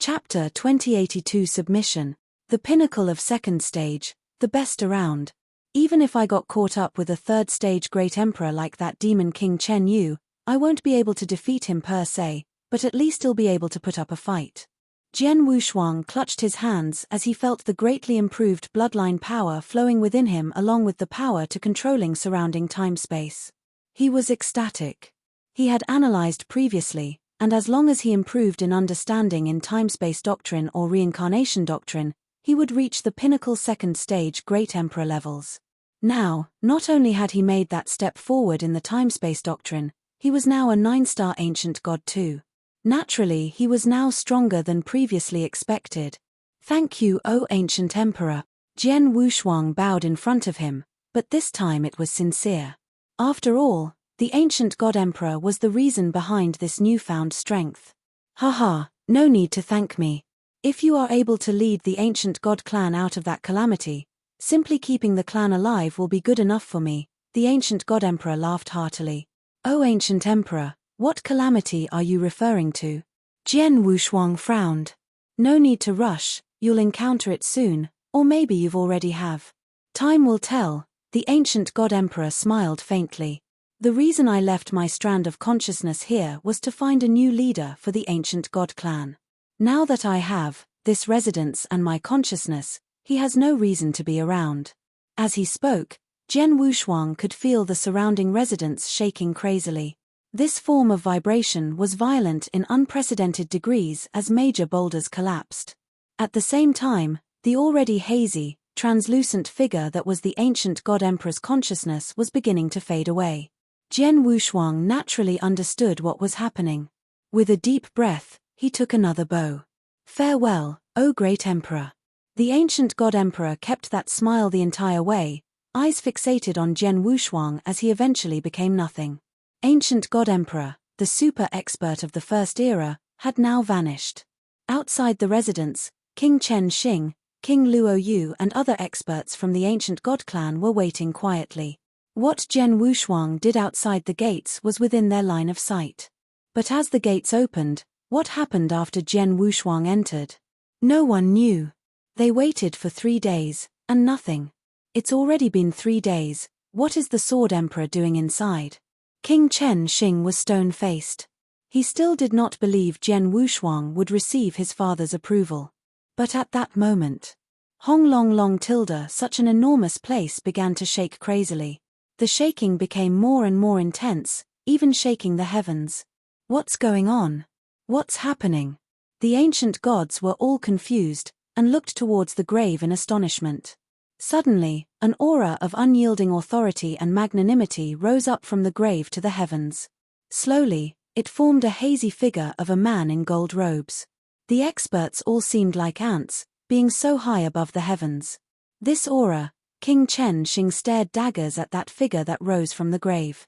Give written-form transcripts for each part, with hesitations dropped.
Chapter 2082 Submission. The pinnacle of second stage, the best around. Even if I got caught up with a third stage great emperor like that demon King Chen Yu, I won't be able to defeat him per se, but at least he'll be able to put up a fight. Jian Wushuang clutched his hands as he felt the greatly improved bloodline power flowing within him along with the power to controlling surrounding time-space. He was ecstatic. He had analyzed previously, and as long as he improved in understanding in time-space doctrine or reincarnation doctrine, he would reach the pinnacle second stage great emperor levels. Now, not only had he made that step forward in the time-space doctrine, he was now a 9-star ancient god too. Naturally, he was now stronger than previously expected. Thank you, O ancient emperor. Jian Wushuang bowed in front of him, but this time it was sincere. After all, the ancient god emperor was the reason behind this newfound strength. Haha, no need to thank me. If you are able to lead the ancient god clan out of that calamity, simply keeping the clan alive will be good enough for me, the ancient god emperor laughed heartily. O ancient emperor, what calamity are you referring to? Jian Wushuang frowned. No need to rush, you'll encounter it soon, or maybe you've already have. Time will tell, the ancient god emperor smiled faintly. The reason I left my strand of consciousness here was to find a new leader for the ancient god clan. Now that I have this residence and my consciousness, he has no reason to be around. As he spoke, Jian Wushuang could feel the surrounding residence shaking crazily. This form of vibration was violent in unprecedented degrees as major boulders collapsed. At the same time, the already hazy, translucent figure that was the ancient god emperor's consciousness was beginning to fade away. Jian Wushuang naturally understood what was happening. With a deep breath, he took another bow. Farewell, O great emperor. The ancient god emperor kept that smile the entire way, eyes fixated on Jian Wushuang as he eventually became nothing. Ancient god emperor, the super expert of the first era, had now vanished. Outside the residence, King Chen Xing, King Luo Yu and other experts from the ancient god clan were waiting quietly. What Jian Wushuang did outside the gates was within their line of sight. But as the gates opened, what happened after Jian Wushuang entered? No one knew. They waited for 3 days, and nothing. It's already been 3 days, what is the Sword Emperor doing inside? King Chen Xing was stone-faced. He still did not believe Jian Wushuang would receive his father's approval. But at that moment, Hong Long Long Tilda, such an enormous place began to shake crazily. The shaking became more and more intense, even shaking the heavens. What's going on? What's happening? The ancient gods were all confused, and looked towards the grave in astonishment. Suddenly, an aura of unyielding authority and magnanimity rose up from the grave to the heavens. Slowly, it formed a hazy figure of a man in gold robes. The experts all seemed like ants, being so high above the heavens. This aura, King Chen Xing stared daggers at that figure that rose from the grave.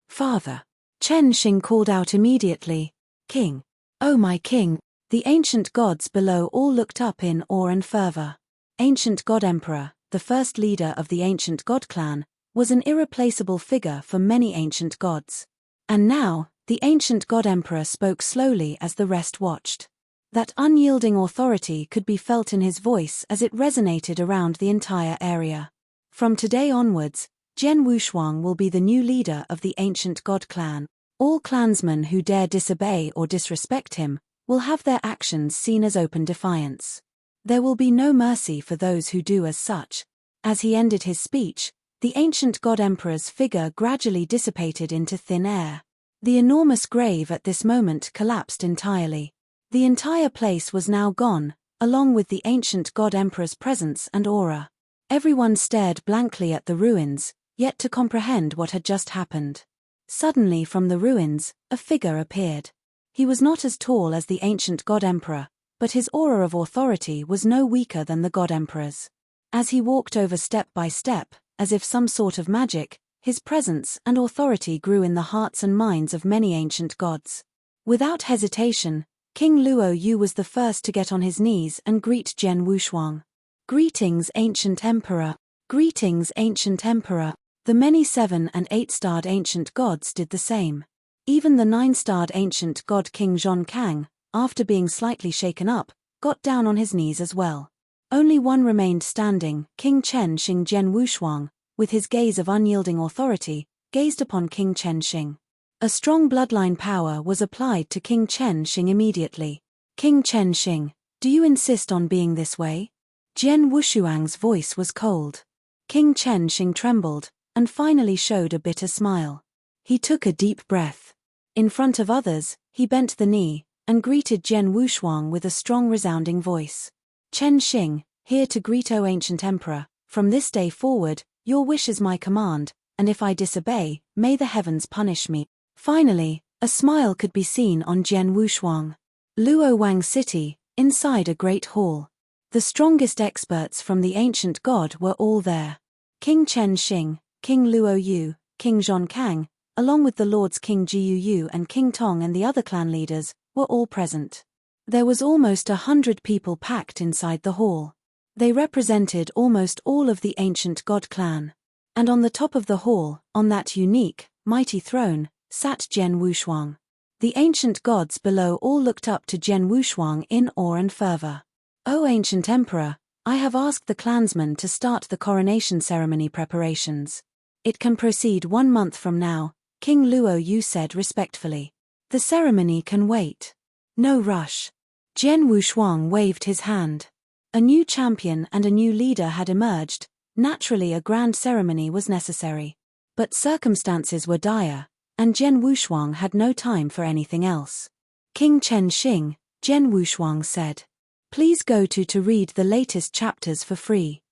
Father! Chen Xing called out immediately. King! Oh my king! The ancient gods below all looked up in awe and fervor. Ancient God Emperor, the first leader of the ancient god clan, was an irreplaceable figure for many ancient gods. And now, the ancient god emperor spoke slowly as the rest watched. That unyielding authority could be felt in his voice as it resonated around the entire area. From today onwards, Jian Wushuang will be the new leader of the ancient god clan. All clansmen who dare disobey or disrespect him will have their actions seen as open defiance. There will be no mercy for those who do as such. As he ended his speech, the ancient god emperor's figure gradually dissipated into thin air. The enormous grave at this moment collapsed entirely. The entire place was now gone, along with the ancient god emperor's presence and aura. Everyone stared blankly at the ruins, yet to comprehend what had just happened. Suddenly from the ruins, a figure appeared. He was not as tall as the ancient god emperor, but his aura of authority was no weaker than the god emperor's. As he walked over step by step, as if some sort of magic, his presence and authority grew in the hearts and minds of many ancient gods. Without hesitation, King Luo Yu was the first to get on his knees and greet Jian Wushuang. Greetings, ancient emperor. Greetings, ancient emperor. The many 7- and 8-starred ancient gods did the same. Even the 9-starred ancient god King Zhongkang, after being slightly shaken up, got down on his knees as well. Only one remained standing. King Chen Xing Jian Wushuang, with his gaze of unyielding authority, gazed upon King Chen Xing. A strong bloodline power was applied to King Chen Xing immediately. King Chen Xing, do you insist on being this way? Jian Wushuang's voice was cold. King Chen Xing trembled, and finally showed a bitter smile. He took a deep breath. In front of others, he bent the knee, and greeted Jian Wushuang with a strong resounding voice. Chen Xing, here to greet O ancient emperor, from this day forward, your wish is my command, and if I disobey, may the heavens punish me. Finally, a smile could be seen on Jian Wushuang. Luo Wang City, inside a great hall. The strongest experts from the ancient god were all there. King Chen Xing, King Luo Yu, King Zhong Kang, along with the lords King Jiu Yu and King Tong and the other clan leaders, were all present. There was almost 100 people packed inside the hall. They represented almost all of the ancient god clan. And on the top of the hall, on that unique, mighty throne, sat Jian Wushuang. The ancient gods below all looked up to Jian Wushuang in awe and fervor. O ancient emperor, I have asked the clansmen to start the coronation ceremony preparations. It can proceed 1 month from now, King Luo Yu said respectfully. The ceremony can wait. No rush. Jian Wushuang waved his hand. A new champion and a new leader had emerged. Naturally a grand ceremony was necessary. But circumstances were dire, and Jian Wushuang had no time for anything else. King Chen Xing, Jian Wushuang said. Please go to read the latest chapters for free.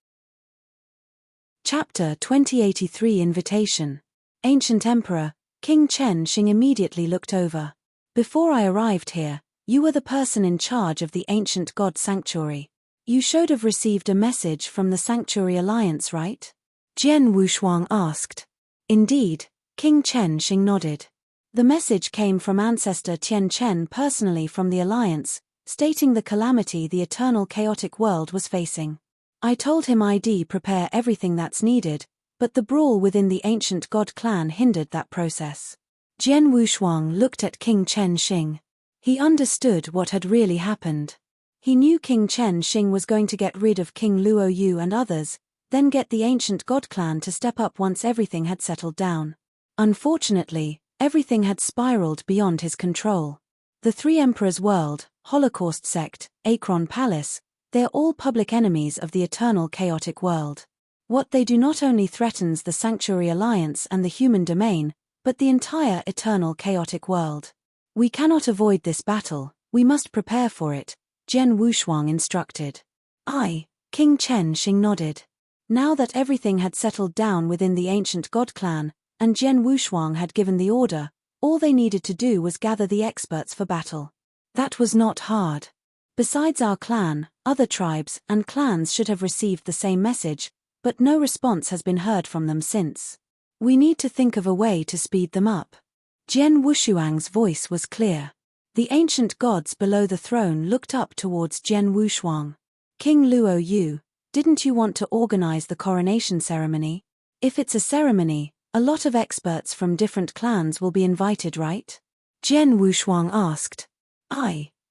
Chapter 2083 Invitation. Ancient Emperor, King Chen Xing immediately looked over. Before I arrived here, you were the person in charge of the ancient god sanctuary. You should have received a message from the Sanctuary Alliance, right? Jian Wushuang asked. Indeed, King Chen Xing nodded. The message came from ancestor Tian Chen personally from the Alliance, stating the calamity the eternal chaotic world was facing. I told him I'd prepare everything that's needed, but the brawl within the ancient god clan hindered that process. Jian Wushuang looked at King Chen Xing. He understood what had really happened. He knew King Chen Xing was going to get rid of King Luo Yu and others, then get the ancient god clan to step up once everything had settled down. Unfortunately, everything had spiraled beyond his control. The Three Emperors World, Holocaust Sect, Akron Palace, they're all public enemies of the eternal chaotic world. What they do not only threatens the Sanctuary Alliance and the human domain, but the entire eternal chaotic world. We cannot avoid this battle, we must prepare for it, Jian Wushuang instructed. King Chen Xing nodded. Now that everything had settled down within the ancient god clan, and Jian Wushuang had given the order, all they needed to do was gather the experts for battle. That was not hard. Besides our clan, other tribes and clans should have received the same message, but no response has been heard from them since. We need to think of a way to speed them up. Jian Wushuang's voice was clear. The ancient gods below the throne looked up towards Jian Wushuang. King Luo Yu, didn't you want to organize the coronation ceremony? If it's a ceremony, a lot of experts from different clans will be invited, right? Jian Wushuang asked.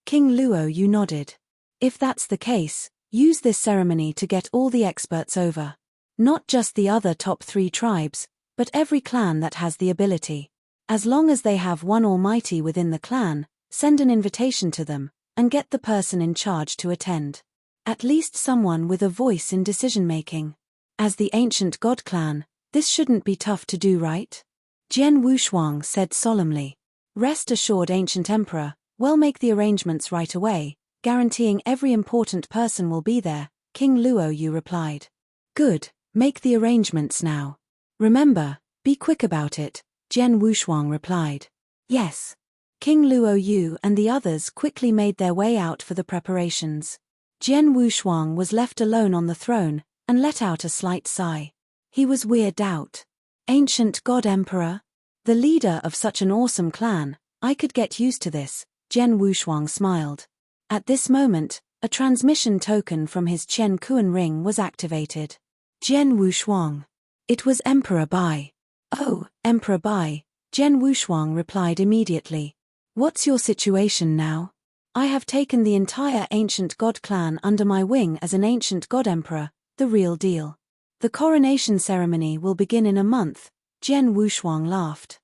King Luo Yu nodded. If that's the case, use this ceremony to get all the experts over. Not just the other top 3 tribes, but every clan that has the ability. As long as they have one almighty within the clan, send an invitation to them, and get the person in charge to attend. At least someone with a voice in decision-making. As the ancient god clan, this shouldn't be tough to do, right? Jian Wushuang said solemnly. Rest assured, ancient emperor, we'll make the arrangements right away, guaranteeing every important person will be there, King Luo Yu replied. Good, make the arrangements now. Remember, be quick about it, Jian Wushuang replied. Yes. King Luo Yu and the others quickly made their way out for the preparations. Jian Wushuang was left alone on the throne, and let out a slight sigh. He was weirded out. Ancient God Emperor? The leader of such an awesome clan, I could get used to this, Jian Wushuang smiled. At this moment, a transmission token from his Chen Kuan ring was activated. Jian Wushuang. It was Emperor Bai. Oh, Emperor Bai, Jian Wushuang replied immediately. What's your situation now? I have taken the entire ancient god clan under my wing as an ancient god emperor, the real deal. The coronation ceremony will begin in a month, Jian Wushuang laughed.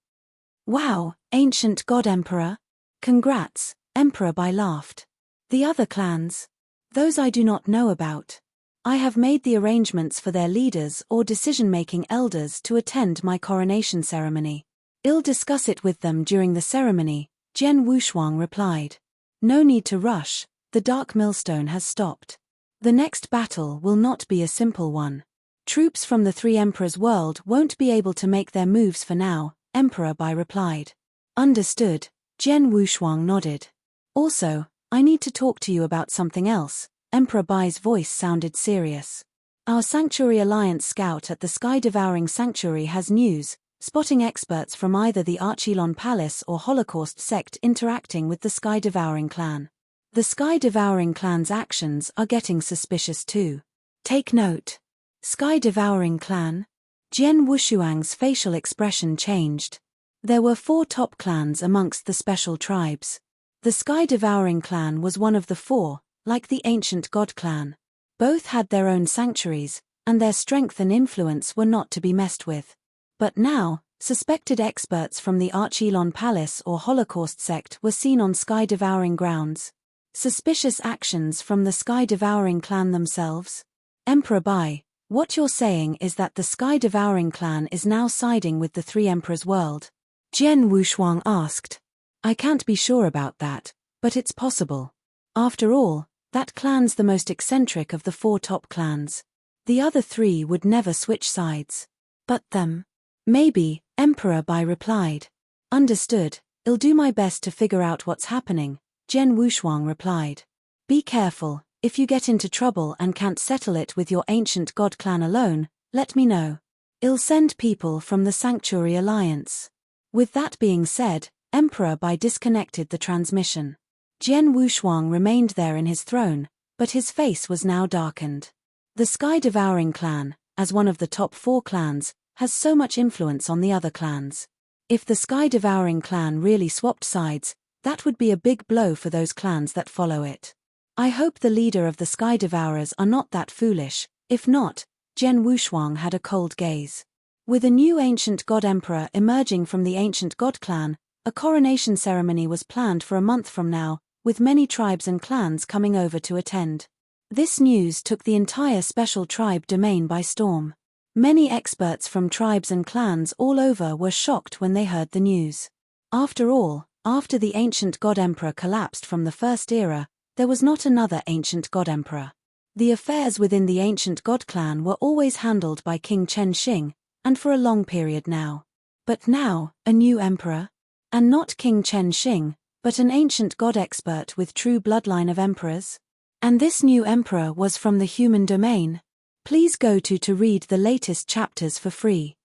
Wow, ancient god emperor? Congrats, Emperor Bai laughed. The other clans? Those I do not know about. I have made the arrangements for their leaders or decision-making elders to attend my coronation ceremony. I'll discuss it with them during the ceremony, Jian Wushuang replied. No need to rush, the dark millstone has stopped. The next battle will not be a simple one. Troops from the Three Emperors' world won't be able to make their moves for now, Emperor Bai replied. Understood, Jian Wushuang nodded. Also, I need to talk to you about something else, Emperor Bai's voice sounded serious. Our Sanctuary Alliance scout at the Sky-Devouring Sanctuary has news, spotting experts from either the Archelon Palace or Holocaust sect interacting with the Sky-Devouring clan. The Sky-Devouring clan's actions are getting suspicious too. Take note. Sky-Devouring clan? Jian Wushuang's facial expression changed. There were 4 top clans amongst the special tribes. The Sky-Devouring clan was one of the 4, like the ancient god clan. Both had their own sanctuaries, and their strength and influence were not to be messed with. But now, suspected experts from the Archelon Palace or Holocaust sect were seen on Sky-Devouring grounds. Suspicious actions from the Sky-Devouring clan themselves? Emperor Bai, what you're saying is that the Sky-Devouring clan is now siding with the Three Emperors' world? Jian Wushuang asked. I can't be sure about that, but it's possible. After all, that clan's the most eccentric of the 4 top clans. The other 3 would never switch sides. But them? Maybe, Emperor Bai replied. Understood, I'll do my best to figure out what's happening, Jian Wushuang replied. Be careful, if you get into trouble and can't settle it with your ancient god clan alone, let me know. I'll send people from the Sanctuary Alliance. With that being said, Emperor Bai disconnected the transmission. Jian Wushuang remained there in his throne, but his face was now darkened. The Sky-Devouring clan, as one of the top 4 clans, has so much influence on the other clans. If the Sky-Devouring clan really swapped sides, that would be a big blow for those clans that follow it. I hope the leader of the Sky Devourers are not that foolish. If not, Jian Wushuang had a cold gaze. With a new ancient god emperor emerging from the ancient god clan, a coronation ceremony was planned for a month from now, with many tribes and clans coming over to attend. This news took the entire special tribe domain by storm. Many experts from tribes and clans all over were shocked when they heard the news. After all, after the ancient god emperor collapsed from the First Era, there was not another ancient god emperor. The affairs within the ancient god clan were always handled by King Chen Xing, and for a long period now. But now, a new emperor? And not King Chen Xing, but an ancient god expert with true bloodline of emperors? And this new emperor was from the human domain? Please go to read the latest chapters for free.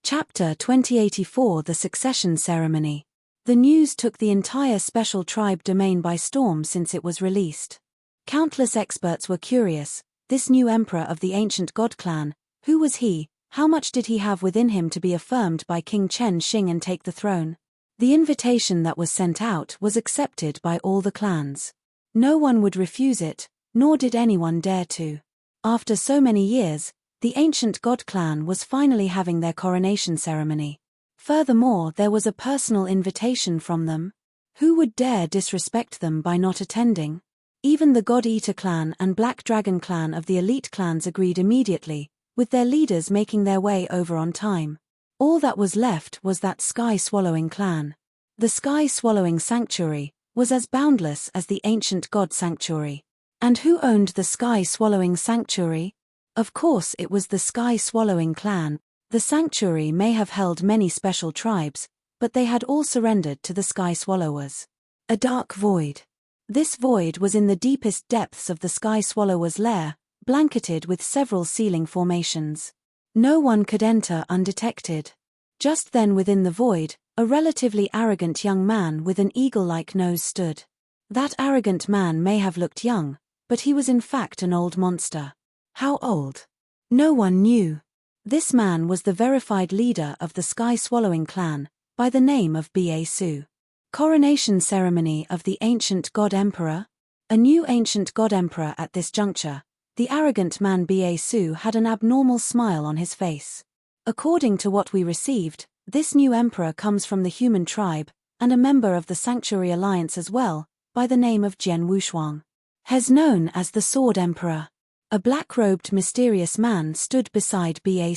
Chapter 2084 The Succession Ceremony. The news took the entire special tribe domain by storm since it was released. Countless experts were curious, this new emperor of the ancient god clan, who was he, how much did he have within him to be affirmed by King Chen Xing and take the throne? The invitation that was sent out was accepted by all the clans. No one would refuse it, nor did anyone dare to. After so many years, the ancient god clan was finally having their coronation ceremony. Furthermore, there was a personal invitation from them. Who would dare disrespect them by not attending? Even the God Eater clan and Black Dragon clan of the elite clans agreed immediately, with their leaders making their way over on time. All that was left was that Sky-Swallowing clan. The Sky-Swallowing Sanctuary was as boundless as the ancient god sanctuary. And who owned the Sky-Swallowing Sanctuary? Of course it was the Sky-Swallowing clan. The sanctuary may have held many special tribes, but they had all surrendered to the Sky Swallowers. A dark void. This void was in the deepest depths of the Sky Swallower's lair, blanketed with several ceiling formations. No one could enter undetected. Just then within the void, a relatively arrogant young man with an eagle-like nose stood. That arrogant man may have looked young, but he was in fact an old monster. How old? No one knew. This man was the verified leader of the Sky-Swallowing clan, by the name of Ba Su. Coronation ceremony of the ancient god emperor? A new ancient god emperor at this juncture. The arrogant man Ba had an abnormal smile on his face. According to what we received, this new emperor comes from the human tribe, and a member of the Sanctuary Alliance as well, by the name of Jian Wushuang. He's known as the Sword Emperor. A black-robed mysterious man stood beside Ba.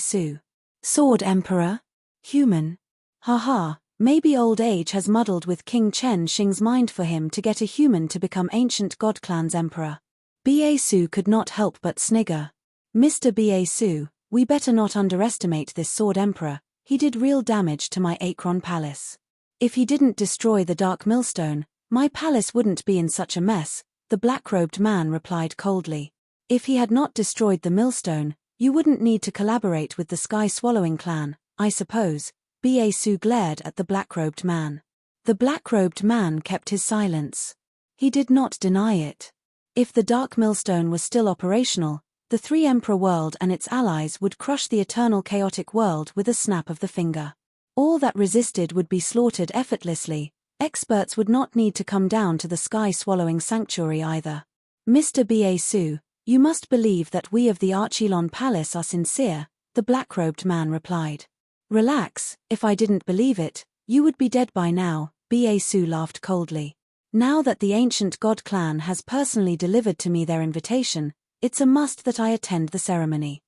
Sword Emperor? Human? Haha, maybe old age has muddled with King Chen Xing's mind for him to get a human to become ancient god clan's emperor. Ba could not help but snigger. Mr. Ba, we better not underestimate this Sword Emperor. He did real damage to my Akron Palace. If he didn't destroy the Dark Millstone, my palace wouldn't be in such a mess, the black-robed man replied coldly. If he had not destroyed the millstone, you wouldn't need to collaborate with the Sky-Swallowing clan, I suppose. Ba glared at the black-robed man. The black-robed man kept his silence. He did not deny it. If the Dark Millstone was still operational, the Three Emperor world and its allies would crush the eternal chaotic world with a snap of the finger. All that resisted would be slaughtered effortlessly. Experts would not need to come down to the Sky-Swallowing Sanctuary either. Mr. Ba, you must believe that we of the Archilon Palace are sincere, the black-robed man replied. Relax, if I didn't believe it, you would be dead by now, Ba laughed coldly. Now that the ancient god clan has personally delivered to me their invitation, it's a must that I attend the ceremony.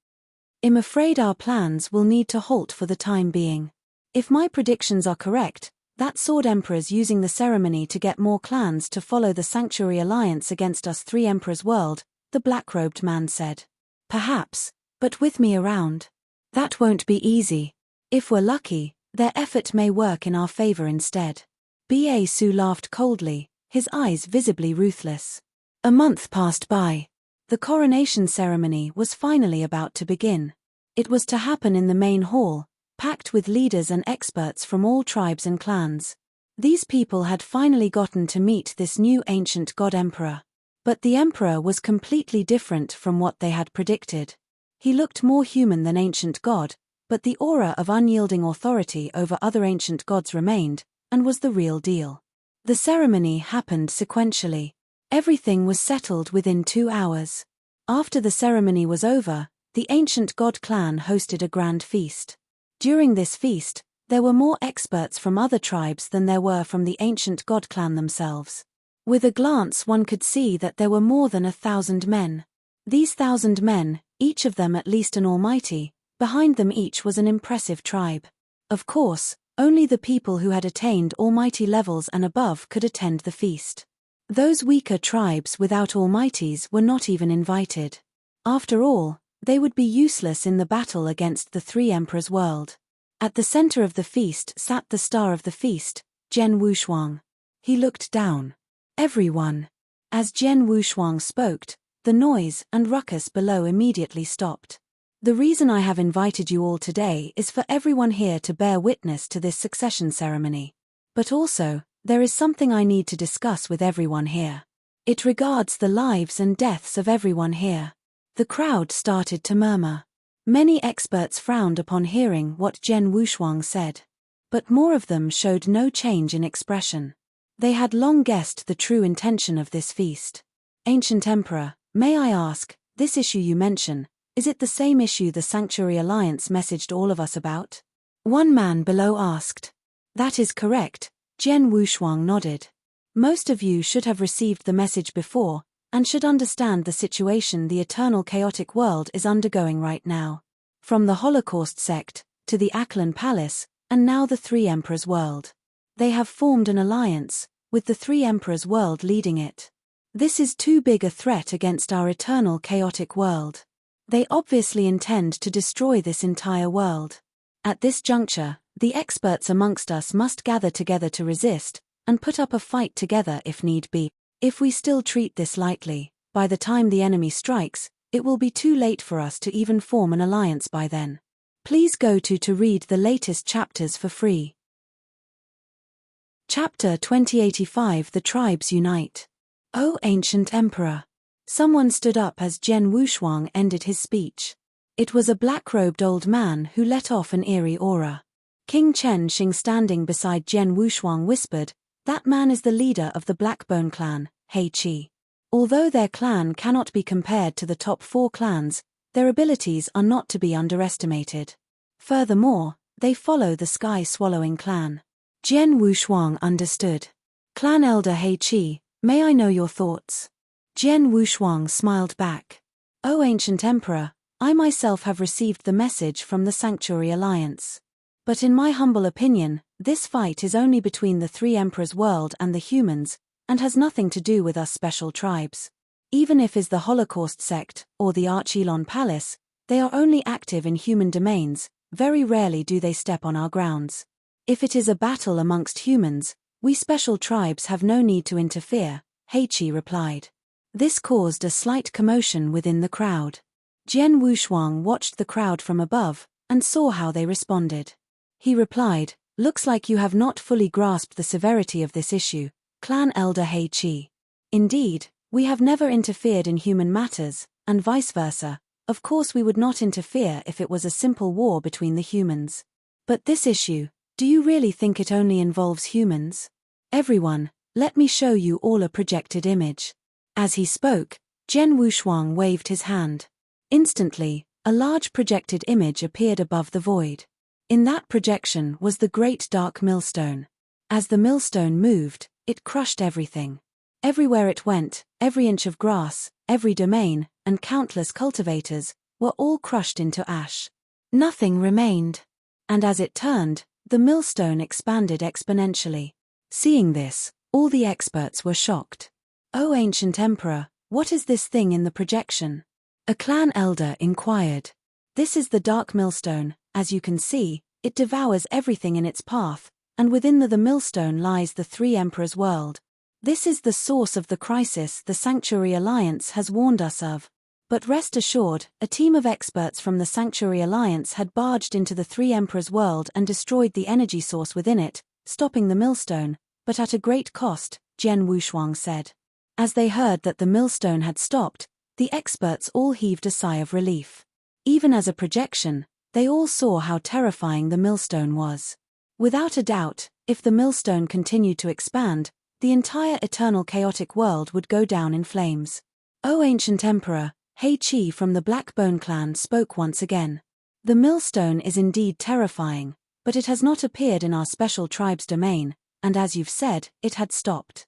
I'm afraid our plans will need to halt for the time being. If my predictions are correct, that Sword Emperor's using the ceremony to get more clans to follow the Sanctuary Alliance against us Three Emperors world, the black-robed man said. Perhaps, but with me around. That won't be easy. If we're lucky, their effort may work in our favor instead. Ba laughed coldly, his eyes visibly ruthless. A month passed by. The coronation ceremony was finally about to begin. It was to happen in the main hall, packed with leaders and experts from all tribes and clans. These people had finally gotten to meet this new ancient god emperor. But the emperor was completely different from what they had predicted. He looked more human than ancient god, but the aura of unyielding authority over other ancient gods remained, and was the real deal. The ceremony happened sequentially. Everything was settled within 2 hours. After the ceremony was over, the ancient god clan hosted a grand feast. During this feast, there were more experts from other tribes than there were from the ancient god clan themselves. With a glance one could see that there were more than 1,000 men. These 1,000 men, each of them at least an almighty, behind them each was an impressive tribe. Of course, only the people who had attained almighty levels and above could attend the feast. Those weaker tribes without almighties were not even invited. After all, they would be useless in the battle against the Three Emperors world. At the center of the feast sat the star of the feast, Jian Wushuang. He looked down. Everyone. As Jian Wushuang spoke, the noise and ruckus below immediately stopped. The reason I have invited you all today is for everyone here to bear witness to this succession ceremony. But also, there is something I need to discuss with everyone here. It regards the lives and deaths of everyone here. The crowd started to murmur. Many experts frowned upon hearing what Jian Wushuang said. But more of them showed no change in expression. They had long guessed the true intention of this feast. Ancient Emperor, may I ask, this issue you mention, is it the same issue the Sanctuary Alliance messaged all of us about? One man below asked. That is correct, Jian Wushuang nodded. Most of you should have received the message before, and should understand the situation the eternal chaotic world is undergoing right now. From the Holocaust sect, to the Aklan Palace, and now the Three Emperors world. They have formed an alliance, with the Three Emperors world leading it. This is too big a threat against our eternal chaotic world. They obviously intend to destroy this entire world. At this juncture, the experts amongst us must gather together to resist, and put up a fight together if need be. If we still treat this lightly, by the time the enemy strikes, it will be too late for us to even form an alliance by then. Please go to read the latest chapters for free. Chapter 2085 The Tribes Unite. O Ancient Emperor! Someone stood up as Jian Wushuang ended his speech. It was a black-robed old man who let off an eerie aura. King Chen Xing standing beside Jian Wushuang whispered, That man is the leader of the Blackbone clan, Heichi. Although their clan cannot be compared to the top 4 clans, their abilities are not to be underestimated. Furthermore, they follow the sky-swallowing clan. Jian Wushuang understood. Clan Elder Heichi, may I know your thoughts? Jian Wushuang smiled back. O ancient emperor, I myself have received the message from the Sanctuary Alliance. But in my humble opinion, this fight is only between the 3 emperors' world and the humans, and has nothing to do with us special tribes. Even if is the Holocaust sect, or the Archelon Palace, they are only active in human domains, very rarely do they step on our grounds. If it is a battle amongst humans, we special tribes have no need to interfere, Heichi replied. This caused a slight commotion within the crowd. Jian Wushuang watched the crowd from above, and saw how they responded. He replied, looks like you have not fully grasped the severity of this issue, Clan Elder Heichi. Indeed, we have never interfered in human matters, and vice versa. Of course we would not interfere if it was a simple war between the humans. But this issue, do you really think it only involves humans? Everyone, let me show you all a projected image. As he spoke, Jian Wushuang waved his hand. Instantly, a large projected image appeared above the void. In that projection was the great dark millstone. As the millstone moved, it crushed everything. Everywhere it went, every inch of grass, every domain, and countless cultivators, were all crushed into ash. Nothing remained. And as it turned, the millstone expanded exponentially. Seeing this, all the experts were shocked. O ancient emperor, what is this thing in the projection? A clan elder inquired. This is the dark millstone, as you can see, it devours everything in its path, and within the millstone lies the 3 emperors' world. This is the source of the crisis the Sanctuary Alliance has warned us of. But rest assured, a team of experts from the Sanctuary Alliance had barged into the 3 emperors' world and destroyed the energy source within it, stopping the millstone, but at a great cost, Jian Wushuang said. As they heard that the millstone had stopped, the experts all heaved a sigh of relief. Even as a projection, they all saw how terrifying the millstone was. Without a doubt, if the millstone continued to expand, the entire eternal chaotic world would go down in flames. O ancient emperor, Heichi from the Blackbone clan spoke once again. The millstone is indeed terrifying, but it has not appeared in our special tribe's domain, and as you've said, it had stopped.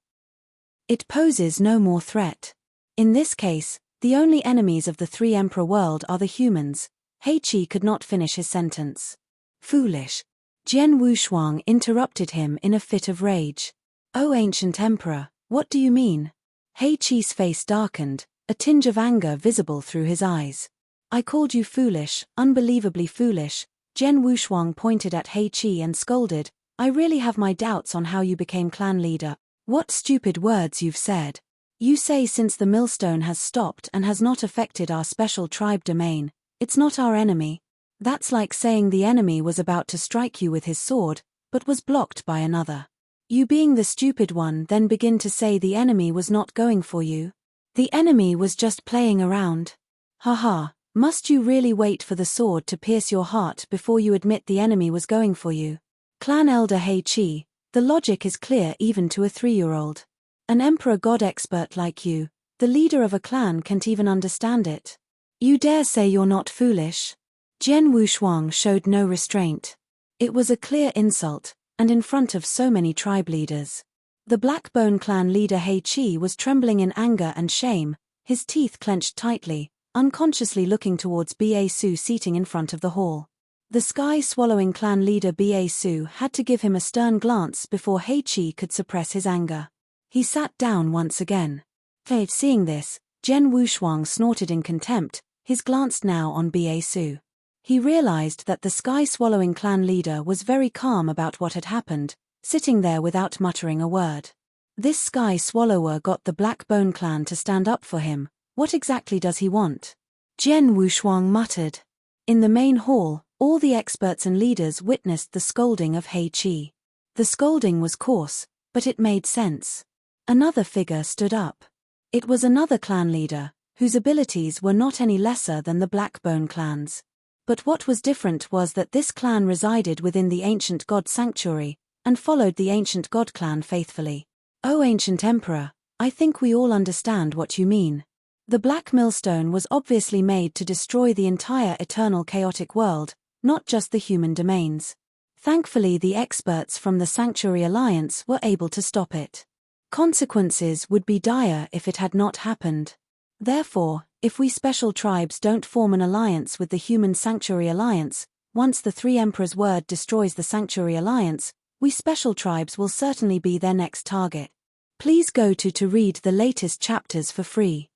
It poses no more threat. In this case, the only enemies of the 3 emperor world are the humans. Heichi could not finish his sentence. Foolish. Jian Wushuang interrupted him in a fit of rage. O ancient emperor, what do you mean? Heichi's face darkened, a tinge of anger visible through his eyes. I called you foolish, unbelievably foolish. Jian Wushuang pointed at Heichi and scolded, I really have my doubts on how you became clan leader. What stupid words you've said. You say since the millstone has stopped and has not affected our special tribe domain, it's not our enemy. That's like saying the enemy was about to strike you with his sword, but was blocked by another. You being the stupid one then begin to say the enemy was not going for you. The enemy was just playing around. Haha, must you really wait for the sword to pierce your heart before you admit the enemy was going for you? Clan Elder Heichi, the logic is clear even to a 3-year-old. An emperor god expert like you, the leader of a clan can't even understand it. You dare say you're not foolish? Jian Wushuang showed no restraint. It was a clear insult, and in front of so many tribe leaders. The Blackbone clan leader Heichi was trembling in anger and shame, his teeth clenched tightly, unconsciously looking towards Ba Su seating in front of the hall. The sky-swallowing clan leader Ba Su had to give him a stern glance before Heichi could suppress his anger. He sat down once again. Seeing this, Jian Wushuang snorted in contempt, his glance now on Ba Su. He realized that the sky-swallowing clan leader was very calm about what had happened, sitting there without muttering a word. This sky-swallower got the Blackbone clan to stand up for him. What exactly does he want? Jian Wushuang muttered. In the main hall, all the experts and leaders witnessed the scolding of Heichi. The scolding was coarse, but it made sense. Another figure stood up. It was another clan leader, whose abilities were not any lesser than the Blackbone clan's. But what was different was that this clan resided within the ancient god sanctuary, and followed the ancient god clan faithfully. "Oh, ancient emperor, I think we all understand what you mean. The black millstone was obviously made to destroy the entire eternal chaotic world, not just the human domains. Thankfully, the experts from the Sanctuary Alliance were able to stop it. Consequences would be dire if it had not happened. Therefore, if we special tribes don't form an alliance with the human Sanctuary Alliance, once the Three Emperors' word destroys the Sanctuary Alliance, we special tribes will certainly be their next target. Please go to read the latest chapters for free."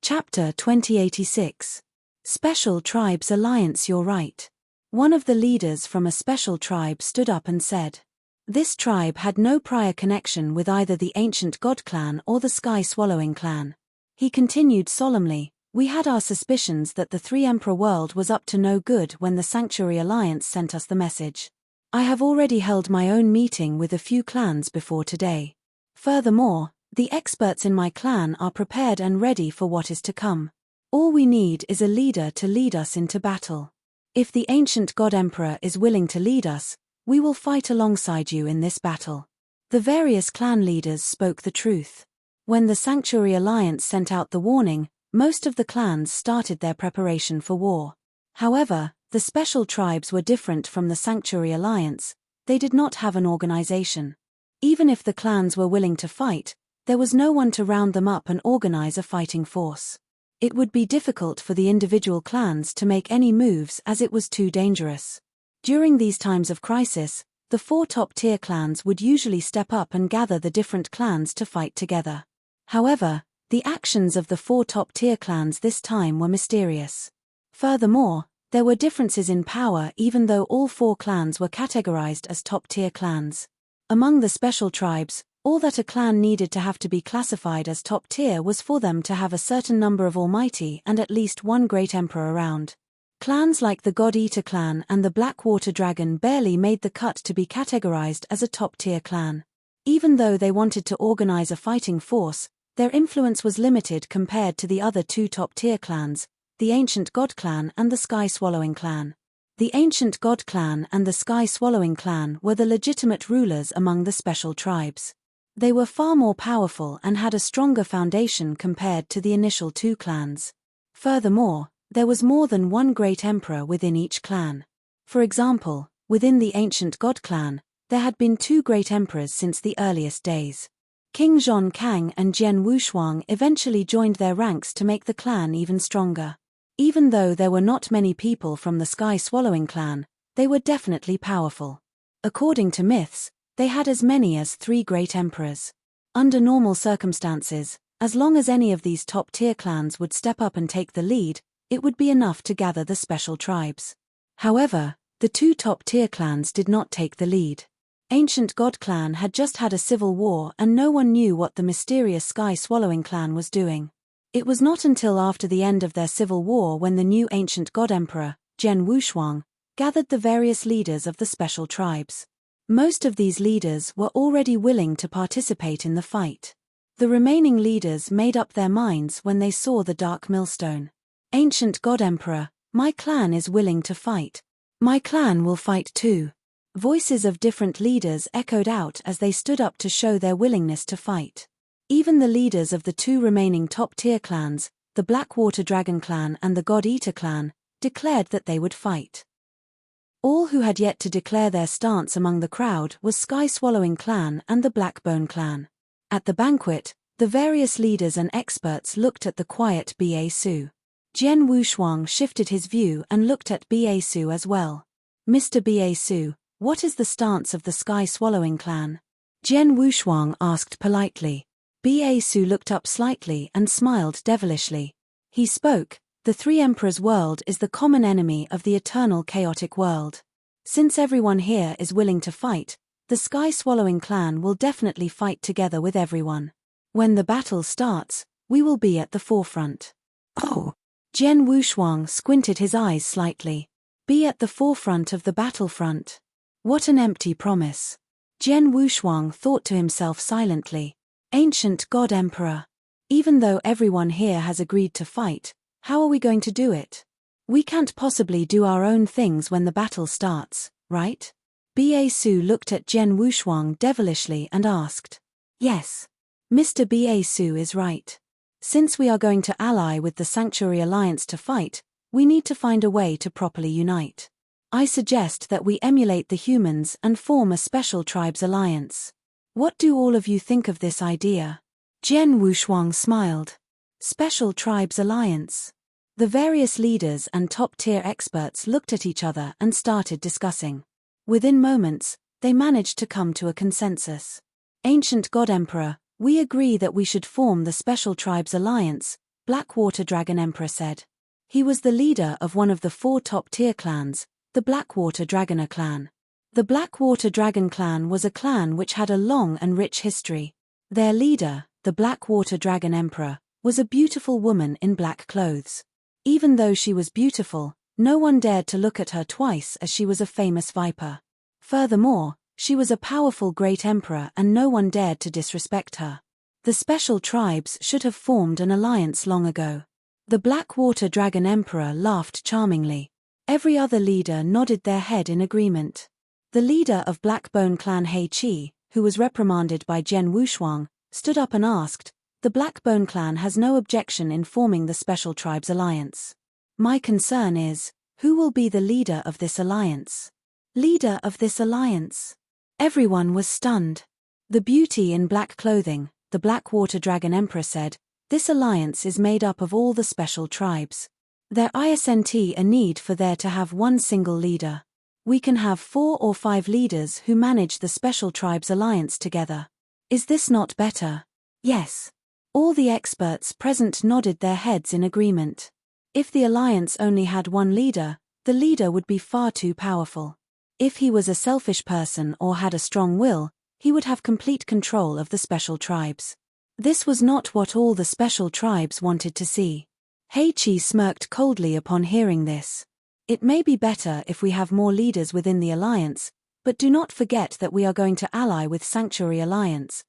Chapter 2086. Special Tribes Alliance. You're right. One of the leaders from a special tribe stood up and said. This tribe had no prior connection with either the ancient god clan or the sky swallowing clan. He continued solemnly, "We had our suspicions that the Three Emperor world was up to no good when the Sanctuary Alliance sent us the message. I have already held my own meeting with a few clans before today. Furthermore, the experts in my clan are prepared and ready for what is to come. All we need is a leader to lead us into battle. If the ancient God Emperor is willing to lead us, we will fight alongside you in this battle." The various clan leaders spoke the truth. When the Sanctuary Alliance sent out the warning, most of the clans started their preparation for war. However, the special tribes were different from the Sanctuary Alliance. They did not have an organization. Even if the clans were willing to fight, there was no one to round them up and organize a fighting force. It would be difficult for the individual clans to make any moves as it was too dangerous. During these times of crisis, the 4 top-tier clans would usually step up and gather the different clans to fight together. However, the actions of the 4 top-tier clans this time were mysterious. Furthermore, there were differences in power even though all 4 clans were categorized as top-tier clans. Among the special tribes, all that a clan needed to have to be classified as top tier was for them to have a certain number of almighty and at least one great emperor around. Clans like the God Eater clan and the Blackwater Dragon barely made the cut to be categorized as a top tier clan. Even though they wanted to organize a fighting force, their influence was limited compared to the other 2 top tier clans, the Ancient God clan and the Sky Swallowing clan. The Ancient God clan and the Sky Swallowing clan were the legitimate rulers among the special tribes. They were far more powerful and had a stronger foundation compared to the initial 2 clans. Furthermore, there was more than one great emperor within each clan. For example, within the Ancient God clan, there had been 2 great emperors since the earliest days. King Zhong Kang and Jian Wushuang eventually joined their ranks to make the clan even stronger. Even though there were not many people from the Sky Swallowing clan, they were definitely powerful. According to myths, they had as many as 3 great emperors. Under normal circumstances, as long as any of these top-tier clans would step up and take the lead, it would be enough to gather the special tribes. However, the 2 top-tier clans did not take the lead. Ancient God clan had just had a civil war and no one knew what the mysterious Sky Swallowing clan was doing. It was not until after the end of their civil war when the new Ancient God Emperor, Jian Wushuang, gathered the various leaders of the special tribes. Most of these leaders were already willing to participate in the fight. The remaining leaders made up their minds when they saw the Dark Millstone. "Ancient God Emperor, my clan is willing to fight. My clan will fight too." Voices of different leaders echoed out as they stood up to show their willingness to fight. Even the leaders of the 2 remaining top-tier clans, the Blackwater Dragon clan and the God Eater clan, declared that they would fight. All who had yet to declare their stance among the crowd was Sky Swallowing clan and the Blackbone clan. At the banquet, the various leaders and experts looked at the quiet Ba Su. Jian Wushuang shifted his view and looked at Ba Su as well. "Mr. Ba Su, what is the stance of the Sky Swallowing clan?" Jian Wushuang asked politely. Ba Su looked up slightly and smiled devilishly. He spoke, "The Three Emperors' world is the common enemy of the eternal chaotic world. Since everyone here is willing to fight, the Sky Swallowing clan will definitely fight together with everyone. When the battle starts, we will be at the forefront." "Oh." Jian Wushuang squinted his eyes slightly. "Be at the forefront of the battlefront. What an empty promise." Jian Wushuang thought to himself silently. "Ancient God Emperor. Even though everyone here has agreed to fight, how are we going to do it? We can't possibly do our own things when the battle starts, right? Ba Su looked at Jen Wushuang devilishly and asked. Yes. Mr. Ba Su is right. Since we are going to ally with the Sanctuary Alliance to fight, we need to find a way to properly unite. I suggest that we emulate the humans and form a special tribes alliance. What do all of you think of this idea? Jen Wushuang smiled. Special tribes alliance. The various leaders and top-tier experts looked at each other and started discussing. Within moments, they managed to come to a consensus. Ancient God Emperor, we agree that we should form the Special Tribes Alliance, Blackwater Dragon Emperor said. He was the leader of one of the 4 top-tier clans, the Blackwater Dragoner clan. The Blackwater Dragon clan was a clan which had a long and rich history. Their leader, the Blackwater Dragon Emperor, was a beautiful woman in black clothes. Even though she was beautiful, no one dared to look at her twice as she was a famous viper. Furthermore, she was a powerful great emperor and no one dared to disrespect her. The special tribes should have formed an alliance long ago. The Blackwater Dragon Emperor laughed charmingly. Every other leader nodded their head in agreement. The leader of Blackbone clan He Qi, who was reprimanded by Jen Wushuang, stood up and asked, "The Blackbone clan has no objection in forming the Special Tribes Alliance. My concern is, who will be the leader of this alliance?" Leader of this alliance? Everyone was stunned. The beauty in black clothing, the Blackwater Dragon Emperor said, "This alliance is made up of all the special tribes. There isn't a need for there to have one single leader. We can have 4 or 5 leaders who manage the Special Tribes Alliance together. Is this not better?" Yes. All the experts present nodded their heads in agreement. If the alliance only had one leader, the leader would be far too powerful. If he was a selfish person or had a strong will, he would have complete control of the special tribes. This was not what all the special tribes wanted to see. He Qi smirked coldly upon hearing this. It may be better if we have more leaders within the alliance, but do not forget that we are going to ally with Sanctuary Alliance.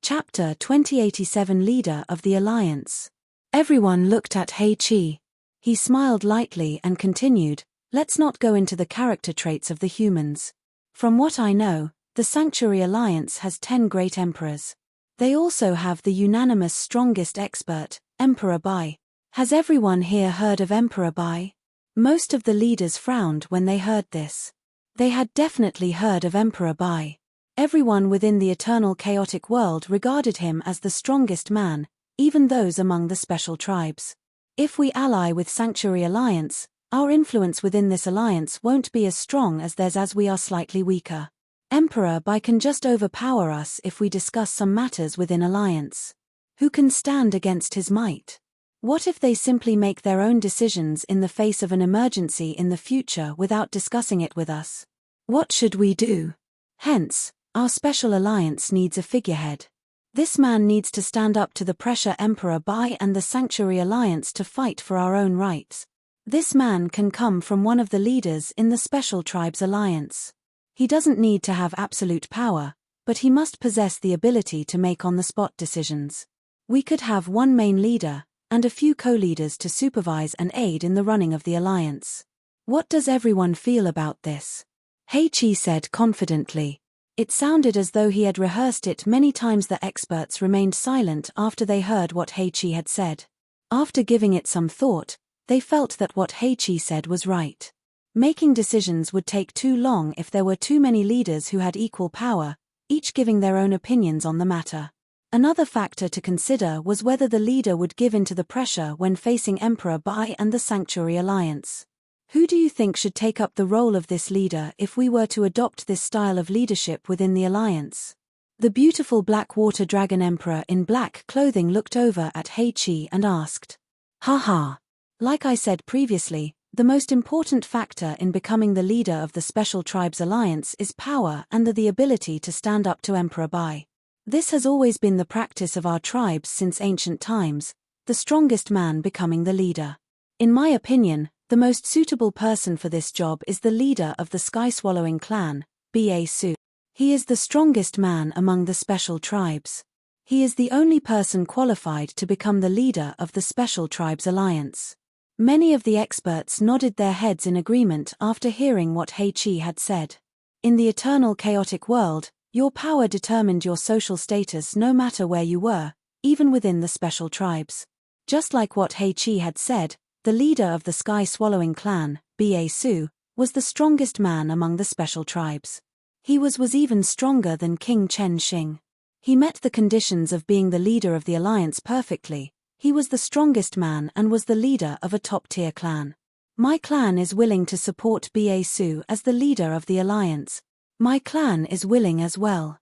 Chapter 2087 Leader of the Alliance. Everyone looked at He Qi. He smiled lightly and continued, "Let's not go into the character traits of the humans. From what I know, the Sanctuary Alliance has 10 great emperors. They also have the unanimous strongest expert, Emperor Bai. Has everyone here heard of Emperor Bai?" Most of the leaders frowned when they heard this. They had definitely heard of Emperor Bai. Everyone within the eternal chaotic world regarded him as the strongest man, even those among the special tribes. If we ally with Sanctuary Alliance, our influence within this alliance won't be as strong as theirs as we are slightly weaker. Emperor Bai can just overpower us if we discuss some matters within alliance. Who can stand against his might? What if they simply make their own decisions in the face of an emergency in the future without discussing it with us? What should we do? Hence, our special alliance needs a figurehead. This man needs to stand up to the pressure Emperor Bai and the Sanctuary Alliance to fight for our own rights. This man can come from one of the leaders in the Special Tribes Alliance. He doesn't need to have absolute power, but he must possess the ability to make on-the-spot decisions. We could have one main leader, and a few co-leaders to supervise and aid in the running of the alliance. What does everyone feel about this? He Qi said confidently. It sounded as though he had rehearsed it many times. The experts remained silent after they heard what He Qi had said. After giving it some thought, they felt that what He Qi said was right. Making decisions would take too long if there were too many leaders who had equal power, each giving their own opinions on the matter. Another factor to consider was whether the leader would give in to the pressure when facing Emperor Bai and the Sanctuary Alliance. Who do you think should take up the role of this leader if we were to adopt this style of leadership within the alliance? The beautiful Blackwater Dragon Emperor in black clothing looked over at He Qi and asked. Haha. Like I said previously, the most important factor in becoming the leader of the Special Tribes Alliance is power and the ability to stand up to Emperor Bai. This has always been the practice of our tribes since ancient times, the strongest man becoming the leader. In my opinion, the most suitable person for this job is the leader of the Sky-Swallowing clan, Ba Su. He is the strongest man among the special tribes. He is the only person qualified to become the leader of the Special Tribes Alliance. Many of the experts nodded their heads in agreement after hearing what He had said. In the eternal chaotic world, your power determined your social status no matter where you were, even within the special tribes. Just like what He had said, the leader of the sky-swallowing clan, Ba-Su, was the strongest man among the special tribes. He was even stronger than King Chen Xing. He met the conditions of being the leader of the alliance perfectly. He was the strongest man and was the leader of a top-tier clan. My clan is willing to support Ba-Su as the leader of the alliance. My clan is willing as well.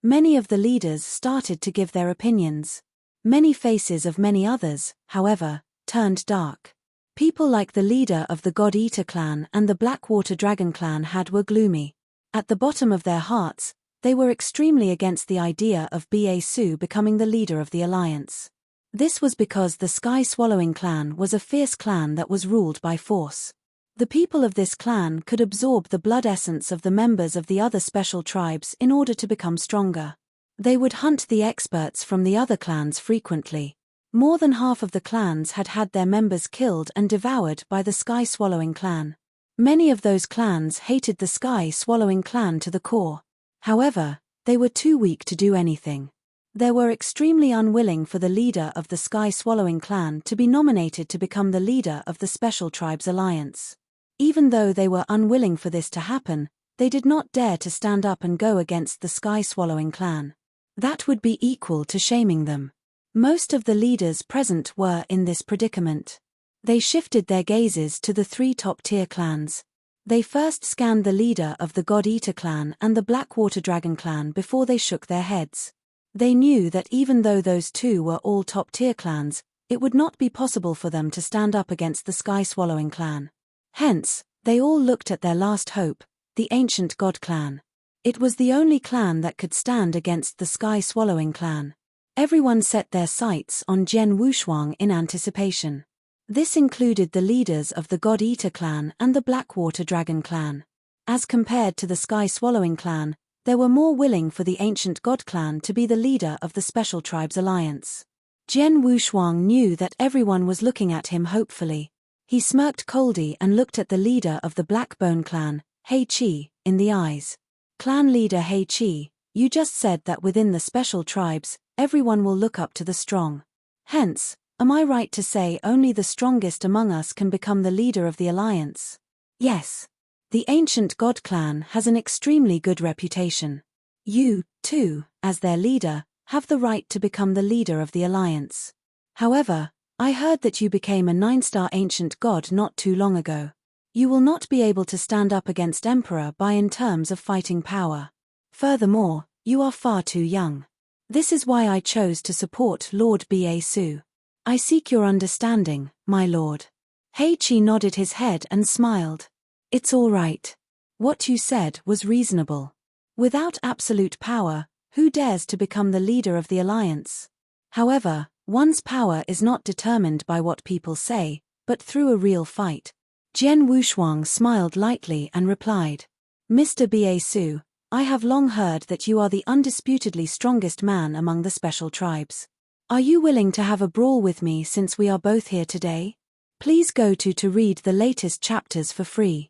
Many of the leaders started to give their opinions. Many faces of many others, however, turned dark. People like the leader of the God Eater clan and the Blackwater Dragon clan were gloomy. At the bottom of their hearts, they were extremely against the idea of Ba-Su becoming the leader of the alliance. This was because the Sky-Swallowing clan was a fierce clan that was ruled by force. The people of this clan could absorb the blood essence of the members of the other special tribes in order to become stronger. They would hunt the experts from the other clans frequently. More than half of the clans had had their members killed and devoured by the Sky-Swallowing clan. Many of those clans hated the Sky-Swallowing clan to the core. However, they were too weak to do anything. They were extremely unwilling for the leader of the Sky-Swallowing clan to be nominated to become the leader of the Special Tribes Alliance. Even though they were unwilling for this to happen, they did not dare to stand up and go against the Sky-Swallowing clan. That would be equal to shaming them. Most of the leaders present were in this predicament. They shifted their gazes to the three top-tier clans. They first scanned the leader of the God Eater clan and the Blackwater Dragon clan before they shook their heads. They knew that even though those two were all top-tier clans, it would not be possible for them to stand up against the Sky-Swallowing clan. Hence, they all looked at their last hope, the Ancient God clan. It was the only clan that could stand against the Sky-Swallowing clan. Everyone set their sights on Jian Wushuang in anticipation. This included the leaders of the God Eater clan and the Blackwater Dragon clan. As compared to the Sky-Swallowing clan, there were more willing for the Ancient God clan to be the leader of the Special Tribes Alliance. Jian Wushuang knew that everyone was looking at him hopefully. He smirked coldly and looked at the leader of the Blackbone clan, He, in the eyes. Clan leader He, you just said that within the Special Tribes, everyone will look up to the strong. Hence, am I right to say only the strongest among us can become the leader of the alliance? Yes. The Ancient God clan has an extremely good reputation. You, too, as their leader, have the right to become the leader of the alliance. However, I heard that you became a 9-star Ancient God not too long ago. You will not be able to stand up against Emperor Bai in terms of fighting power. Furthermore, you are far too young. This is why I chose to support Lord Ba-Su. I seek your understanding, my lord. He nodded his head and smiled. It's all right. What you said was reasonable. Without absolute power, who dares to become the leader of the alliance? However, one's power is not determined by what people say, but through a real fight. Jian Wushuang smiled lightly and replied, Mr. Ba-Su, I have long heard that you are the undisputedly strongest man among the special tribes. Are you willing to have a brawl with me since we are both here today? Please go to read the latest chapters for free.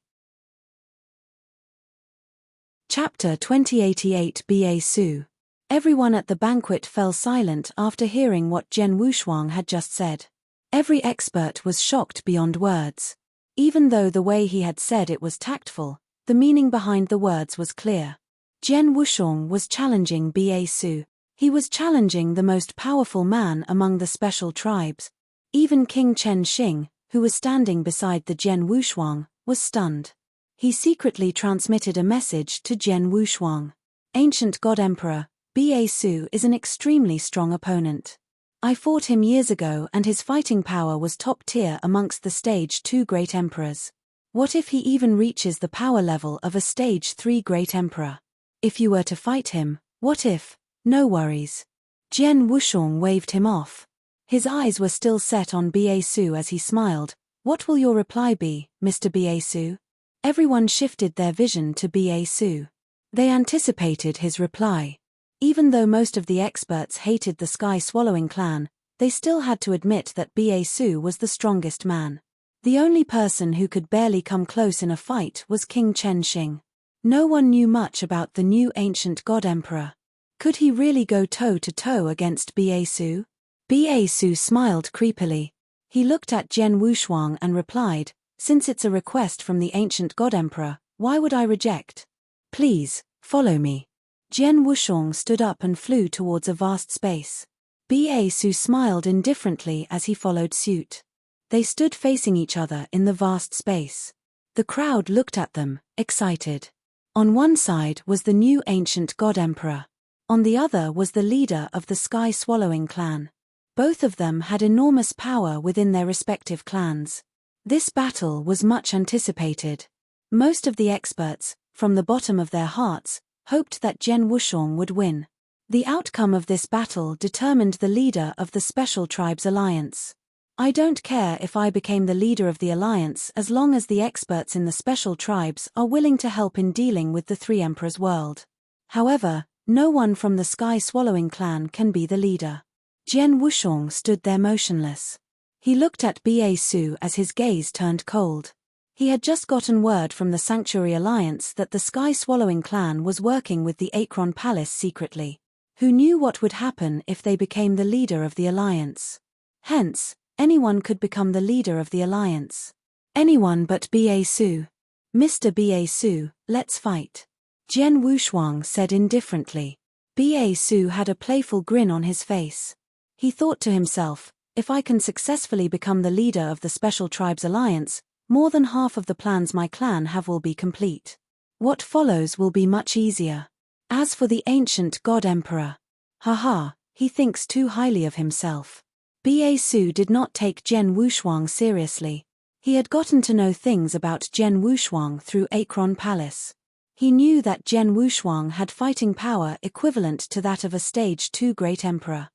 Chapter 2088 Ba-Su. Everyone at the banquet fell silent after hearing what Jian Wushuang had just said. Every expert was shocked beyond words. Even though the way he had said it was tactful, the meaning behind the words was clear. Jian Wushuang was challenging Ba-Su. He was challenging the most powerful man among the special tribes. Even King Chen Xing, who was standing beside the Jian Wushuang, was stunned. He secretly transmitted a message to Jian Wushuang. Ancient God Emperor, Ba-Su is an extremely strong opponent. I fought him years ago and his fighting power was top tier amongst the Stage 2 Great Emperors. What if he even reaches the power level of a Stage 3 Great Emperor? If you were to fight him, what if? No worries. Jian Wushuang waved him off. His eyes were still set on Ba-Su as he smiled. What will your reply be, Mr. Ba-Su? Everyone shifted their vision to Ba-Su. They anticipated his reply. Even though most of the experts hated the Sky-Swallowing clan, they still had to admit that Basu was the strongest man. The only person who could barely come close in a fight was King Chen Xing. No one knew much about the new ancient god emperor. Could he really go toe-to-toe against Basu? Basu smiled creepily. He looked at Jian Wushuang and replied, "Since it's a request from the ancient god emperor, why would I reject? Please, follow me." Jian Wushuang stood up and flew towards a vast space. Basu smiled indifferently as he followed suit. They stood facing each other in the vast space. The crowd looked at them, excited. On one side was the new ancient god emperor. On the other was the leader of the sky-swallowing clan. Both of them had enormous power within their respective clans. This battle was much anticipated. Most of the experts, from the bottom of their hearts, hoped that Jian Wushuang would win. The outcome of this battle determined the leader of the Special Tribes Alliance. I don't care if I became the leader of the alliance as long as the experts in the Special Tribes are willing to help in dealing with the Three Emperors world. However, no one from the Sky-Swallowing clan can be the leader. Jian Wushuang stood there motionless. He looked at Basu as his gaze turned cold. He had just gotten word from the Sanctuary Alliance that the Sky-Swallowing clan was working with the Akron Palace secretly. Who knew what would happen if they became the leader of the alliance? Hence, anyone could become the leader of the alliance. Anyone but Basu. "Mr. Basu, let's fight," Jian Wushuang said indifferently. Basu had a playful grin on his face. He thought to himself, if I can successfully become the leader of the Special Tribes Alliance, more than half of the plans my clan have will be complete. What follows will be much easier. As for the ancient god emperor, haha, he thinks too highly of himself. Basu did not take Jian Wushuang seriously. He had gotten to know things about Jian Wushuang through Akron Palace. He knew that Jian Wushuang had fighting power equivalent to that of a stage 2 great emperor.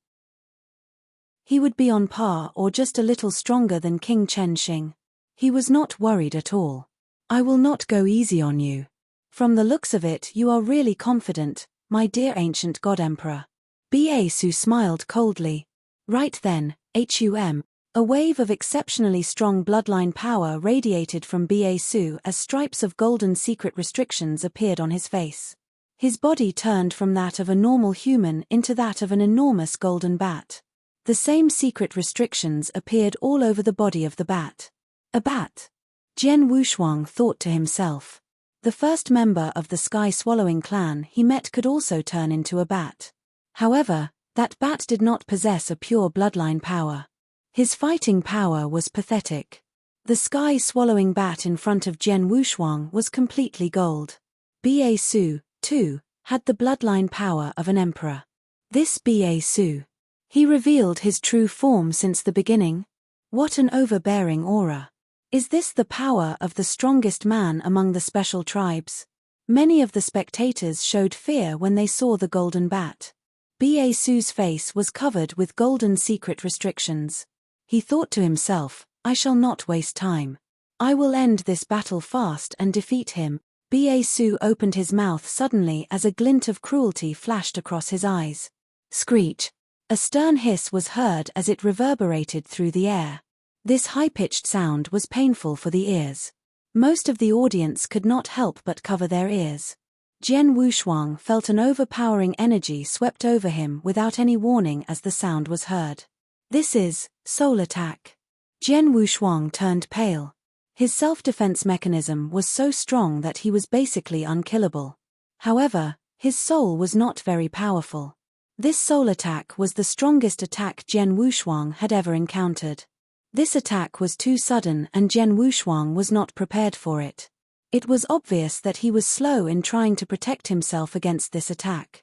He would be on par or just a little stronger than King Chen Xing. He was not worried at all. "I will not go easy on you. From the looks of it, you are really confident, my dear ancient god emperor." Basu smiled coldly. Right then, a wave of exceptionally strong bloodline power radiated from Basu as stripes of golden secret restrictions appeared on his face. His body turned from that of a normal human into that of an enormous golden bat. The same secret restrictions appeared all over the body of the bat. A bat? Jian Wushuang thought to himself. The first member of the Sky-Swallowing clan he met could also turn into a bat. However, that bat did not possess a pure bloodline power. His fighting power was pathetic. The Sky-Swallowing bat in front of Jian Wushuang was completely gold. Basu, too, had the bloodline power of an emperor. This Basu. He revealed his true form since the beginning. What an overbearing aura. Is this the power of the strongest man among the special tribes? Many of the spectators showed fear when they saw the golden bat. Basu's face was covered with golden secret restrictions. He thought to himself, I shall not waste time. I will end this battle fast and defeat him. Basu opened his mouth suddenly as a glint of cruelty flashed across his eyes. Screech. A stern hiss was heard as it reverberated through the air. This high-pitched sound was painful for the ears. Most of the audience could not help but cover their ears. Jian Wushuang felt an overpowering energy swept over him without any warning as the sound was heard. This is soul attack. Jian Wushuang turned pale. His self-defense mechanism was so strong that he was basically unkillable. However, his soul was not very powerful. This soul attack was the strongest attack Jian Wushuang had ever encountered. This attack was too sudden and Jian Wushuang was not prepared for it. It was obvious that he was slow in trying to protect himself against this attack.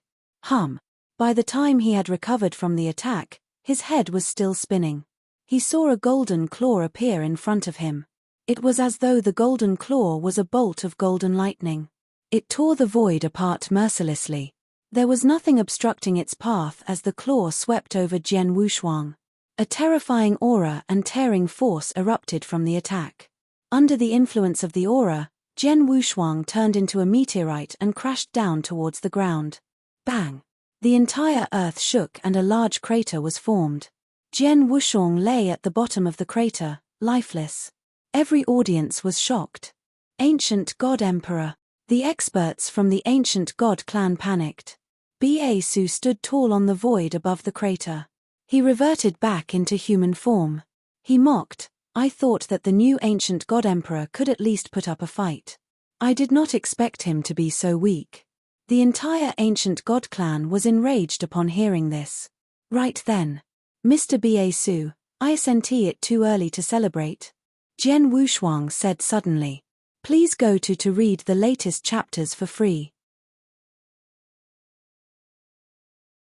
By the time he had recovered from the attack, his head was still spinning. He saw a golden claw appear in front of him. It was as though the golden claw was a bolt of golden lightning. It tore the void apart mercilessly. There was nothing obstructing its path as the claw swept over Jian Wushuang. A terrifying aura and tearing force erupted from the attack. Under the influence of the aura, Jian Wushuang turned into a meteorite and crashed down towards the ground. Bang! The entire earth shook and a large crater was formed. Jian Wuxiang lay at the bottom of the crater, lifeless. Every audience was shocked. Ancient God Emperor. The experts from the Ancient God clan panicked. Ba Su stood tall on the void above the crater. He reverted back into human form. He mocked, "I thought that the new Ancient God Emperor could at least put up a fight. I did not expect him to be so weak." The entire Ancient God clan was enraged upon hearing this. Right then. "Mr. Ba Su, isn't it too early to celebrate?" Jian Wuxiang said suddenly. "Please go to read the latest chapters for free."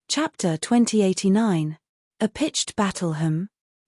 Chapter 2089. A Pitched Battle.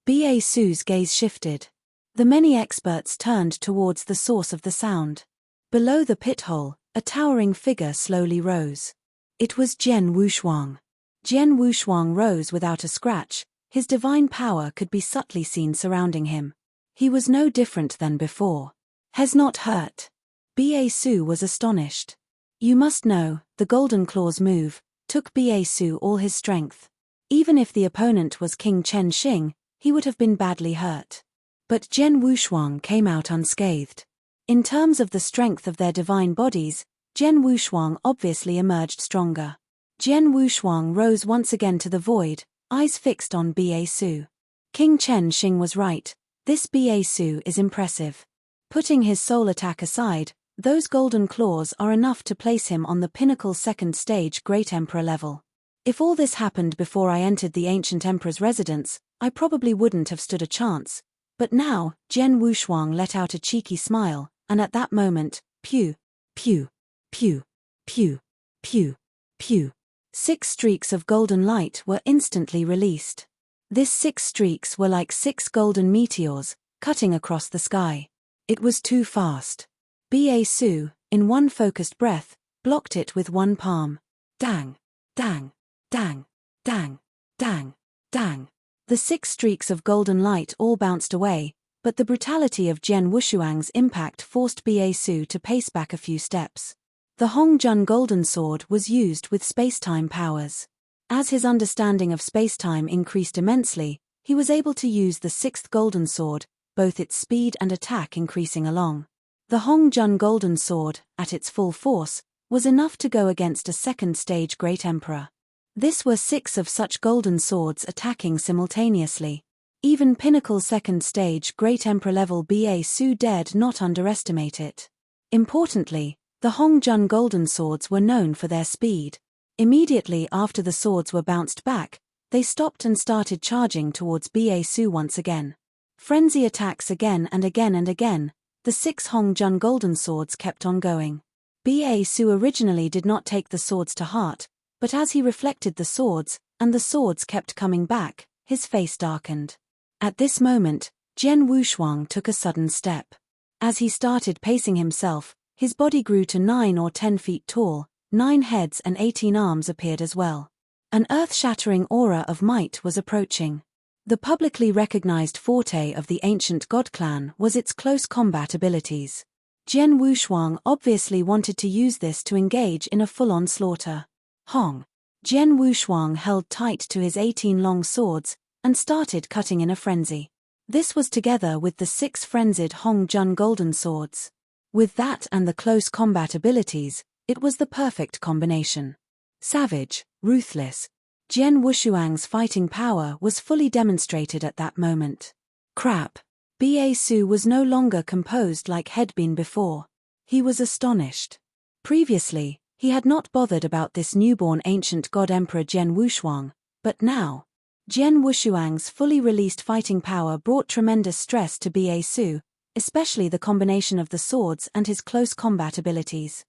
Ba Su's gaze shifted. The many experts turned towards the source of the sound. Below the pit hole, a towering figure slowly rose. It was Jian Wuxiang. Jian Wuxiang rose without a scratch. His divine power could be subtly seen surrounding him. He was no different than before. "Has not hurt." Ba Su was astonished. You must know, the Golden Claw's move took Ba Su all his strength. Even if the opponent was King Chen Xing, he would have been badly hurt. But Jian Wuxiang came out unscathed. In terms of the strength of their divine bodies, Jian Wuxiang obviously emerged stronger. Jian Wuxiang rose once again to the void, eyes fixed on Ba Su. King Chen Xing was right. This Ba Su is impressive. Putting his soul attack aside, those golden claws are enough to place him on the pinnacle second stage Great Emperor level. If all this happened before I entered the Ancient Emperor's residence, I probably wouldn't have stood a chance. But now, Jian Wuxiang let out a cheeky smile, and at that moment, pew, pew, pew, pew, pew, pew. 6 streaks of golden light were instantly released. These 6 streaks were like 6 golden meteors, cutting across the sky. It was too fast. Ba Su, in one focused breath, blocked it with one palm. Dang, dang, dang, dang, dang, dang. The 6 streaks of golden light all bounced away, but the brutality of Jian Wuxiang's impact forced Ba Su to pace back a few steps. The Hongjun Golden Sword was used with space-time powers. As his understanding of space-time increased immensely, he was able to use the 6th Golden Sword, both its speed and attack increasing along. The Hongjun Golden Sword, at its full force, was enough to go against a second-stage Great Emperor. This were 6 of such golden swords attacking simultaneously. Even pinnacle second-stage Great Emperor level Ba Su dared not underestimate it. Importantly, the Hongjun Golden Swords were known for their speed. Immediately after the swords were bounced back, they stopped and started charging towards Ba Su once again. Frenzy attacks again and again and again, the 6 Hongjun Golden Swords kept on going. Ba Su originally did not take the swords to heart, but as he reflected the swords, and the swords kept coming back, his face darkened. At this moment, Jian Wuxiang took a sudden step. As he started pacing himself, his body grew to 9 or 10 feet tall, 9 heads and 18 arms appeared as well. An earth-shattering aura of might was approaching. The publicly recognized forte of the Ancient God clan was its close combat abilities. Jian Wuxiang obviously wanted to use this to engage in a full-on slaughter. Hong. Jian Wuxiang held tight to his 18 long swords, and started cutting in a frenzy. This was together with the 6 frenzied Hongjun Golden Swords. With that and the close combat abilities, it was the perfect combination. Savage, ruthless. Jian Wuxiang's fighting power was fully demonstrated at that moment. Crap. Ba Su was no longer composed like had been before. He was astonished. Previously, he had not bothered about this newborn ancient god emperor Jian Wuxiang, but now, Jian Wuxiang's fully released fighting power brought tremendous stress to Ba Su, especially the combination of the swords and his close combat abilities.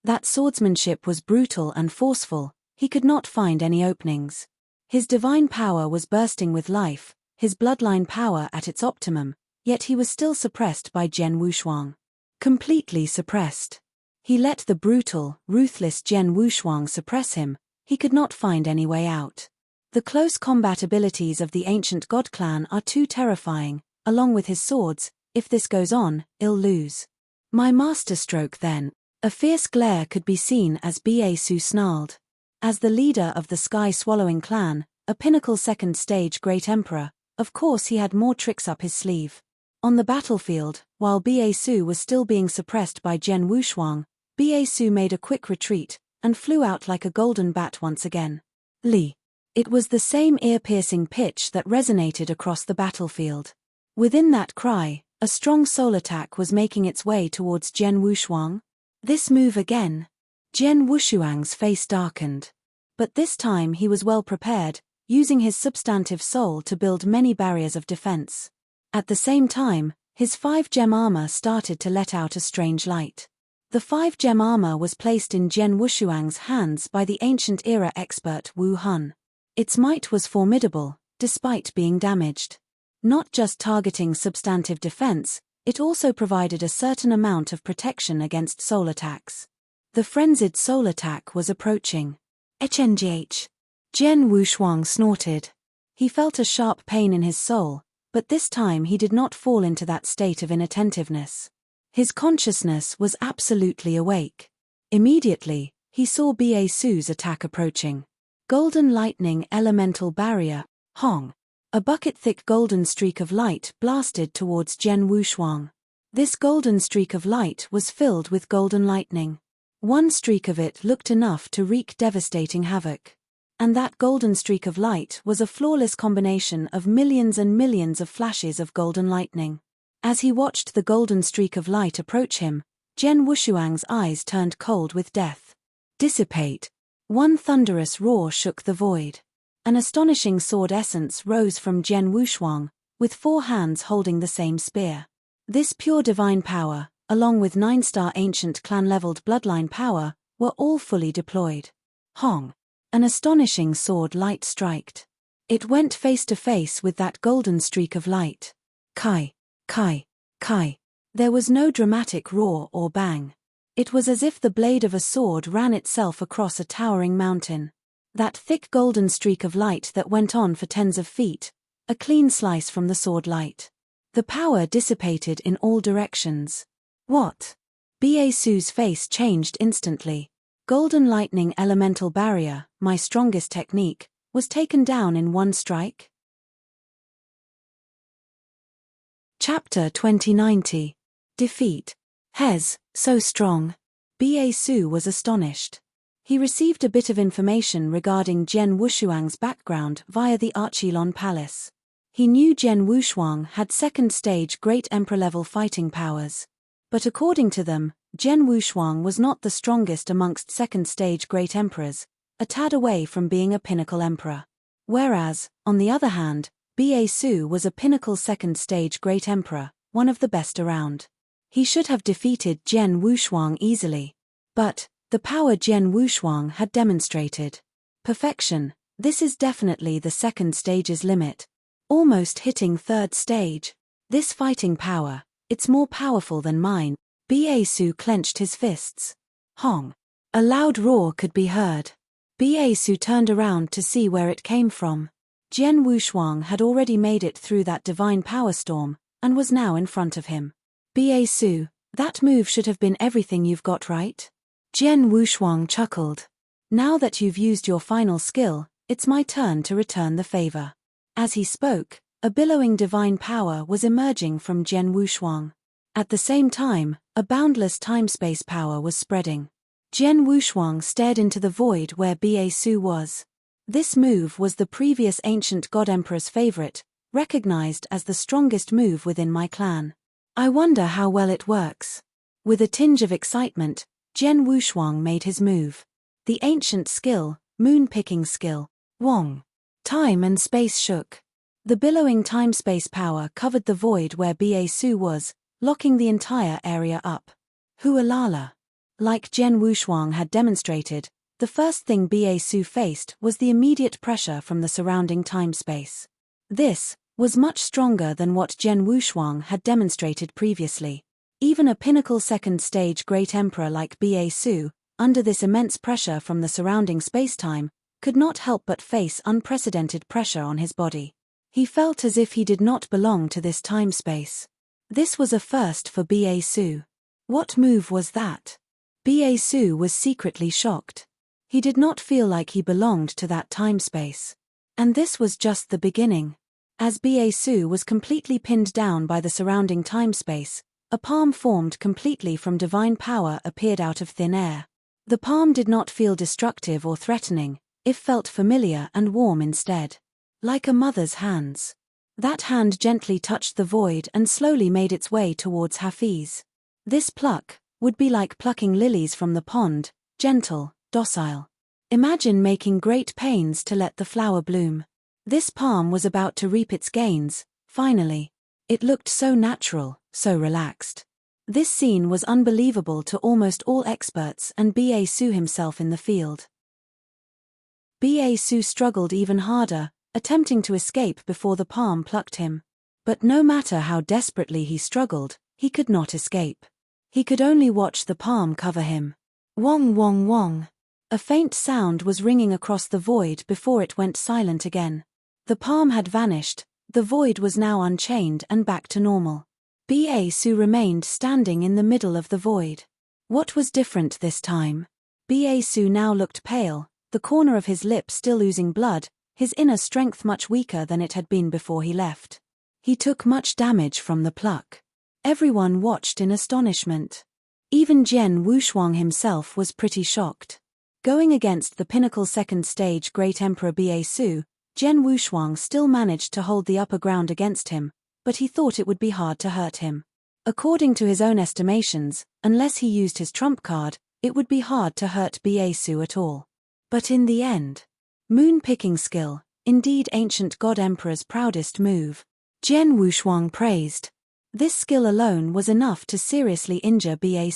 That swordsmanship was brutal and forceful, he could not find any openings. His divine power was bursting with life, his bloodline power at its optimum, yet he was still suppressed by Jian Wuxiang. Completely suppressed. He let the brutal, ruthless Jian Wuxiang suppress him, he could not find any way out. The close combat abilities of the ancient god clan are too terrifying, along with his swords. If this goes on, he'll lose. My masterstroke then. A fierce glare could be seen as Ba Su snarled. As the leader of the sky-swallowing clan, a pinnacle second stage great emperor, of course he had more tricks up his sleeve. On the battlefield, while Biesu was still being suppressed by Zhen Wushuang, Biesu made a quick retreat, and flew out like a golden bat once again. Li. It was the same ear-piercing pitch that resonated across the battlefield. Within that cry, a strong soul attack was making its way towards Zhen Wushuang. This move again. Zhen Wushuang's face darkened. But this time he was well prepared, using his substantive soul to build many barriers of defense. At the same time, his 5-gem armor started to let out a strange light. The 5-gem armor was placed in Zhen Wushuang's hands by the ancient era expert Wu Hun. Its might was formidable, despite being damaged. Not just targeting substantive defense, it also provided a certain amount of protection against soul attacks. The frenzied soul attack was approaching. HNGH. Zhen Wushuang snorted. He felt a sharp pain in his soul, but this time he did not fall into that state of inattentiveness. His consciousness was absolutely awake. Immediately, he saw Biesu's attack approaching. Golden lightning elemental barrier, Hong. A bucket-thick golden streak of light blasted towards Zhen Wushuang. This golden streak of light was filled with golden lightning. One streak of it looked enough to wreak devastating havoc. And that golden streak of light was a flawless combination of millions and millions of flashes of golden lightning. As he watched the golden streak of light approach him, Zhen Wushuang's eyes turned cold with death. Dissipate. One thunderous roar shook the void. An astonishing sword essence rose from Zhen Wushuang, with 4 hands holding the same spear. This pure divine power, along with 9-star ancient clan-leveled bloodline power, were all fully deployed. Hong. An astonishing sword light striked. It went face to face with that golden streak of light. Kai, kai, kai. There was no dramatic roar or bang. It was as if the blade of a sword ran itself across a towering mountain. That thick golden streak of light that went on for tens of feet, a clean slice from the sword light. The power dissipated in all directions. What? Biesu's face changed instantly. Golden lightning elemental barrier, my strongest technique, was taken down in one strike. Chapter 2090. Defeat. Hez, so strong. Biesu was astonished. He received a bit of information regarding Zhen Wushuang's background via the Archilon Palace. He knew Zhen Wushuang had second-stage Great Emperor-level fighting powers. But according to them, Zhen Wushuang was not the strongest amongst second-stage Great Emperors, a tad away from being a pinnacle emperor. Whereas, on the other hand, Biesu was a pinnacle second-stage Great Emperor, one of the best around. He should have defeated Zhen Wushuang easily. But, the power Zhen Wushuang had demonstrated. Perfection, this is definitely the second stage's limit. Almost hitting third stage. This fighting power, it's more powerful than mine. Biesu clenched his fists. Hong. A loud roar could be heard. Biesu turned around to see where it came from. Zhen Wushuang had already made it through that divine power storm, and was now in front of him. Biesu, that move should have been everything you've got, right? Zhen Wushuang chuckled. Now that you've used your final skill, it's my turn to return the favor. As he spoke, a billowing divine power was emerging from Zhen Wushuang. At the same time, a boundless time-space power was spreading. Zhen Wushuang stared into the void where Biesu was. This move was the previous ancient god emperor's favorite, recognized as the strongest move within my clan. I wonder how well it works. With a tinge of excitement, Zhen Wushuang made his move. The ancient skill, moon-picking skill, Wong. Time and space shook. The billowing time-space power covered the void where Biesu was, locking the entire area up. Hualala. Like Zhen Wushuang had demonstrated, the first thing Biesu faced was the immediate pressure from the surrounding time-space. This was much stronger than what Zhen Wushuang had demonstrated previously. Even a pinnacle second-stage great emperor like Biesu, under this immense pressure from the surrounding spacetime, could not help but face unprecedented pressure on his body. He felt as if he did not belong to this time-space. This was a first for Biesu. What move was that? Biesu was secretly shocked. He did not feel like he belonged to that time-space. And this was just the beginning. As Ba was completely pinned down by the surrounding time-space, a palm formed completely from divine power appeared out of thin air. The palm did not feel destructive or threatening, it felt familiar and warm instead. Like a mother's hands. That hand gently touched the void and slowly made its way towards Hafiz. This pluck would be like plucking lilies from the pond, gentle, docile. Imagine making great pains to let the flower bloom. This palm was about to reap its gains, finally. It looked so natural, so relaxed. This scene was unbelievable to almost all experts and Ba himself in the field. Ba struggled even harder, attempting to escape before the palm plucked him. But no matter how desperately he struggled, he could not escape. He could only watch the palm cover him. Wong wong wong. A faint sound was ringing across the void before it went silent again. The palm had vanished, the void was now unchained and back to normal. Ba remained standing in the middle of the void. What was different this time? Ba now looked pale, the corner of his lip still oozing blood, his inner strength much weaker than it had been before he left. He took much damage from the pluck. Everyone watched in astonishment. Even Jian Wushuang himself was pretty shocked. Going against the pinnacle second stage Great Emperor Ba, Jian Wushuang still managed to hold the upper ground against him, but he thought it would be hard to hurt him. According to his own estimations, unless he used his trump card, it would be hard to hurt Ba at all. But in the end, moon-picking skill, indeed ancient god emperor's proudest move. Jian Wushuang praised. This skill alone was enough to seriously injure Ba.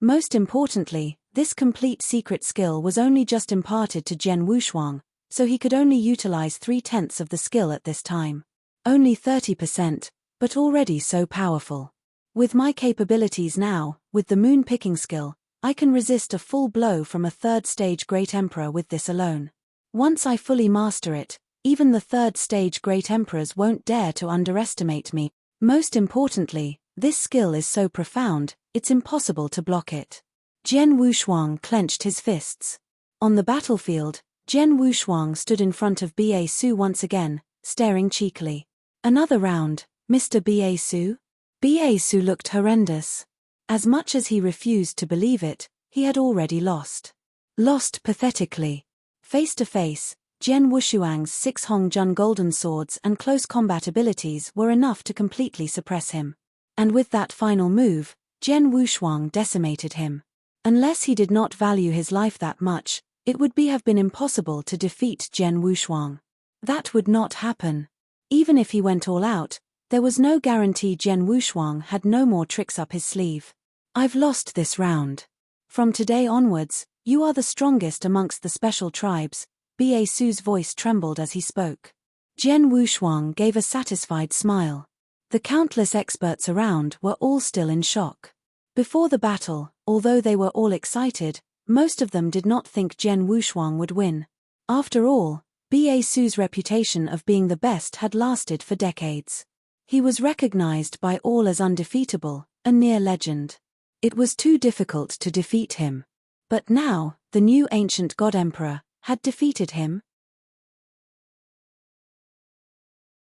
Most importantly, this complete secret skill was only just imparted to Jian Wushuang, so he could only utilize 3/10 of the skill at this time. Only 30%, but already so powerful. With my capabilities now, with the moon-picking skill, I can resist a full blow from a third-stage Great Emperor with this alone. Once I fully master it, even the third-stage Great Emperors won't dare to underestimate me. Most importantly, this skill is so profound, it's impossible to block it. Jian Wushuang clenched his fists. On the battlefield, Jian Wushuang stood in front of Ba once again, staring cheekily. Another round, Mr. Ba. Ba looked horrendous. As much as he refused to believe it, he had already lost. Lost pathetically. Face to face, Jian Wushuang's 6 Hongjun golden swords and close combat abilities were enough to completely suppress him. And with that final move, Jian Wushuang decimated him. Unless he did not value his life that much, it would have been impossible to defeat Jian Wushuang. That would not happen. Even if he went all out, there was no guarantee Jian Wushuang had no more tricks up his sleeve. I've lost this round. From today onwards, you are the strongest amongst the special tribes. Ba-su's voice trembled as he spoke. Jian Wushuang gave a satisfied smile. The countless experts around were all still in shock. Before the battle, although they were all excited, most of them did not think Jian Wushuang would win. After all, Ba-su's reputation of being the best had lasted for decades. He was recognized by all as undefeatable, a near legend. It was too difficult to defeat him. But now, the new ancient god emperor had defeated him.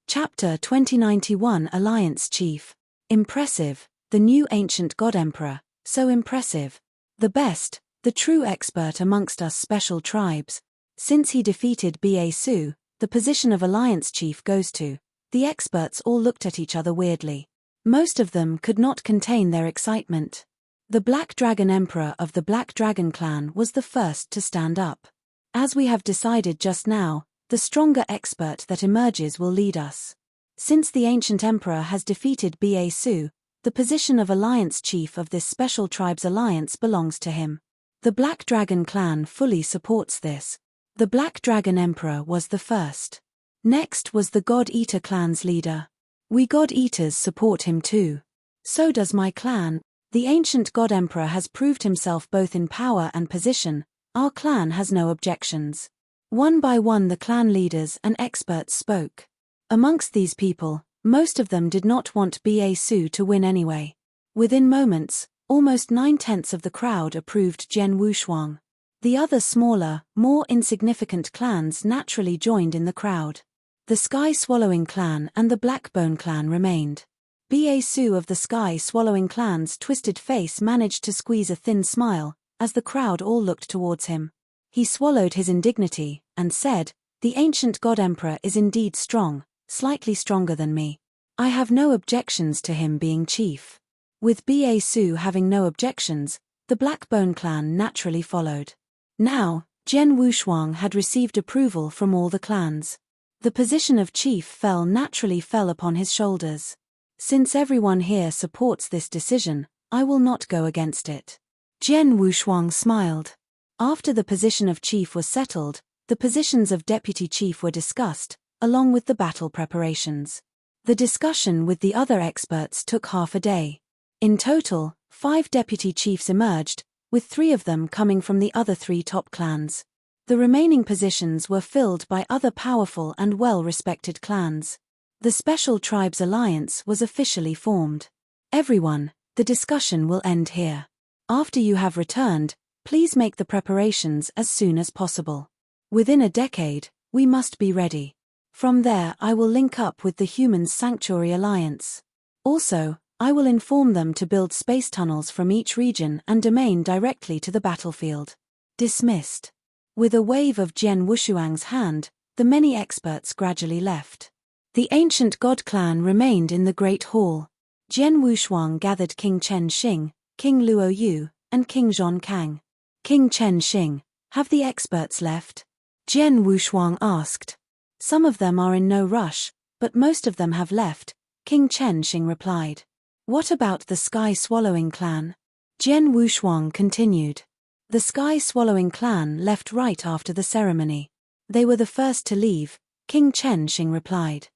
Chapter 2091 Alliance Chief. Impressive, the new ancient god emperor, so impressive. The best, the true expert amongst us special tribes. Since he defeated Ba-su, the position of Alliance Chief goes to. The experts all looked at each other weirdly. Most of them could not contain their excitement. The Black Dragon Emperor of the Black Dragon clan was the first to stand up. As we have decided just now, the stronger expert that emerges will lead us. Since the ancient emperor has defeated Ba-su, the position of Alliance Chief of this special tribe's alliance belongs to him. The Black Dragon clan fully supports this. The Black Dragon Emperor was the first. Next was the God Eater clan's leader. We God Eaters support him too. So does my clan. The ancient God Emperor has proved himself both in power and position. Our clan has no objections. One by one the clan leaders and experts spoke. Amongst these people, most of them did not want Ba-su to win anyway. Within moments, almost 9/10 of the crowd approved Jian Wushuang. The other smaller, more insignificant clans naturally joined in the crowd. The Sky-Swallowing clan and the Blackbone clan remained. Basu of the Sky-Swallowing clan's twisted face managed to squeeze a thin smile, as the crowd all looked towards him. He swallowed his indignity, and said, "The ancient God Emperor is indeed strong, slightly stronger than me. I have no objections to him being chief." With Basu having no objections, the Blackbone clan naturally followed. Now, Jian Wushuang had received approval from all the clans. The position of chief naturally fell upon his shoulders. Since everyone here supports this decision, I will not go against it. Jian Wushuang smiled. After the position of chief was settled, the positions of deputy chief were discussed, along with the battle preparations. The discussion with the other experts took half a day. In total, 5 deputy chiefs emerged, with 3 of them coming from the other 3 top clans. The remaining positions were filled by other powerful and well-respected clans. The Special Tribes Alliance was officially formed. Everyone, the discussion will end here. After you have returned, please make the preparations as soon as possible. Within a decade, we must be ready. From there I will link up with the Humans Sanctuary Alliance. Also, I will inform them to build space tunnels from each region and domain directly to the battlefield. Dismissed. With a wave of Jian Wushuang's hand, the many experts gradually left. The ancient God clan remained in the Great Hall. Jian Wushuang gathered King Chen Xing, King Luo Yu, and King Zhong Kang. King Chen Xing, have the experts left? Jian Wushuang asked. Some of them are in no rush, but most of them have left, King Chen Xing replied. What about the Sky-Swallowing clan? Jian Wushuang continued. The Sky-Swallowing clan left right after the ceremony. They were the first to leave, King Chen Xing replied.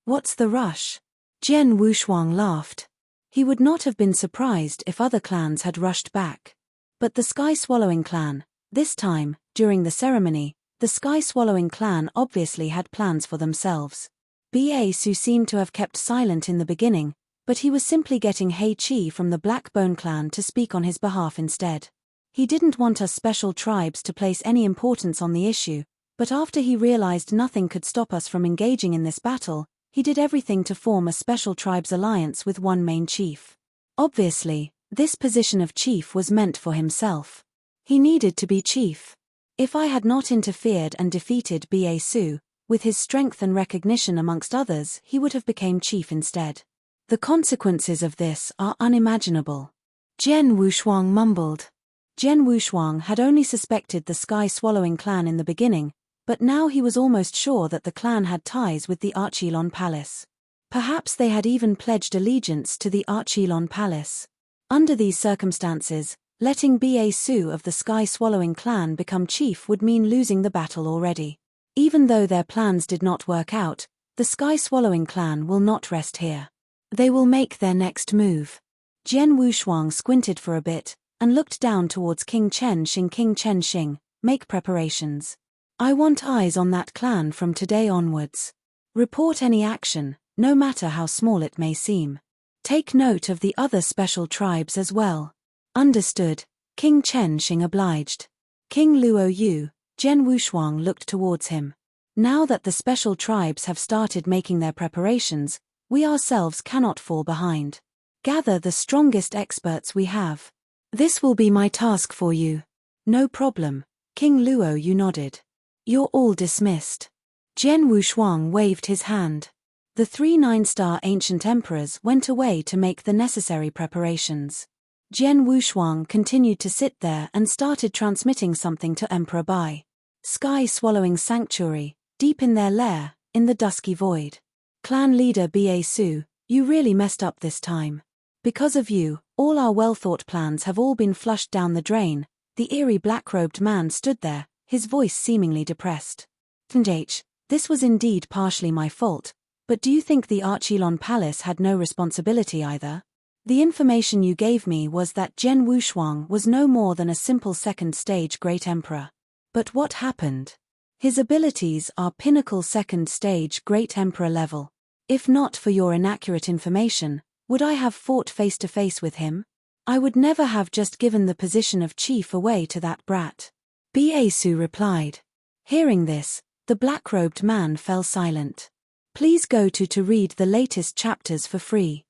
What's the rush? Jian Wushuang laughed. He would not have been surprised if other clans had rushed back. But the Sky-Swallowing clan, this time, during the ceremony, the Sky-Swallowing clan obviously had plans for themselves. Basu seemed to have kept silent in the beginning, but he was simply getting Hei Qi from the Blackbone clan to speak on his behalf instead. He didn't want us special tribes to place any importance on the issue, but after he realized nothing could stop us from engaging in this battle, he did everything to form a special tribes alliance with one main chief. Obviously, this position of chief was meant for himself. He needed to be chief. If I had not interfered and defeated Basu, with his strength and recognition amongst others, he would have become chief instead. The consequences of this are unimaginable. Jian Wushuang mumbled. Jian Wushuang had only suspected the Sky-Swallowing clan in the beginning, but now he was almost sure that the clan had ties with the Archelon Palace. Perhaps they had even pledged allegiance to the Archelon Palace. Under these circumstances, letting Basu of the Sky-Swallowing clan become chief would mean losing the battle already. Even though their plans did not work out, the Sky-Swallowing clan will not rest here. They will make their next move. Jian Wushuang squinted for a bit, and looked down towards King Chen Xing. King Chen Xing, make preparations. I want eyes on that clan from today onwards. Report any action, no matter how small it may seem. Take note of the other special tribes as well. Understood, King Chen Xing obliged. King Luo Yu, Jian Wushuang looked towards him. Now that the special tribes have started making their preparations, we ourselves cannot fall behind. Gather the strongest experts we have. This will be my task for you. No problem, King Luo Yu nodded. You're all dismissed. Jian Wushuang waved his hand. The 3 9-star ancient emperors went away to make the necessary preparations. Jian Wushuang continued to sit there and started transmitting something to Emperor Bai. Sky-Swallowing Sanctuary, deep in their lair, in the dusky void. Clan leader Basu, you really messed up this time. Because of you, all our well-thought plans have all been flushed down the drain. The eerie black-robed man stood there, his voice seemingly depressed. This was indeed partially my fault, but do you think the Archelon Palace had no responsibility either? The information you gave me was that Jian Wushuang was no more than a simple second-stage Great Emperor. But what happened? His abilities are pinnacle second-stage Great Emperor level. If not for your inaccurate information, would I have fought face-to-face with him? I would never have just given the position of chief away to that brat. Biesu replied. Hearing this, the black-robed man fell silent. Please go to read the latest chapters for free.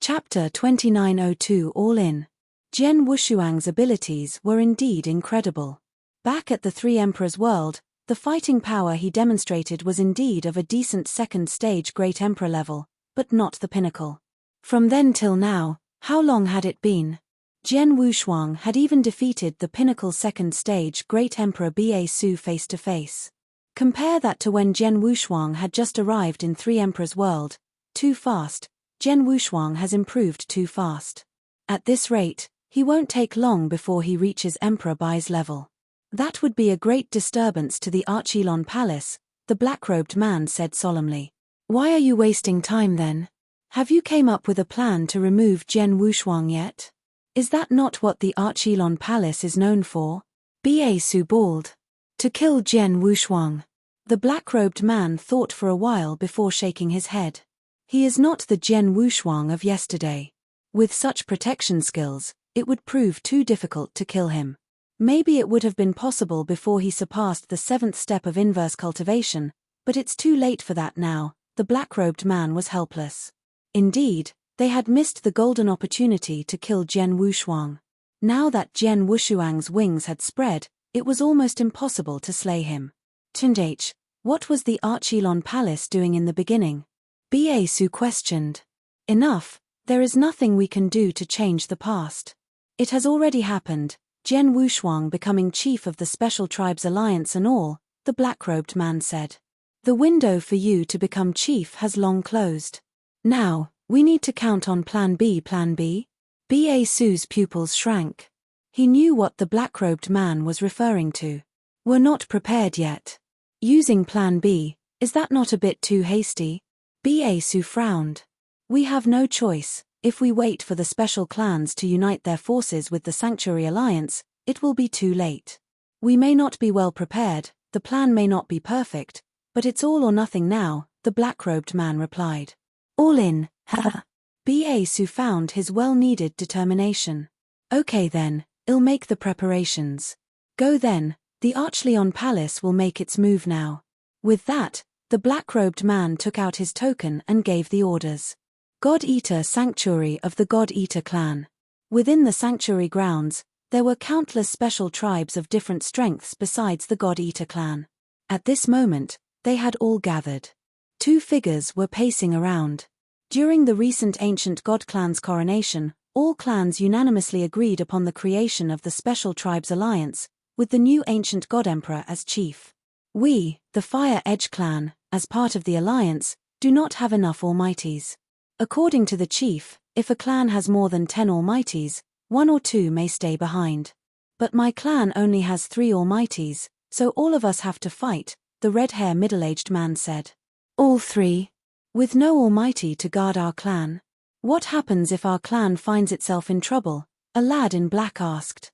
Chapter 2902 All In. Jian Wushuang's abilities were indeed incredible. Back at the Three Emperors world, the fighting power he demonstrated was indeed of a decent second-stage Great Emperor level, but not the pinnacle. From then till now, how long had it been? Jian Wushuang had even defeated the pinnacle second-stage Great Emperor Biesu face-to-face. Compare that to when Jian Wushuang had just arrived in Three Emperors world. Too fast. Jian Wushuang has improved too fast. At this rate, he won't take long before he reaches Emperor Bai's level. That would be a great disturbance to the Archilon Palace, the black-robed man said solemnly. Why are you wasting time then? Have you came up with a plan to remove Jian Wushuang yet? Is that not what the Archilon Palace is known for? Biesu bawled. To kill Jian Wushuang. The black-robed man thought for a while before shaking his head. He is not the Jian Wushuang of yesterday. With such protection skills, it would prove too difficult to kill him. Maybe it would have been possible before he surpassed the 7th step of inverse cultivation, but it's too late for that now. The black-robed man was helpless. Indeed, they had missed the golden opportunity to kill Jian Wushuang. Now that Jian Wushuang's wings had spread, it was almost impossible to slay him. Tundh, what was the Archilon Palace doing in the beginning? Biesu questioned. Enough, there is nothing we can do to change the past. It has already happened, Jian Wushuang becoming chief of the Special Tribes Alliance and all, the black-robed man said. The window for you to become chief has long closed. Now, we need to count on Plan B. Plan B? Biesu's pupils shrank. He knew what the black-robed man was referring to. We're not prepared yet. Using Plan B, is that not a bit too hasty? Biesu frowned. We have no choice. If we wait for the special clans to unite their forces with the Sanctuary Alliance, it will be too late. We may not be well prepared, the plan may not be perfect, but it's all or nothing now, the black-robed man replied. All in, ha. Biesu found his well-needed determination. Okay then, I'll make the preparations. Go then, the Archleon Palace will make its move now. With that, the black-robed man took out his token and gave the orders. God-Eater Sanctuary of the God-Eater clan. Within the sanctuary grounds, there were countless special tribes of different strengths besides the God-Eater clan. At this moment, they had all gathered. Two figures were pacing around. During the recent ancient god clan's coronation, all clans unanimously agreed upon the creation of the Special Tribes Alliance, with the new ancient god emperor as chief. We, the Fire Edge clan, as part of the alliance, do not have enough almighties. According to the chief, if a clan has more than 10 almighties, 1 or 2 may stay behind. But my clan only has 3 almighties, so all of us have to fight, the red-hair middle-aged man said. All 3? With no almighty to guard our clan? What happens if our clan finds itself in trouble? A lad in black asked.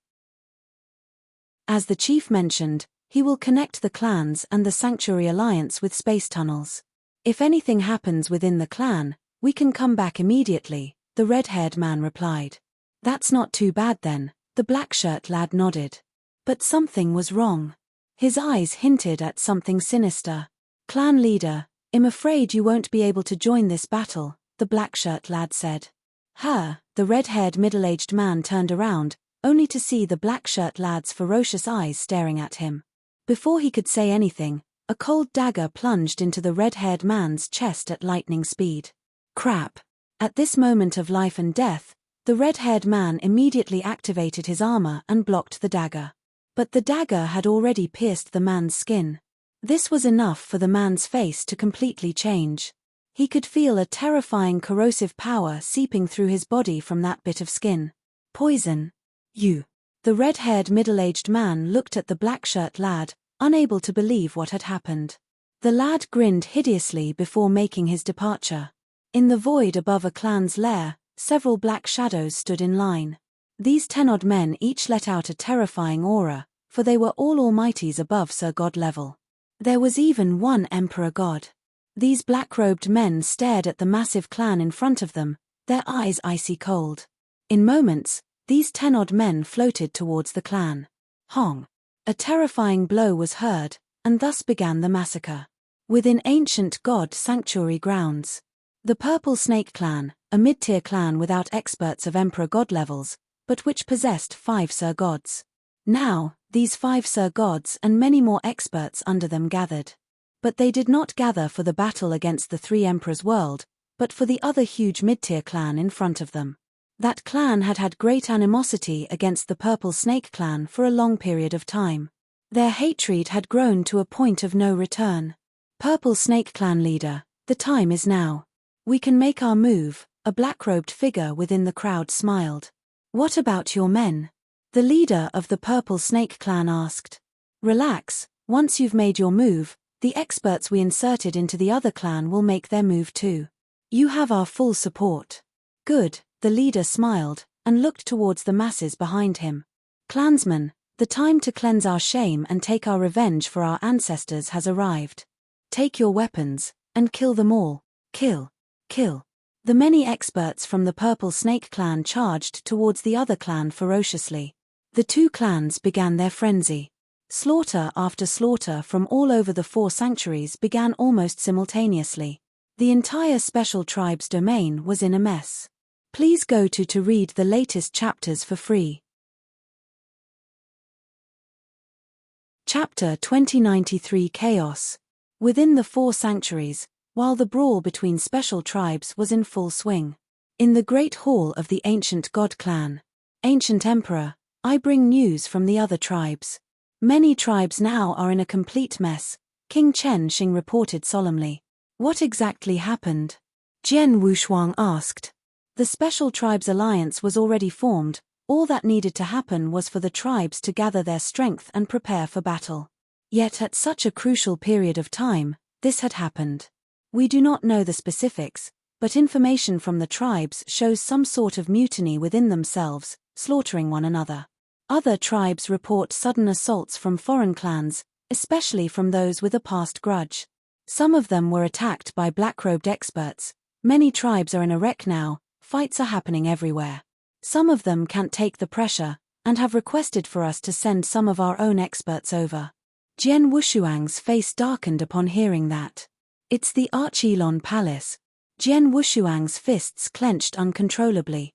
As the chief mentioned, he will connect the clans and the Sanctuary Alliance with space tunnels. If anything happens within the clan, we can come back immediately, the red-haired man replied. That's not too bad then, the black-shirt lad nodded. But something was wrong. His eyes hinted at something sinister. Clan leader, I'm afraid you won't be able to join this battle, the black-shirt lad said. The red-haired middle-aged man turned around, only to see the black-shirt lad's ferocious eyes staring at him. Before he could say anything, a cold dagger plunged into the red-haired man's chest at lightning speed. Crap. At this moment of life and death, the red-haired man immediately activated his armor and blocked the dagger. But the dagger had already pierced the man's skin. This was enough for the man's face to completely change. He could feel a terrifying corrosive power seeping through his body from that bit of skin. Poison. You. The red-haired middle-aged man looked at the black-shirt lad, unable to believe what had happened. The lad grinned hideously before making his departure. In the void above a clan's lair, several black shadows stood in line. These 10-odd men each let out a terrifying aura, for they were all almighties above Sir God level. There was even one Emperor God. These black-robed men stared at the massive clan in front of them, their eyes icy cold. In moments, these 10-odd men floated towards the clan. Hong. A terrifying blow was heard, and thus began the massacre. Within ancient god sanctuary grounds. The Purple Snake Clan, a mid-tier clan without experts of Emperor God levels, but which possessed 5 Sir Gods. Now, these 5 Sir Gods and many more experts under them gathered. But they did not gather for the battle against the 3 Emperors' world, but for the other huge mid-tier clan in front of them. That clan had had great animosity against the Purple Snake Clan for a long period of time. Their hatred had grown to a point of no return. Purple Snake Clan leader, the time is now. We can make our move, a black-robed figure within the crowd smiled. What about your men? The leader of the Purple Snake Clan asked. Relax, once you've made your move, the experts we inserted into the other clan will make their move too. You have our full support. Good, the leader smiled, and looked towards the masses behind him. Clansmen, the time to cleanse our shame and take our revenge for our ancestors has arrived. Take your weapons, and kill them all. Kill. Kill. The many experts from the Purple Snake Clan charged towards the other clan ferociously. The 2 clans began their frenzy. Slaughter after slaughter from all over the 4 sanctuaries began almost simultaneously. The entire Special Tribes domain was in a mess. Please go to read the latest chapters for free. Chapter 2093 Chaos. Within the 4 sanctuaries, while the brawl between Special Tribes was in full swing. In the Great Hall of the Ancient God Clan. Ancient Emperor, I bring news from the other tribes. Many tribes now are in a complete mess, King Chen Xing reported solemnly. What exactly happened? Jian Wushuang asked. The Special Tribes Alliance was already formed, all that needed to happen was for the tribes to gather their strength and prepare for battle. Yet at such a crucial period of time, this had happened. We do not know the specifics, but information from the tribes shows some sort of mutiny within themselves, slaughtering one another. Other tribes report sudden assaults from foreign clans, especially from those with a past grudge. Some of them were attacked by black-robed experts. Many tribes are in a wreck now, fights are happening everywhere. Some of them can't take the pressure, and have requested for us to send some of our own experts over. Jian Wushuang's face darkened upon hearing that. It's the Archilon Palace. Jian Wushuang's fists clenched uncontrollably.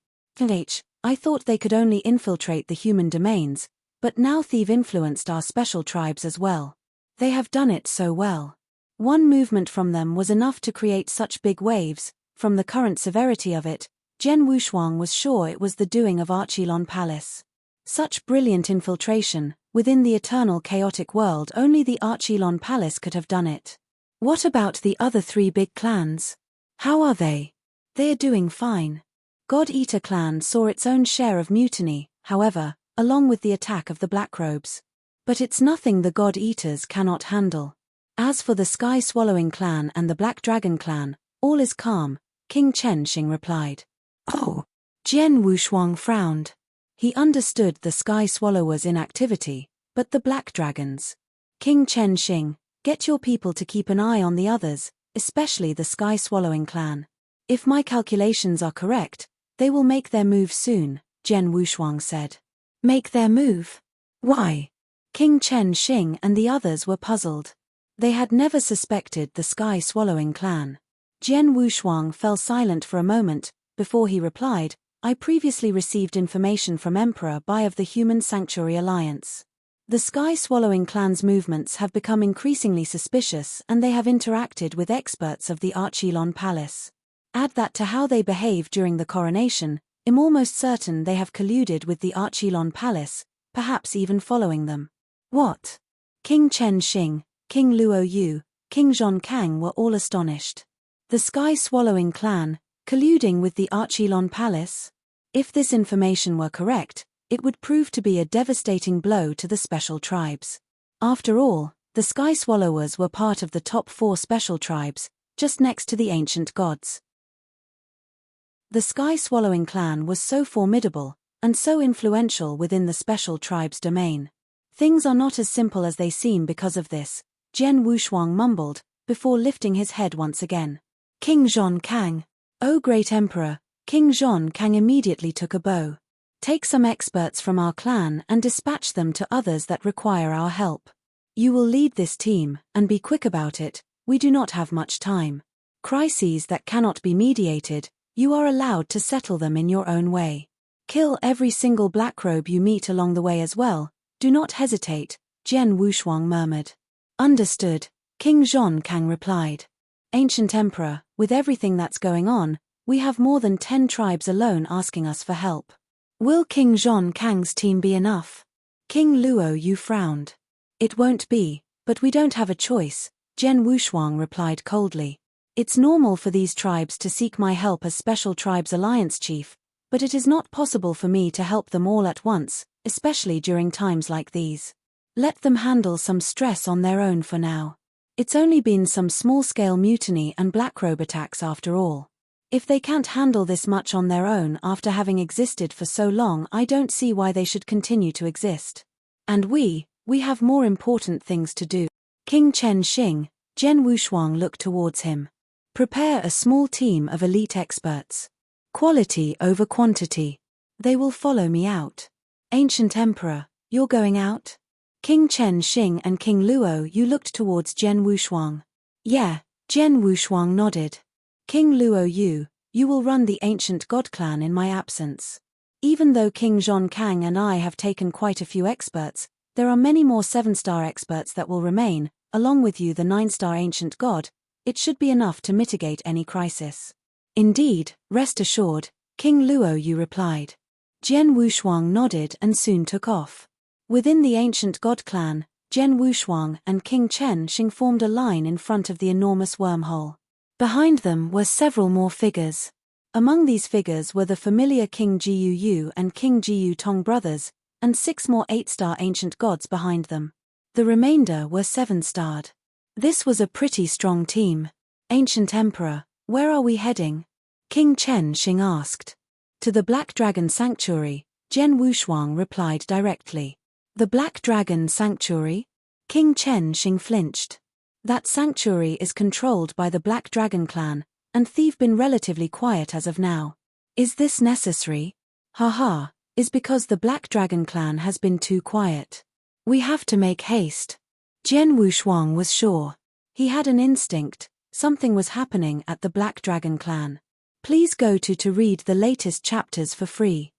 I thought they could only infiltrate the human domains, but now they've influenced our Special Tribes as well. They have done it so well. One movement from them was enough to create such big waves. From the current severity of it, Jian Wushuang was sure it was the doing of Archilon Palace. Such brilliant infiltration, within the eternal chaotic world only the Archilon Palace could have done it. What about the other 3 big clans? How are they? They are doing fine. God Eater clan saw its own share of mutiny, however, along with the attack of the Blackrobes. But it's nothing the God Eaters cannot handle. As for the Sky Swallowing clan and the Black Dragon clan, all is calm, King Chen Xing replied. Oh! Jian Wushuang frowned. He understood the Sky Swallowers' inactivity, but the Black Dragons. King Chen Xing, get your people to keep an eye on the others, especially the Sky Swallowing clan. If my calculations are correct, they will make their move soon, Jian Wushuang said. Make their move? Why? King Chen Xing and the others were puzzled. They had never suspected the Sky Swallowing clan. Jian Wushuang fell silent for a moment, before he replied, I previously received information from Emperor Bai of the Human Sanctuary Alliance. The Sky Swallowing clan's movements have become increasingly suspicious and they have interacted with experts of the Archilon Palace. Add that to how they behaved during the coronation, I'm almost certain they have colluded with the Archilon Palace, perhaps even following them. What? King Chen Xing, King Luo Yu, King Zhong Kang were all astonished. The Sky Swallowing clan, colluding with the Archilon Palace? If this information were correct, it would prove to be a devastating blow to the Special Tribes. After all, the Sky Swallowers were part of the top 4 Special Tribes, just next to the Ancient Gods. The Sky Swallowing clan was so formidable, and so influential within the Special Tribes domain. Things are not as simple as they seem because of this, Jian Wushuang mumbled, before lifting his head once again. King Zhong Kang, O great Emperor, King Zhon Kang immediately took a bow. Take some experts from our clan and dispatch them to others that require our help. You will lead this team, and be quick about it, we do not have much time. Crises that cannot be mediated, you are allowed to settle them in your own way. Kill every single blackrobe you meet along the way as well, do not hesitate, Jian Wushuang murmured. Understood, King Zhon Kang replied. Ancient Emperor, with everything that's going on, we have more than 10 tribes alone asking us for help. Will King Zhon Kang's team be enough? King Luo Yu frowned. It won't be, but we don't have a choice, Jian Wushuang replied coldly. It's normal for these tribes to seek my help as Special Tribes Alliance Chief, but it is not possible for me to help them all at once, especially during times like these. Let them handle some stress on their own for now. It's only been some small-scale mutiny and blackrobe attacks after all. If they can't handle this much on their own after having existed for so long, I don't see why they should continue to exist. And we have more important things to do. King Chen Xing, Jian Wushuang looked towards him. Prepare a small team of elite experts. Quality over quantity. They will follow me out. Ancient Emperor, you're going out? King Chen Xing and King Luo Yu looked towards Jian Wushuang. Yeah, Jian Wushuang nodded. King Luo Yu, you will run the Ancient God Clan in my absence. Even though King Zhon Kang and I have taken quite a few experts, there are many more 7-star experts that will remain, along with you the 9-star Ancient God. It should be enough to mitigate any crisis. Indeed, rest assured, King Luo Yu replied. Jian Wushuang nodded and soon took off. Within the Ancient God Clan, Jian Wushuang and King Chen Xing formed a line in front of the enormous wormhole. Behind them were several more figures. Among these figures were the familiar King Jiyu Yu and King Jiyu Tong brothers, and 6 more 8-star ancient gods behind them. The remainder were 7-starred. This was a pretty strong team. Ancient Emperor, where are we heading? King Chen Xing asked. To the Black Dragon Sanctuary, Jian Wushuang replied directly. The Black Dragon Sanctuary? King Chen Xing flinched. That sanctuary is controlled by the Black Dragon clan, and they've been relatively quiet as of now. Is this necessary? Haha, is because the Black Dragon clan has been too quiet. We have to make haste. Jian Wushuang was sure. He had an instinct, something was happening at the Black Dragon clan. Please go to read the latest chapters for free.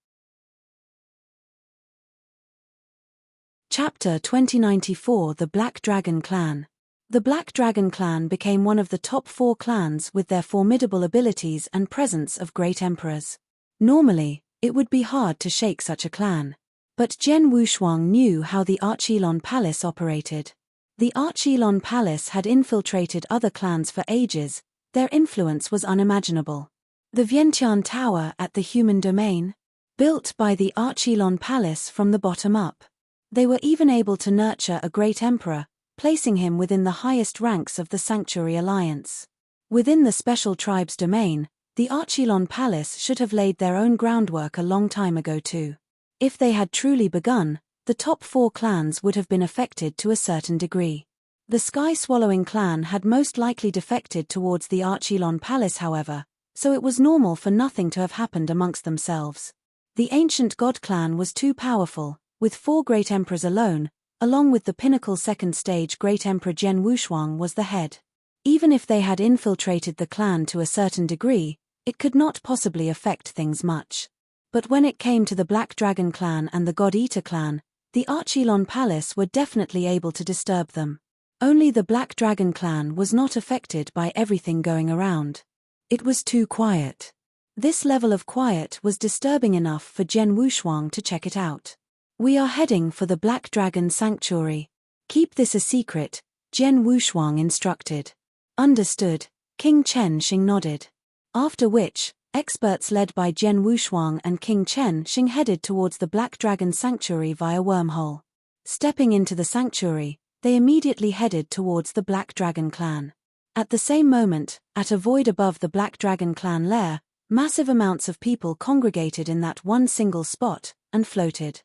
Chapter 2094 The Black Dragon Clan. The Black Dragon clan became one of the top 4 clans with their formidable abilities and presence of great emperors. Normally, it would be hard to shake such a clan. But Jian Wushuang knew how the Archilon Palace operated. The Archilon Palace had infiltrated other clans for ages, their influence was unimaginable. The Vientiane Tower at the human domain? Built by the Archilon Palace from the bottom up. They were even able to nurture a great emperor, placing him within the highest ranks of the Sanctuary Alliance. Within the Special Tribes domain, the Archilon Palace should have laid their own groundwork a long time ago too. If they had truly begun, the top 4 clans would have been affected to a certain degree. The Sky-Swallowing clan had most likely defected towards the Archilon Palace however, so it was normal for nothing to have happened amongst themselves. The Ancient God clan was too powerful, with 4 great emperors alone, along with the pinnacle 2nd stage Great Emperor Jian Wushuang was the head. Even if they had infiltrated the clan to a certain degree, it could not possibly affect things much. But when it came to the Black Dragon clan and the God Eater clan, the Archilon Palace were definitely able to disturb them. Only the Black Dragon clan was not affected by everything going around. It was too quiet. This level of quiet was disturbing enough for Jian Wushuang to check it out. We are heading for the Black Dragon Sanctuary. Keep this a secret, Jian Wushuang instructed. Understood, King Chen Xing nodded. After which, experts led by Jian Wushuang and King Chen Xing headed towards the Black Dragon Sanctuary via wormhole. Stepping into the sanctuary, they immediately headed towards the Black Dragon clan. At the same moment, at a void above the Black Dragon clan lair, massive amounts of people congregated in that one single spot, and floated.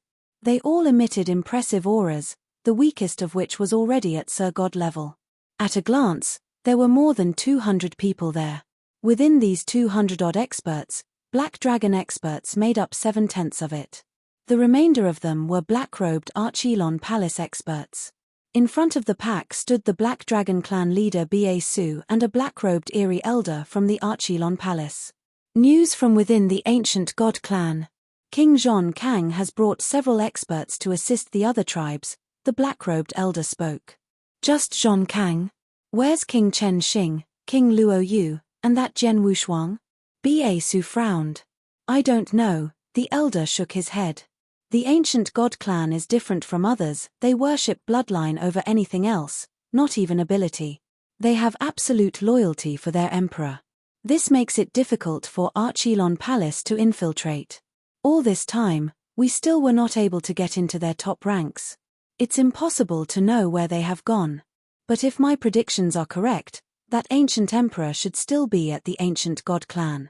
They all emitted impressive auras, the weakest of which was already at Sir God level. At a glance, there were more than 200 people there. Within these 200-odd experts, Black Dragon experts made up 7/10 of it. The remainder of them were black-robed Archelon Palace experts. In front of the pack stood the Black Dragon clan leader Ba Su and a black-robed Eerie Elder from the Archelon Palace. News from within the ancient god clan. King Zhong Kang has brought several experts to assist the other tribes, the black-robed elder spoke. Just Zhong Kang? Where's King Chen Xing, King Luo Yu, and that Jian Wushuang? Ba Su frowned. I don't know, the elder shook his head. The ancient god clan is different from others, they worship bloodline over anything else, not even ability. They have absolute loyalty for their emperor. This makes it difficult for Archelon Palace to infiltrate. All this time, we still were not able to get into their top ranks. It's impossible to know where they have gone. But if my predictions are correct, that ancient emperor should still be at the ancient god clan.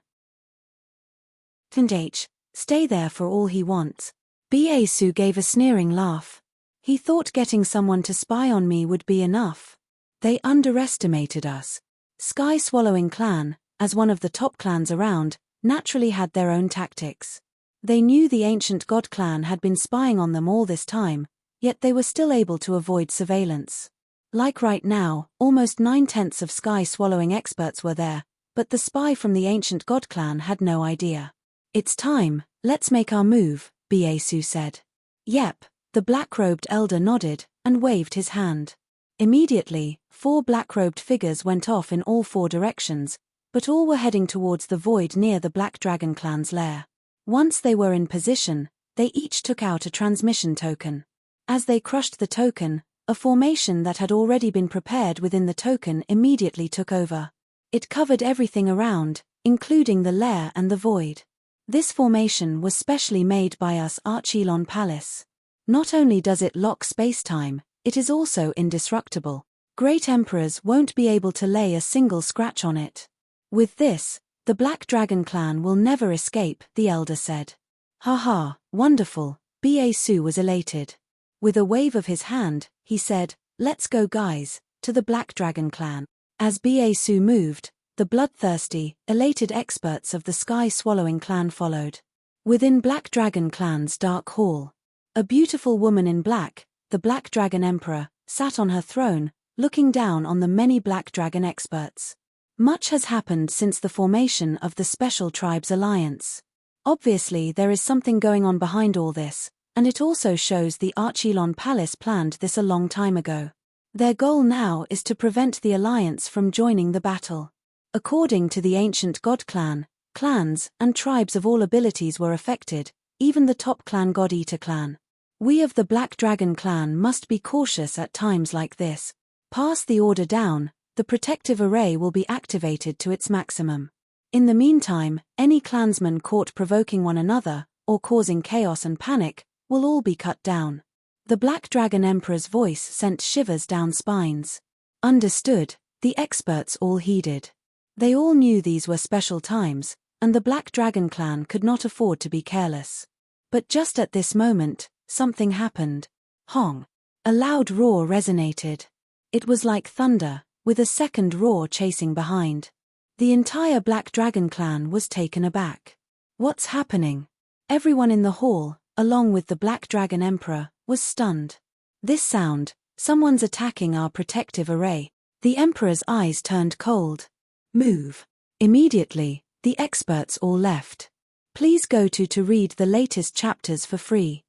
Stay there for all he wants. Ba Su gave a sneering laugh. He thought getting someone to spy on me would be enough. They underestimated us. Sky Swallowing clan, as one of the top clans around, naturally had their own tactics. They knew the ancient god clan had been spying on them all this time, yet they were still able to avoid surveillance. Like right now, almost 9/10 of Sky Swallowing experts were there, but the spy from the ancient god clan had no idea. It's time, let's make our move, Ba Su said. Yep, the black-robed elder nodded, and waved his hand. Immediately, 4 black-robed figures went off in all 4 directions, but all were heading towards the void near the Black Dragon clan's lair. Once they were in position, they each took out a transmission token. As they crushed the token, a formation that had already been prepared within the token immediately took over. It covered everything around, including the lair and the void. This formation was specially made by us Archelon Palace. Not only does it lock space-time, it is also indestructible. Great emperors won't be able to lay a single scratch on it. With this, the Black Dragon clan will never escape, the elder said. Haha, wonderful, Ba Su was elated. With a wave of his hand, he said, let's go guys, to the Black Dragon clan. As Ba Su moved, the bloodthirsty, elated experts of the Sky Swallowing clan followed. Within Black Dragon clan's dark hall, a beautiful woman in black, the Black Dragon Emperor, sat on her throne, looking down on the many Black Dragon experts. Much has happened since the formation of the Special Tribes Alliance. Obviously there is something going on behind all this, and it also shows the Archelon Palace planned this a long time ago. Their goal now is to prevent the Alliance from joining the battle. According to the ancient god clan, clans and tribes of all abilities were affected, even the top clan God Eater clan. We of the Black Dragon clan must be cautious at times like this. Pass the order down, the protective array will be activated to its maximum. In the meantime, any clansmen caught provoking one another, or causing chaos and panic, will all be cut down. The Black Dragon Emperor's voice sent shivers down spines. Understood, the experts all heeded. They all knew these were special times, and the Black Dragon clan could not afford to be careless. But just at this moment, something happened. Hong! A loud roar resonated. It was like thunder, with a second roar chasing behind. The entire Black Dragon clan was taken aback. What's happening? Everyone in the hall, along with the Black Dragon Emperor, was stunned. This sound, someone's attacking our protective array. The Emperor's eyes turned cold. Move. Immediately, the experts all left. Please go to read the latest chapters for free.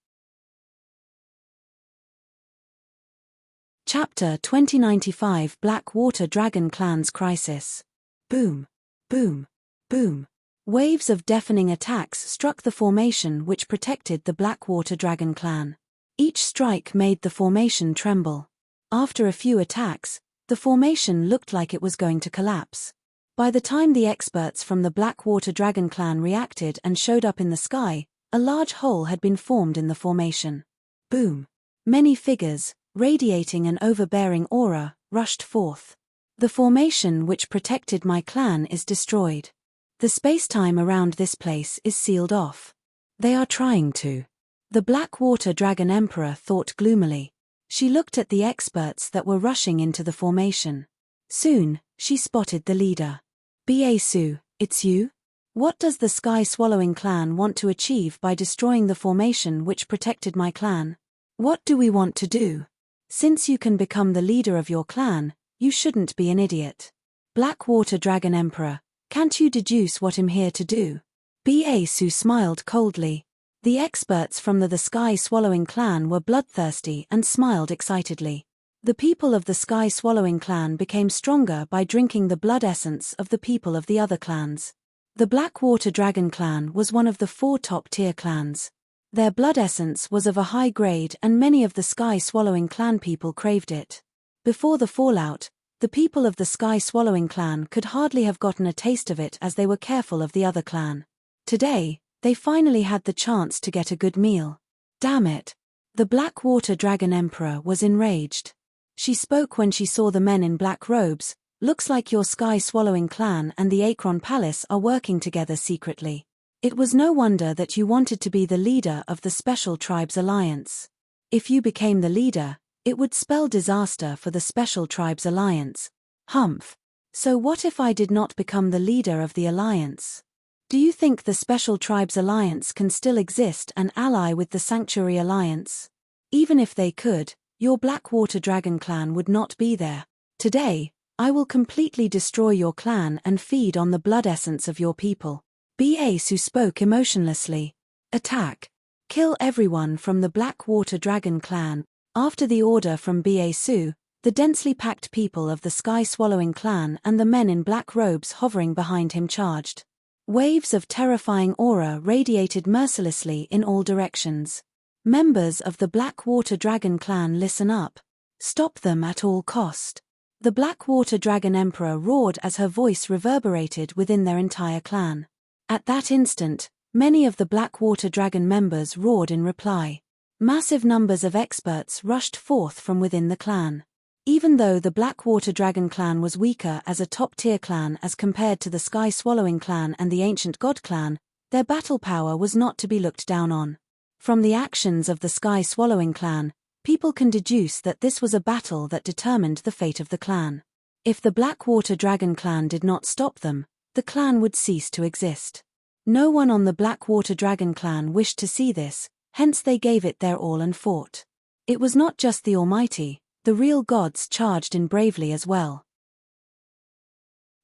Chapter 2095 Black Water Dragon Clan's Crisis. Boom. Boom. Boom. Waves of deafening attacks struck the formation which protected the Blackwater Dragon clan. Each strike made the formation tremble. After a few attacks, the formation looked like it was going to collapse. By the time the experts from the Blackwater Dragon clan reacted and showed up in the sky, a large hole had been formed in the formation. Boom. Many figures, radiating an overbearing aura, rushed forth. The formation which protected my clan is destroyed. The space-time around this place is sealed off. They are trying to. The Blackwater Dragon Emperor thought gloomily. She looked at the experts that were rushing into the formation. Soon, she spotted the leader. Ba Su, it's you? What does the sky-swallowing clan want to achieve by destroying the formation which protected my clan? What do we want to do? Since you can become the leader of your clan, you shouldn't be an idiot. Blackwater Dragon Emperor, can't you deduce what I'm here to do? Basu smiled coldly. The experts from the sky-swallowing clan were bloodthirsty and smiled excitedly. The people of the sky-swallowing clan became stronger by drinking the blood essence of the people of the other clans. The Blackwater Dragon clan was one of the 4 top-tier clans. Their blood essence was of a high grade and many of the sky-swallowing clan people craved it. Before the fallout, the people of the sky-swallowing clan could hardly have gotten a taste of it as they were careful of the other clan. Today, they finally had the chance to get a good meal. Damn it! The Blackwater Dragon Emperor was enraged. She spoke when she saw the men in black robes. Looks like your sky-swallowing clan and the Akron Palace are working together secretly. It was no wonder that you wanted to be the leader of the Special Tribes Alliance. If you became the leader, it would spell disaster for the Special Tribes Alliance. Humph. So what if I did not become the leader of the alliance? Do you think the Special Tribes Alliance can still exist and ally with the Sanctuary Alliance? Even if they could, your Blackwater Dragon clan would not be there. Today, I will completely destroy your clan and feed on the blood essence of your people. Basu spoke emotionlessly. Attack. Kill everyone from the Blackwater Dragon clan. After the order from Basu, the densely packed people of the sky-swallowing clan and the men in black robes hovering behind him charged. Waves of terrifying aura radiated mercilessly in all directions. Members of the Blackwater Dragon clan, listen up. Stop them at all cost. The Blackwater Dragon Emperor roared as her voice reverberated within their entire clan. At that instant, many of the Blackwater Dragon members roared in reply. Massive numbers of experts rushed forth from within the clan. Even though the Blackwater Dragon clan was weaker as a top-tier clan as compared to the Sky-Swallowing clan and the Ancient God clan, their battle power was not to be looked down on. From the actions of the Sky-Swallowing clan, people can deduce that this was a battle that determined the fate of the clan. If the Blackwater Dragon clan did not stop them, the clan would cease to exist. No one on the Blackwater Dragon clan wished to see this, hence they gave it their all and fought. It was not just the Almighty, the real gods charged in bravely as well.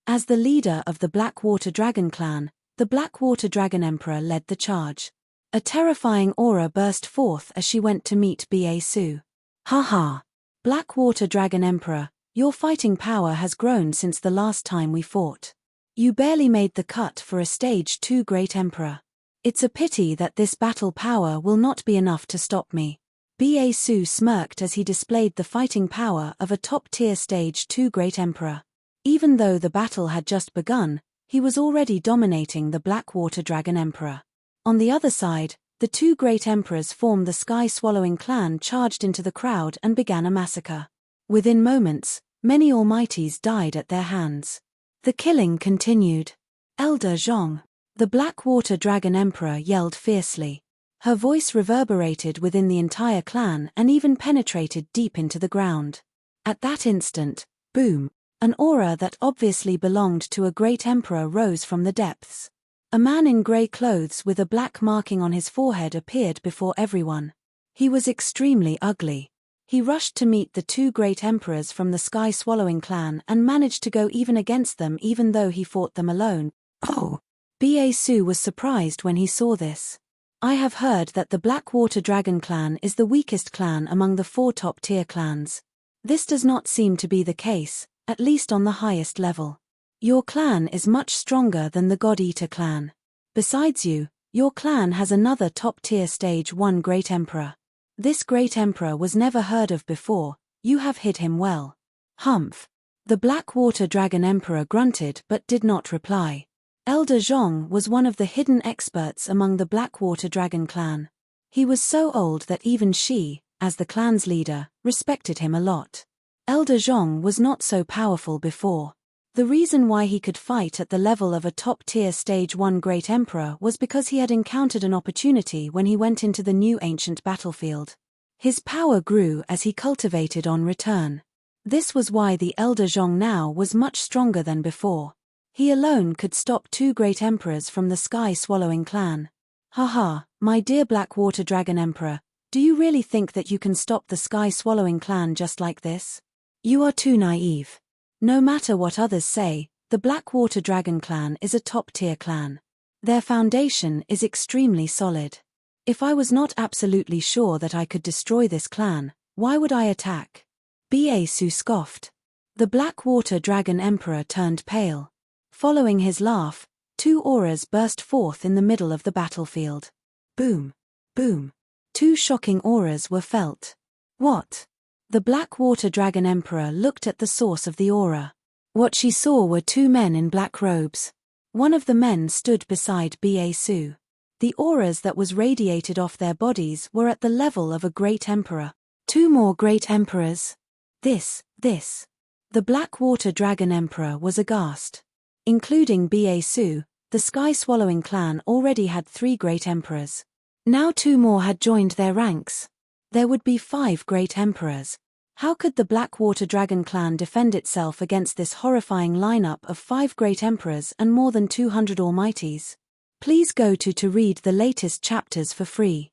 As the leader of the Blackwater Dragon clan, the Blackwater Dragon Emperor led the charge. A terrifying aura burst forth as she went to meet Basu. Haha! Blackwater Dragon Emperor, your fighting power has grown since the last time we fought. You barely made the cut for a stage 2 great emperor. It's a pity that this battle power will not be enough to stop me. Basu smirked as he displayed the fighting power of a top-tier stage 2 great emperor. Even though the battle had just begun, he was already dominating the Blackwater Dragon Emperor. On the other side, the 2 great emperors formed the Sky-Swallowing clan charged into the crowd and began a massacre. Within moments, many almighties died at their hands. The killing continued. Elder Zhong, the Blackwater Dragon Emperor, yelled fiercely. Her voice reverberated within the entire clan and even penetrated deep into the ground. At that instant, boom, an aura that obviously belonged to a great emperor rose from the depths. A man in grey clothes with a black marking on his forehead appeared before everyone. He was extremely ugly. He rushed to meet the 2 great emperors from the Sky-Swallowing clan and managed to go even against them even though he fought them alone. Oh! Basu was surprised when he saw this. I have heard that the Blackwater Dragon clan is the weakest clan among the 4 top-tier clans. This does not seem to be the case, at least on the highest level. Your clan is much stronger than the God-Eater clan. Besides you, your clan has another top-tier stage 1 great emperor. This great emperor was never heard of before, you have hid him well. Humph. The Blackwater Dragon Emperor grunted but did not reply. Elder Zhong was one of the hidden experts among the Blackwater Dragon clan. He was so old that even she, as the clan's leader, respected him a lot. Elder Zhong was not so powerful before. The reason why he could fight at the level of a top-tier stage 1 great emperor was because he had encountered an opportunity when he went into the new ancient battlefield. His power grew as he cultivated on return. This was why the Elder Zhong now was much stronger than before. He alone could stop 2 great emperors from the sky-swallowing clan. Haha, my dear Black Water Dragon Emperor, do you really think that you can stop the sky-swallowing clan just like this? You are too naive. No matter what others say, the Black Water Dragon clan is a top-tier clan. Their foundation is extremely solid. If I was not absolutely sure that I could destroy this clan, why would I attack? Biesu scoffed. The Black Water Dragon Emperor turned pale. Following his laugh, 2 auras burst forth in the middle of the battlefield. Boom! Boom! 2 shocking auras were felt. What? The Black Water Dragon Emperor looked at the source of the aura. What she saw were 2 men in black robes. One of the men stood beside Biesu. The auras that was radiated off their bodies were at the level of a great emperor. 2 more great emperors? This. The Black Water Dragon Emperor was aghast. Including Biesu, the sky-swallowing clan already had 3 great emperors. Now 2 more had joined their ranks. There would be 5 great emperors. How could the Black Water Dragon clan defend itself against this horrifying lineup of 5 great emperors and more than 200 almighties? Please go to read the latest chapters for free.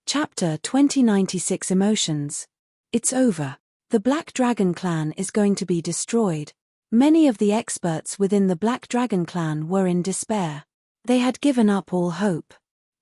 Chapter 2096 Emotions. It's over. The Black Dragon clan is going to be destroyed. Many of the experts within the Black Dragon clan were in despair. They had given up all hope.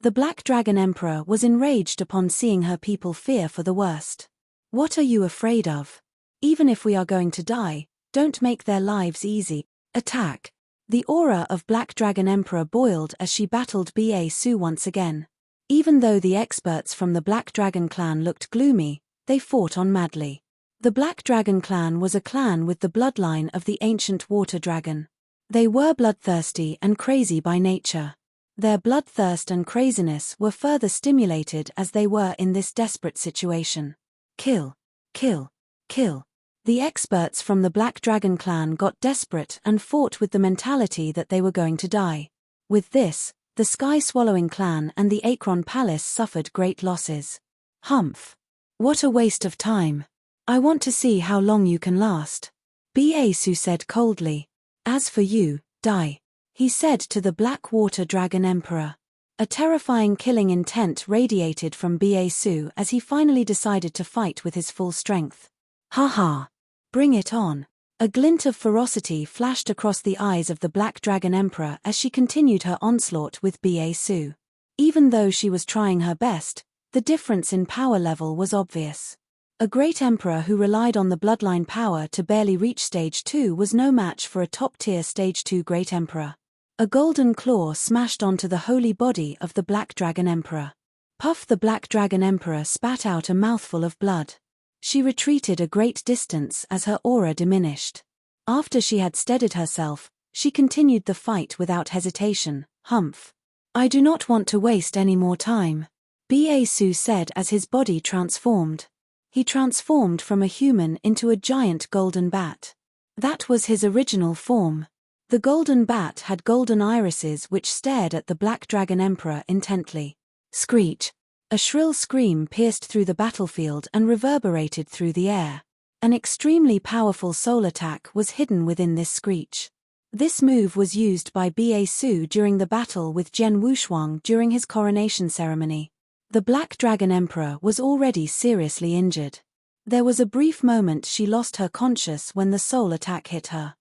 The Black Dragon Emperor was enraged upon seeing her people fear for the worst. What are you afraid of? Even if we are going to die, don't make their lives easy. Attack. The aura of Black Dragon Emperor boiled as she battled Biesu once again. Even though the experts from the Black Dragon clan looked gloomy, they fought on madly. The Black Dragon clan was a clan with the bloodline of the ancient water dragon. They were bloodthirsty and crazy by nature. Their bloodthirst and craziness were further stimulated as they were in this desperate situation. Kill. Kill. Kill. The experts from the Black Dragon clan got desperate and fought with the mentality that they were going to die. With this, the Sky-Swallowing clan and the Akron Palace suffered great losses. Humph. What a waste of time. I want to see how long you can last. Biesu said coldly. As for you, die. He said to the Black Water Dragon Emperor. A terrifying killing intent radiated from Biesu as he finally decided to fight with his full strength. Haha. Bring it on. A glint of ferocity flashed across the eyes of the Black Dragon Emperor as she continued her onslaught with Biesu. Even though she was trying her best, the difference in power level was obvious. A great emperor who relied on the bloodline power to barely reach stage 2 was no match for a top-tier stage 2 great emperor. A golden claw smashed onto the holy body of the Black Dragon Emperor. Puff! The Black Dragon Emperor spat out a mouthful of blood. She retreated a great distance as her aura diminished. After she had steadied herself, she continued the fight without hesitation. Humph. I do not want to waste any more time, Biesu said as his body transformed. He transformed from a human into a giant golden bat. That was his original form. The golden bat had golden irises which stared at the Black Dragon Emperor intently. Screech! A shrill scream pierced through the battlefield and reverberated through the air. An extremely powerful soul attack was hidden within this screech. This move was used by Biesu during the battle with Jian Wushuang during his coronation ceremony. The Black Dragon Emperor was already seriously injured. There was a brief moment she lost her conscious when the soul attack hit her.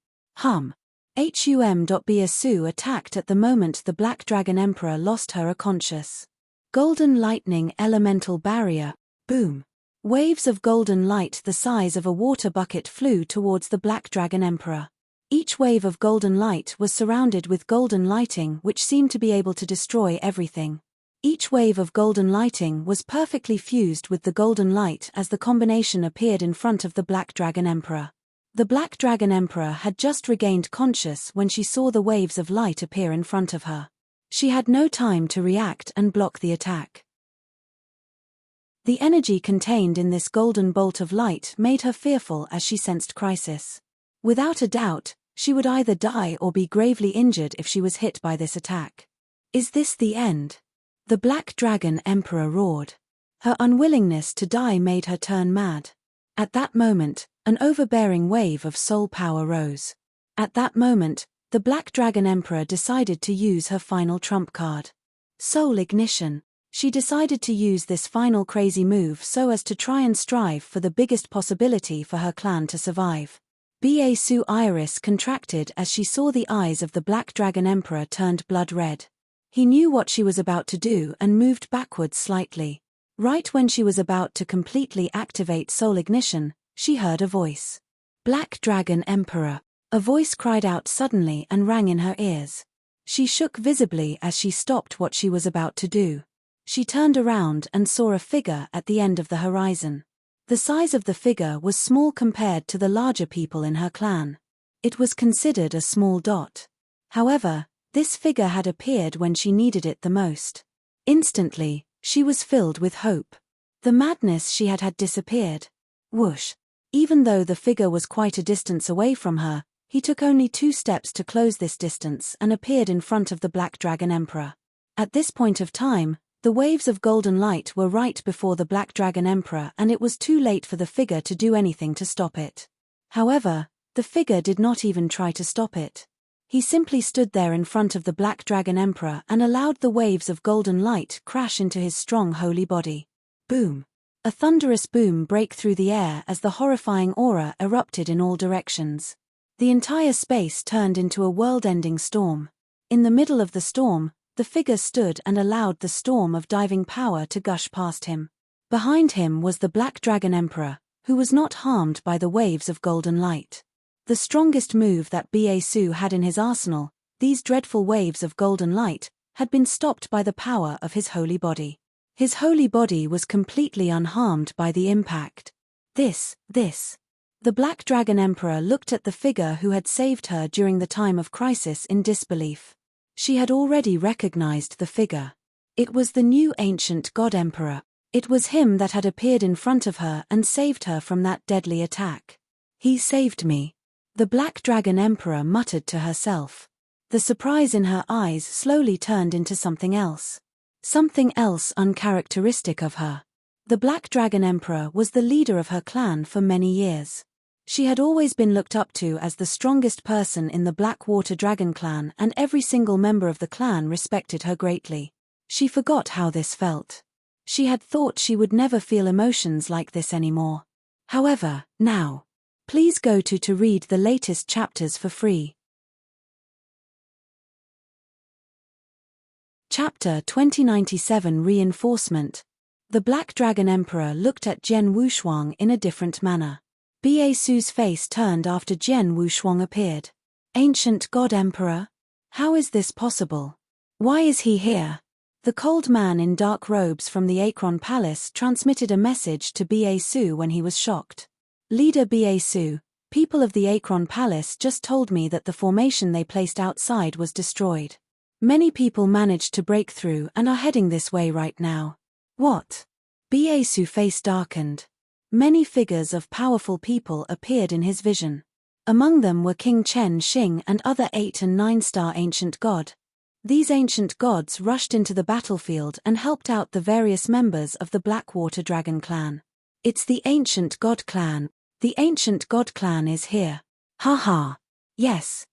Biesu attacked at the moment the Black Dragon Emperor lost her conscious. Golden lightning elemental barrier. Boom. Waves of golden light the size of a water bucket flew towards the Black Dragon Emperor. Each wave of golden light was surrounded with golden lighting which seemed to be able to destroy everything. Each wave of golden lighting was perfectly fused with the golden light as the combination appeared in front of the Black Dragon Emperor. The Black Dragon Emperor had just regained conscious when she saw the waves of light appear in front of her. She had no time to react and block the attack. The energy contained in this golden bolt of light made her fearful as she sensed crisis. Without a doubt, she would either die or be gravely injured if she was hit by this attack. Is this the end? The Black Dragon Emperor roared. Her unwillingness to die made her turn mad. At that moment, An overbearing wave of soul power rose. At that moment, the Black Dragon Emperor decided to use her final trump card. Soul Ignition. She decided to use this final crazy move so as to try and strive for the biggest possibility for her clan to survive. Basu iris contracted as she saw the eyes of the Black Dragon Emperor turned blood red. He knew what she was about to do and moved backwards slightly. Right when she was about to completely activate Soul Ignition, she heard a voice. Black Dragon Emperor. A voice cried out suddenly and rang in her ears. She shook visibly as she stopped what she was about to do. She turned around and saw a figure at the end of the horizon. The size of the figure was small compared to the larger people in her clan. It was considered a small dot. However, this figure had appeared when she needed it the most. Instantly, she was filled with hope. The madness she had disappeared. Whoosh! Even though the figure was quite a distance away from her, he took only 2 steps to close this distance and appeared in front of the Black Dragon Emperor. At this point of time, the waves of golden light were right before the Black Dragon Emperor and it was too late for the figure to do anything to stop it. However, the figure did not even try to stop it. He simply stood there in front of the Black Dragon Emperor and allowed the waves of golden light crash into his strong holy body. Boom! A thunderous boom broke through the air as the horrifying aura erupted in all directions. The entire space turned into a world-ending storm. In the middle of the storm, the figure stood and allowed the storm of diving power to gush past him. Behind him was the Black Dragon Emperor, who was not harmed by the waves of golden light. The strongest move that Basu had in his arsenal, these dreadful waves of golden light, had been stopped by the power of his holy body. His holy body was completely unharmed by the impact. This. The Black Dragon Emperor looked at the figure who had saved her during the time of crisis in disbelief. She had already recognized the figure. It was the new ancient god emperor. It was him that had appeared in front of her and saved her from that deadly attack. He saved me. The Black Dragon Emperor muttered to herself. The surprise in her eyes slowly turned into something else. Something else uncharacteristic of her. The Black Dragon Emperor was the leader of her clan for many years. She had always been looked up to as the strongest person in the Blackwater Dragon clan and every single member of the clan respected her greatly. She forgot how this felt. She had thought she would never feel emotions like this anymore. However, now. Please go to read the latest chapters for free. Chapter 2097 Reinforcement. The Black Dragon Emperor looked at Jian Wushuang in a different manner. Basu's face turned after Jian Wushuang appeared. Ancient God Emperor? How is this possible? Why is he here? The cold man in dark robes from the Acheron Palace transmitted a message to Basu when he was shocked. Leader Basu, people of the Acheron Palace just told me that the formation they placed outside was destroyed. Many people managed to break through and are heading this way right now. What? Basu's face darkened. Many figures of powerful people appeared in his vision. Among them were King Chen Xing and other 8- and 9-star ancient god. These ancient gods rushed into the battlefield and helped out the various members of the Blackwater Dragon clan. It's the ancient god clan. The ancient god clan is here. Haha. Yes.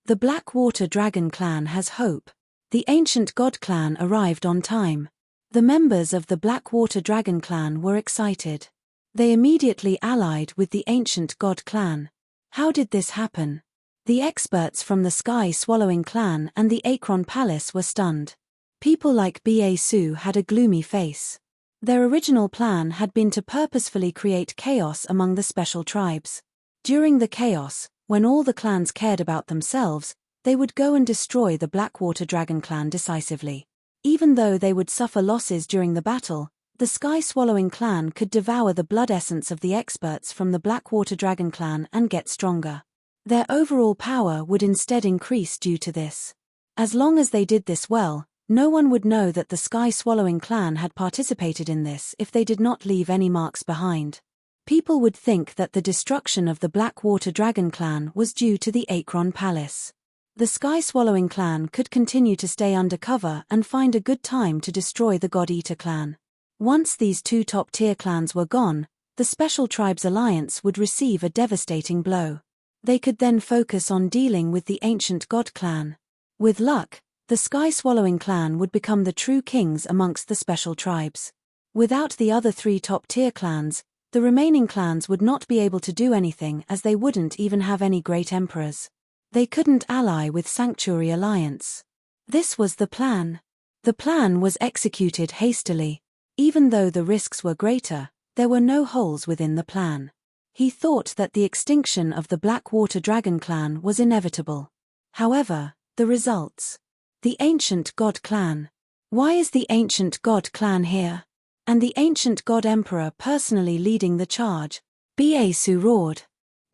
The Blackwater Dragon clan has hope. The ancient god clan arrived on time. The members of the Blackwater Dragon clan were excited. They immediately allied with the ancient god clan. How did this happen? The experts from the Sky Swallowing clan and the Acheron Palace were stunned. People like Basu had a gloomy face. Their original plan had been to purposefully create chaos among the special tribes. During the chaos, when all the clans cared about themselves, they would go and destroy the Blackwater Dragon clan decisively. Even though they would suffer losses during the battle, the Sky Swallowing clan could devour the blood essence of the experts from the Blackwater Dragon clan and get stronger. Their overall power would instead increase due to this. As long as they did this well, no one would know that the Sky Swallowing clan had participated in this if they did not leave any marks behind. People would think that the destruction of the Blackwater Dragon clan was due to the Acheron Palace. The Sky Swallowing clan could continue to stay undercover and find a good time to destroy the God Eater clan. Once these 2 top-tier clans were gone, the Special Tribes Alliance would receive a devastating blow. They could then focus on dealing with the Ancient God clan. With luck, the Sky-Swallowing clan would become the true kings amongst the Special Tribes. Without the other 3 top-tier clans, the remaining clans would not be able to do anything, as they wouldn't even have any great emperors. They couldn't ally with Sanctuary Alliance. This was the plan. The plan was executed hastily. Even though the risks were greater, there were no holes within the plan. He thought that the extinction of the Blackwater Dragon clan was inevitable. However, the results. The Ancient God clan. Why is the Ancient God clan here? And the Ancient God Emperor personally leading the charge? Biesu roared.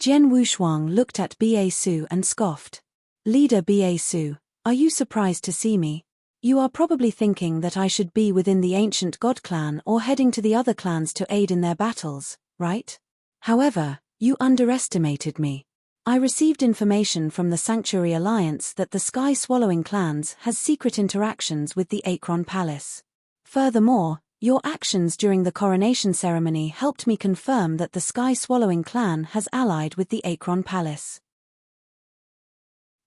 Jian Wushuang looked at Biesu and scoffed. Leader Biesu, are you surprised to see me? You are probably thinking that I should be within the Ancient God clan or heading to the other clans to aid in their battles, right? However, you underestimated me. I received information from the Sanctuary Alliance that the Sky-Swallowing clans has secret interactions with the Akron Palace. Furthermore, your actions during the coronation ceremony helped me confirm that the Sky-Swallowing clan has allied with the Akron Palace.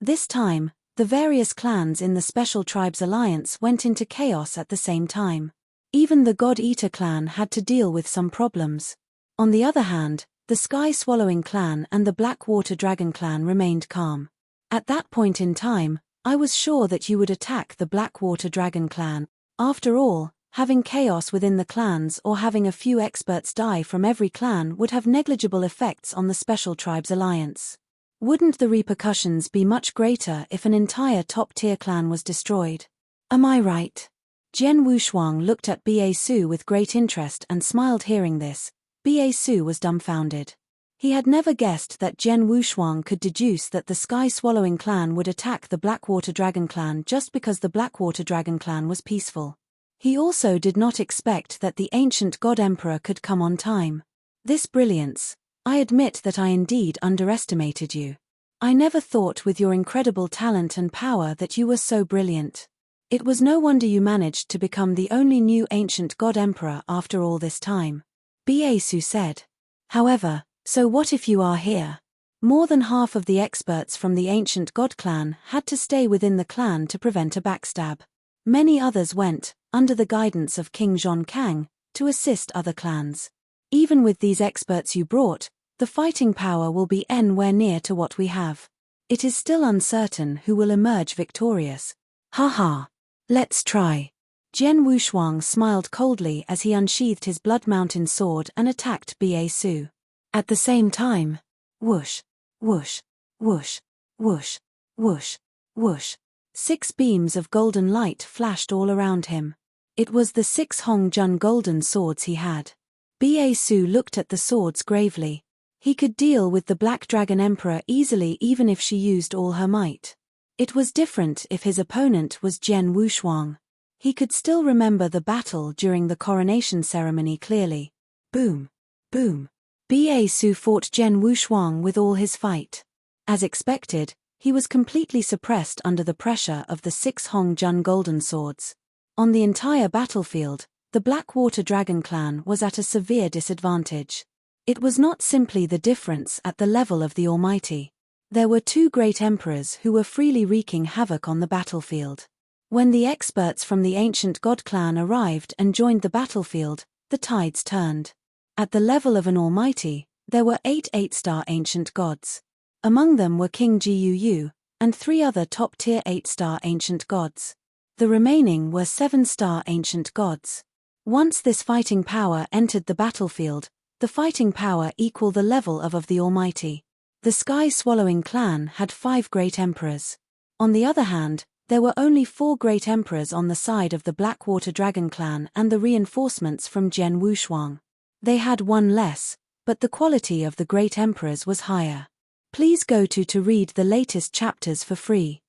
This time, the various clans in the Special Tribes Alliance went into chaos at the same time. Even the God Eater clan had to deal with some problems. On the other hand, the Sky-Swallowing clan and the Blackwater Dragon clan remained calm. At that point in time, I was sure that you would attack the Blackwater Dragon clan. After all, having chaos within the clans or having a few experts die from every clan would have negligible effects on the Special Tribes Alliance. Wouldn't the repercussions be much greater if an entire top-tier clan was destroyed? Am I right? Jian Wushuang looked at Biesu with great interest and smiled hearing this. Biesu was dumbfounded. He had never guessed that Jian Wushuang could deduce that the Sky-Swallowing clan would attack the Blackwater Dragon clan just because the Blackwater Dragon clan was peaceful. He also did not expect that the Ancient God Emperor could come on time. This brilliance, I admit that I indeed underestimated you. I never thought with your incredible talent and power that you were so brilliant. It was no wonder you managed to become the only new Ancient God Emperor after all this time. Biesu said. However, so what if you are here? More than half of the experts from the Ancient God clan had to stay within the clan to prevent a backstab. Many others went, under the guidance of King Zhong Kang, to assist other clans. Even with these experts you brought, the fighting power will be nowhere near to what we have. It is still uncertain who will emerge victorious. Haha. Let's try. Jian Wushuang smiled coldly as he unsheathed his Blood Mountain sword and attacked Biesu. At the same time, whoosh, whoosh, whoosh, whoosh, whoosh, whoosh. 6 beams of golden light flashed all around him. It was the 6 Hongjun golden swords he had. Biesu looked at the swords gravely. He could deal with the Black Dragon Emperor easily even if she used all her might. It was different if his opponent was Jian Wushuang. He could still remember the battle during the coronation ceremony clearly. Boom. Boom. Biesu fought Jian Wushuang with all his fight. As expected, he was completely suppressed under the pressure of the 6 Hongjun golden swords. On the entire battlefield, the Blackwater Dragon clan was at a severe disadvantage. It was not simply the difference at the level of the Almighty. There were 2 great emperors who were freely wreaking havoc on the battlefield. When the experts from the Ancient God clan arrived and joined the battlefield, the tides turned. At the level of an Almighty, there were 8 8-star Ancient Gods. Among them were King Jiuyu, and 3 other top-tier 8-star Ancient Gods. The remaining were 7-star Ancient Gods. Once this fighting power entered the battlefield, the fighting power equaled the level of the Almighty. The Sky-Swallowing clan had 5 great emperors. On the other hand, there were only 4 great emperors on the side of the Blackwater Dragon clan and the reinforcements from Jian Wushuang. They had 1 less, but the quality of the great emperors was higher. Please go to read the latest chapters for free.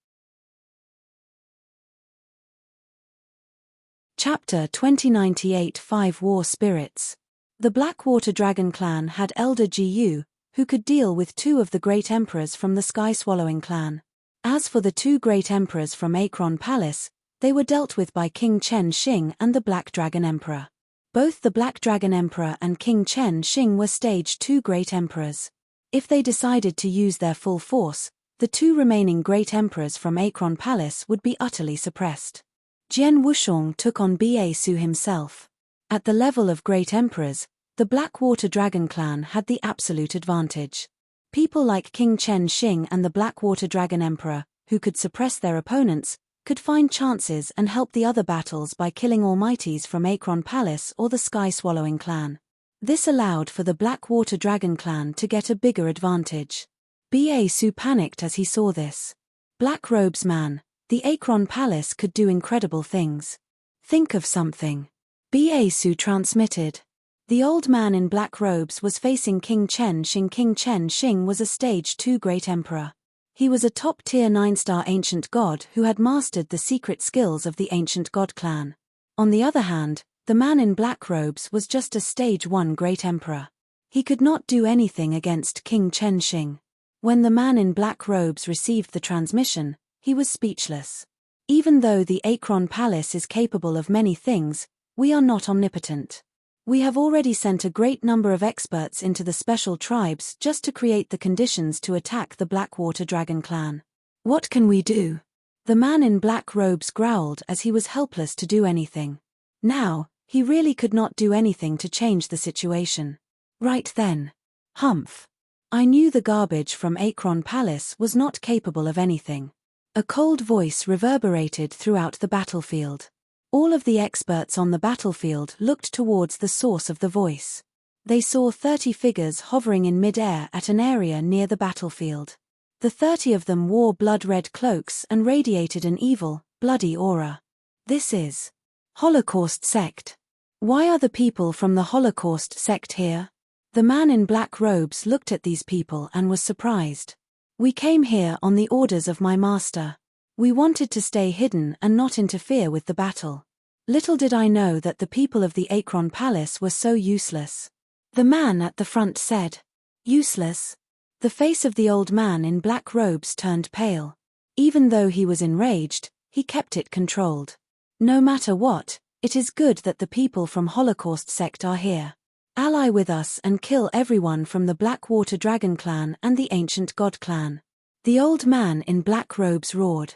Chapter 2098 5 War Spirits. The Blackwater Dragon clan had Elder Jiyu, who could deal with 2 of the great emperors from the Sky-Swallowing clan. As for the 2 great emperors from Akron Palace, they were dealt with by King Chen Xing and the Black Dragon Emperor. Both the Black Dragon Emperor and King Chen Xing were stage 2 great emperors. If they decided to use their full force, the 2 remaining great emperors from Akron Palace would be utterly suppressed. Jian Wuxiong took on Ba Su himself. At the level of great emperors, the Blackwater Dragon clan had the absolute advantage. People like King Chen Xing and the Blackwater Dragon Emperor, who could suppress their opponents, could find chances and help the other battles by killing Almighties from Akron Palace or the Sky Swallowing clan. This allowed for the Blackwater Dragon clan to get a bigger advantage. Ba Su panicked as he saw this. Black Robes man, the Akron Palace could do incredible things. Think of something. Ba Su transmitted. The old man in black robes was facing King Chen Xing. King Chen Xing was a stage 2 great emperor. He was a top-tier 9-star ancient god who had mastered the secret skills of the ancient god clan. On the other hand, the man in black robes was just a stage 1 great emperor. He could not do anything against King Chen Xing. When the man in black robes received the transmission, he was speechless. Even though the Akron Palace is capable of many things, we are not omnipotent. We have already sent a great number of experts into the special tribes just to create the conditions to attack the Blackwater Dragon clan. What can we do? The man in black robes growled as he was helpless to do anything. Now, he really could not do anything to change the situation. Right then. Humph. I knew the garbage from Akron Palace was not capable of anything. A cold voice reverberated throughout the battlefield. All of the experts on the battlefield looked towards the source of the voice. They saw 30 figures hovering in mid-air at an area near the battlefield. The 30 of them wore blood-red cloaks and radiated an evil, bloody aura. This is Holocaust sect. Why are the people from the Holocaust sect here? The man in black robes looked at these people and was surprised. We came here on the orders of my master. We wanted to stay hidden and not interfere with the battle. Little did I know that the people of the Akron Palace were so useless. The man at the front said. Useless? The face of the old man in black robes turned pale. Even though he was enraged, he kept it controlled. No matter what, it is good that the people from Holocaust sect are here. Ally with us and kill everyone from the Blackwater Dragon clan and the Ancient God clan. The old man in black robes roared.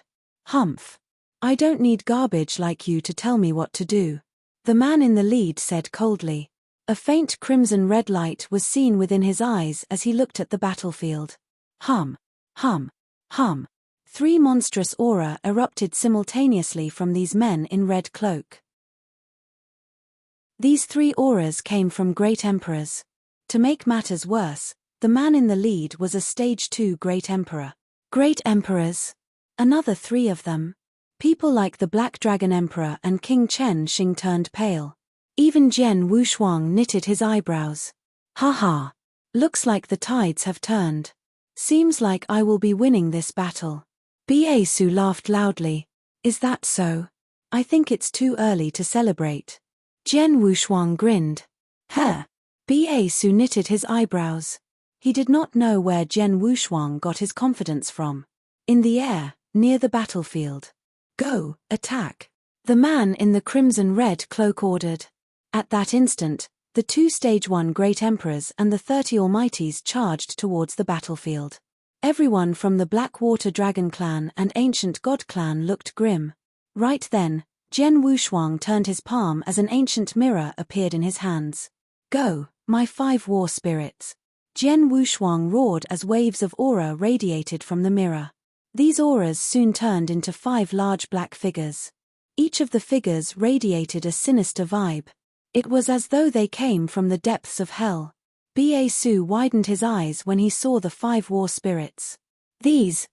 Humph. I don't need garbage like you to tell me what to do. The man in the lead said coldly. A faint crimson-red light was seen within his eyes as he looked at the battlefield. Hum. Hum. Hum. 3 monstrous aura erupted simultaneously from these men in red cloak. These 3 auras came from great emperors. To make matters worse, the man in the lead was a stage 2 great emperor. Great emperors? Another 3 of them. People like the Black Dragon Emperor and King Chen Xing turned pale. Even Jian Wuxiong knitted his eyebrows. Ha. Looks like the tides have turned. Seems like I will be winning this battle. Ba Su laughed loudly. Is that so? I think it's too early to celebrate. Jian Wuxiong grinned. Huh. Ba Su knitted his eyebrows. He did not know where Jian Wuxiong got his confidence from. In the air, near the battlefield. Go, attack. The man in the crimson-red cloak ordered. At that instant, the 2 stage 1 great emperors and the 30 almighties charged towards the battlefield. Everyone from the Blackwater Dragon clan and Ancient God clan looked grim. Right then, Jian Wuxiong turned his palm as an ancient mirror appeared in his hands. Go, my 5 war spirits. Jian Wuxiong roared as waves of aura radiated from the mirror. These auras soon turned into 5 large black figures. Each of the figures radiated a sinister vibe. It was as though they came from the depths of hell. Ba Su widened his eyes when he saw the 5 war spirits. These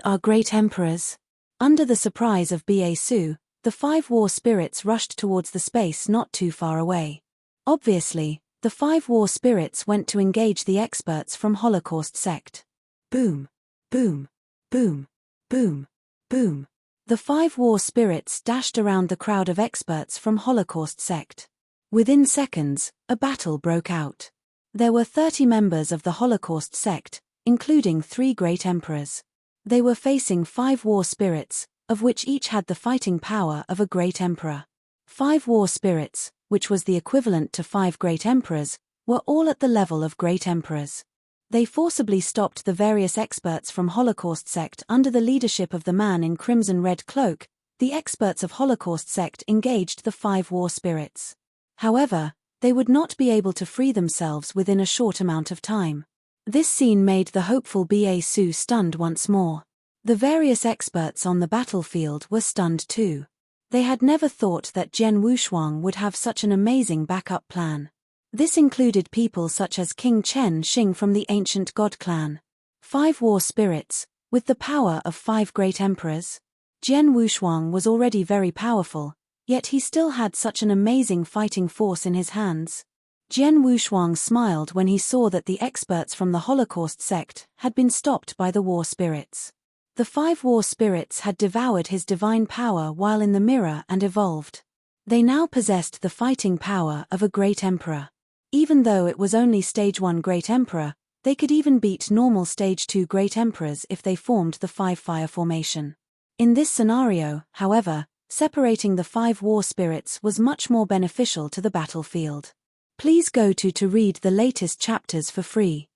are great emperors. Under the surprise of Ba Su, the 5 war spirits rushed towards the space not too far away. Obviously, the 5 war spirits went to engage the experts from Holocaust sect. Boom. Boom. Boom. Boom. Boom. The 5 war spirits dashed around the crowd of experts from Holocaust sect. Within seconds, a battle broke out. There were 30 members of the Holocaust sect, including 3 great emperors. They were facing 5 war spirits, of which each had the fighting power of a great emperor. 5 war spirits, which was the equivalent to 5 great emperors, were all at the level of great emperors. They forcibly stopped the various experts from Holocaust sect under the leadership of the man in crimson red cloak. The experts of Holocaust sect engaged the 5 war spirits. However, they would not be able to free themselves within a short amount of time. This scene made the hopeful Ba Su stunned once more. The various experts on the battlefield were stunned too. They had never thought that Jian Wushuang would have such an amazing backup plan. This included people such as King Chen Xing from the ancient god clan. 5 war spirits, with the power of 5 great emperors. Jian Wushuang was already very powerful, yet he still had such an amazing fighting force in his hands. Jian Wushuang smiled when he saw that the experts from the Holocaust sect had been stopped by the war spirits. The 5 war spirits had devoured his divine power while in the mirror and evolved. They now possessed the fighting power of a great emperor. Even though it was only stage 1 great emperor, they could even beat normal stage 2 great emperors if they formed the 5 fire formation. In this scenario, however, separating the 5 war spirits was much more beneficial to the battlefield. Please go to read the latest chapters for free.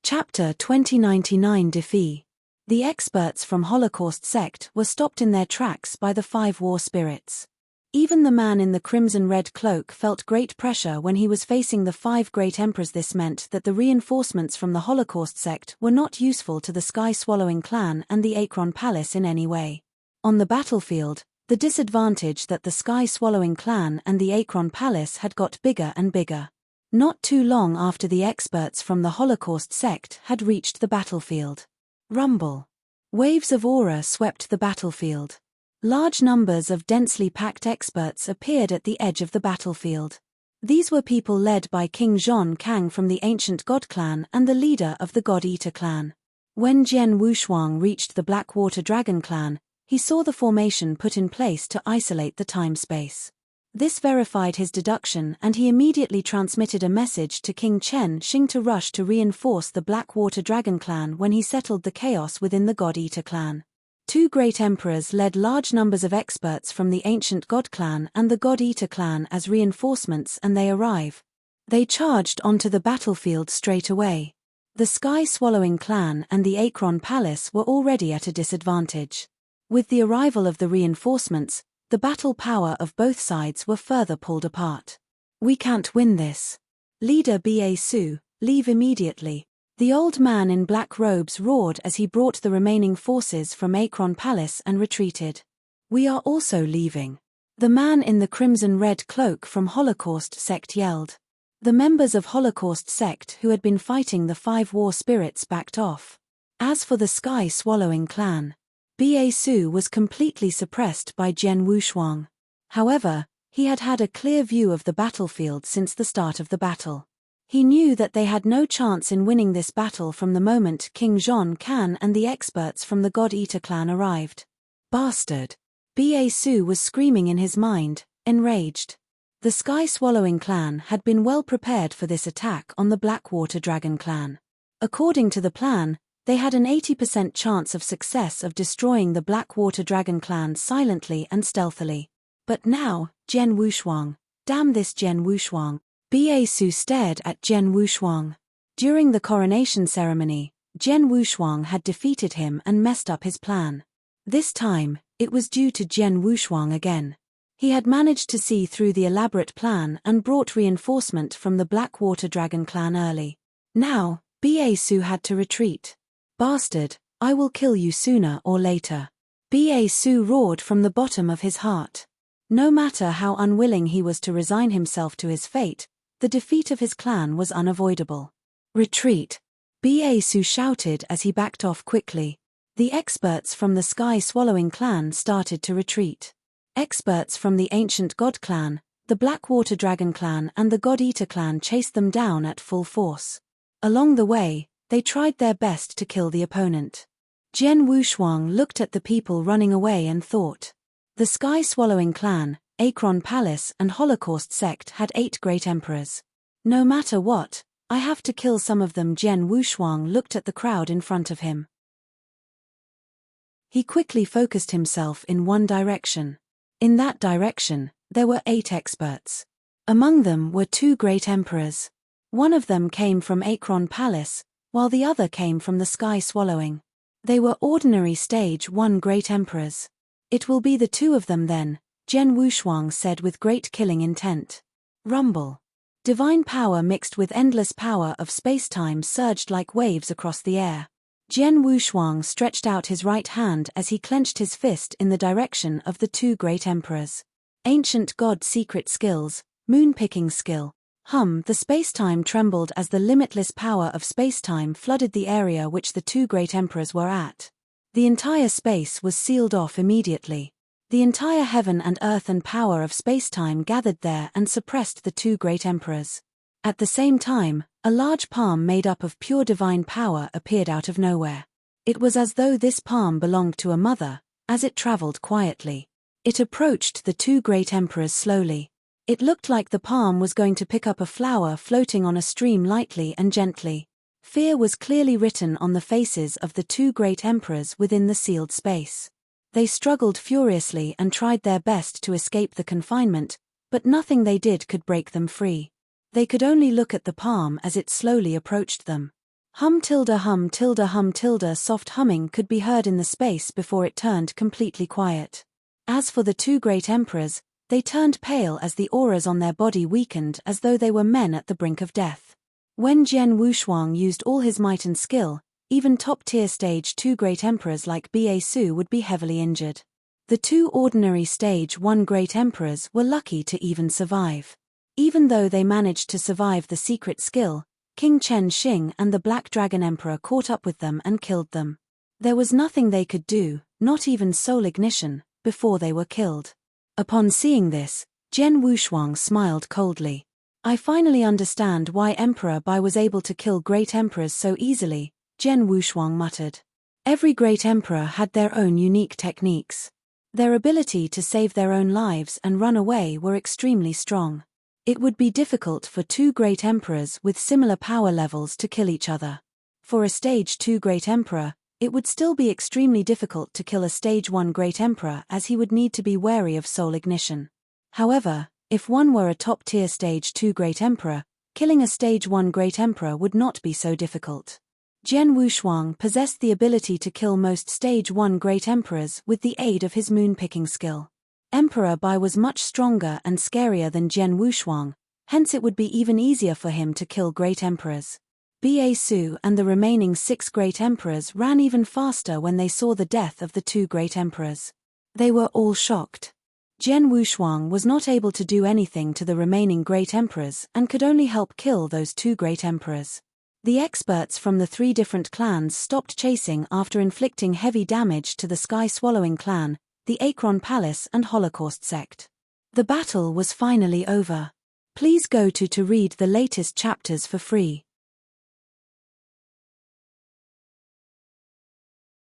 Chapter 2099 Defy. The experts from Holocaust sect were stopped in their tracks by the 5 war spirits. Even the man in the crimson red cloak felt great pressure when he was facing the 5 great emperors. This meant that the reinforcements from the Holocaust sect were not useful to the sky-swallowing clan and the Akron Palace in any way. On the battlefield, the disadvantage that the sky-swallowing clan and the Akron Palace had got bigger and bigger. Not too long after the experts from the Holocaust sect had reached the battlefield. Rumble. Waves of aura swept the battlefield. Large numbers of densely packed experts appeared at the edge of the battlefield. These were people led by King Zhon Kang from the ancient god clan and the leader of the God Eater clan. When Jian Wushuang reached the Blackwater Dragon clan, he saw the formation put in place to isolate the time-space. This verified his deduction and he immediately transmitted a message to King Chen Xing to rush to reinforce the Blackwater Dragon clan when he settled the chaos within the God Eater clan. 2 great emperors led large numbers of experts from the ancient god clan and the God Eater clan as reinforcements and they arrive. They charged onto the battlefield straight away. The sky-swallowing clan and the Akron Palace were already at a disadvantage. With the arrival of the reinforcements, the battle power of both sides were further pulled apart. We can't win this. Leader Ba Su, leave immediately. The old man in black robes roared as he brought the remaining forces from Akron Palace and retreated. We are also leaving. The man in the crimson red cloak from Holocaust sect yelled. The members of Holocaust sect who had been fighting the 5 war spirits backed off. As for the sky-swallowing clan, Ba Su was completely suppressed by Jian Wushuang. However, he had had a clear view of the battlefield since the start of the battle. He knew that they had no chance in winning this battle from the moment King Zhon Kang and the experts from the God Eater clan arrived. Bastard! Ba Su was screaming in his mind, enraged. The sky-swallowing clan had been well prepared for this attack on the Blackwater Dragon clan. According to the plan, they had an 80% chance of success of destroying the Blackwater Dragon clan silently and stealthily. But now, Jian Wushuang. Damn this Jian Wushuang. Ba Su stared at Jian Wushuang. During the coronation ceremony, Jian Wushuang had defeated him and messed up his plan. This time, it was due to Jian Wushuang again. He had managed to see through the elaborate plan and brought reinforcement from the Blackwater Dragon clan early. Now, Ba Su had to retreat. Bastard, I will kill you sooner or later. Ba Su roared from the bottom of his heart. No matter how unwilling he was to resign himself to his fate, the defeat of his clan was unavoidable. Retreat! Ba Su shouted as he backed off quickly. The experts from the sky-swallowing clan started to retreat. Experts from the ancient god clan, the Blackwater Dragon clan and the God Eater clan chased them down at full force. Along the way, they tried their best to kill the opponent. Jian Wushuang looked at the people running away and thought. The sky-swallowing clan, Akron Palace and Holocaust sect had 8 great emperors. No matter what, I have to kill some of them. Jian Wushuang looked at the crowd in front of him. He quickly focused himself in one direction. In that direction, there were 8 experts. Among them were 2 great emperors. One of them came from Akron Palace, while the other came from the sky swallowing. They were ordinary stage 1 great emperors. It will be the 2 of them then, Jian Wushuang said with great killing intent. Rumble. Divine power mixed with endless power of space-time surged like waves across the air. Jian Wushuang stretched out his right hand as he clenched his fist in the direction of the 2 great emperors. Ancient god secret skills, moon-picking skill. The space-time trembled as the limitless power of space-time flooded the area which the 2 great emperors were at. The entire space was sealed off immediately. The entire heaven and earth and power of space-time gathered there and suppressed the 2 great emperors. At the same time, a large palm made up of pure divine power appeared out of nowhere. It was as though this palm belonged to a mother, as it traveled quietly. It approached the 2 great emperors slowly. It looked like the palm was going to pick up a flower floating on a stream lightly and gently. Fear was clearly written on the faces of the 2 great emperors within the sealed space. They struggled furiously and tried their best to escape the confinement, but nothing they did could break them free. They could only look at the palm as it slowly approached them. Hum tilde, soft humming could be heard in the space before it turned completely quiet. As for the 2 great emperors, they turned pale as the auras on their body weakened as though they were men at the brink of death. When Jian Wushuang used all his might and skill, even top-tier stage 2 great emperors like Ba Su would be heavily injured. The 2 ordinary stage 1 great emperors were lucky to even survive. Even though they managed to survive the secret skill, King Chen Xing and the Black Dragon Emperor caught up with them and killed them. There was nothing they could do, not even soul ignition, before they were killed. Upon seeing this, Jian Wushuang smiled coldly. I finally understand why Emperor Bai was able to kill great emperors so easily, Jian Wushuang muttered. Every great emperor had their own unique techniques. Their ability to save their own lives and run away were extremely strong. It would be difficult for 2 great emperors with similar power levels to kill each other. For a stage 2 great emperor, it would still be extremely difficult to kill a stage 1 great emperor as he would need to be wary of soul ignition. However, if one were a top-tier stage 2 great emperor, killing a stage 1 great emperor would not be so difficult. Jian Wushuang possessed the ability to kill most stage 1 great emperors with the aid of his moon-picking skill. Emperor Bai was much stronger and scarier than Jian Wushuang, hence it would be even easier for him to kill great emperors. Ba Su and the remaining 6 great emperors ran even faster when they saw the death of the 2 great emperors. They were all shocked. Jian Wushuang was not able to do anything to the remaining great emperors and could only help kill those 2 great emperors. The experts from the 3 different clans stopped chasing after inflicting heavy damage to the sky-swallowing clan, the Akron Palace and Holocaust sect. The battle was finally over. Please go to read the latest chapters for free.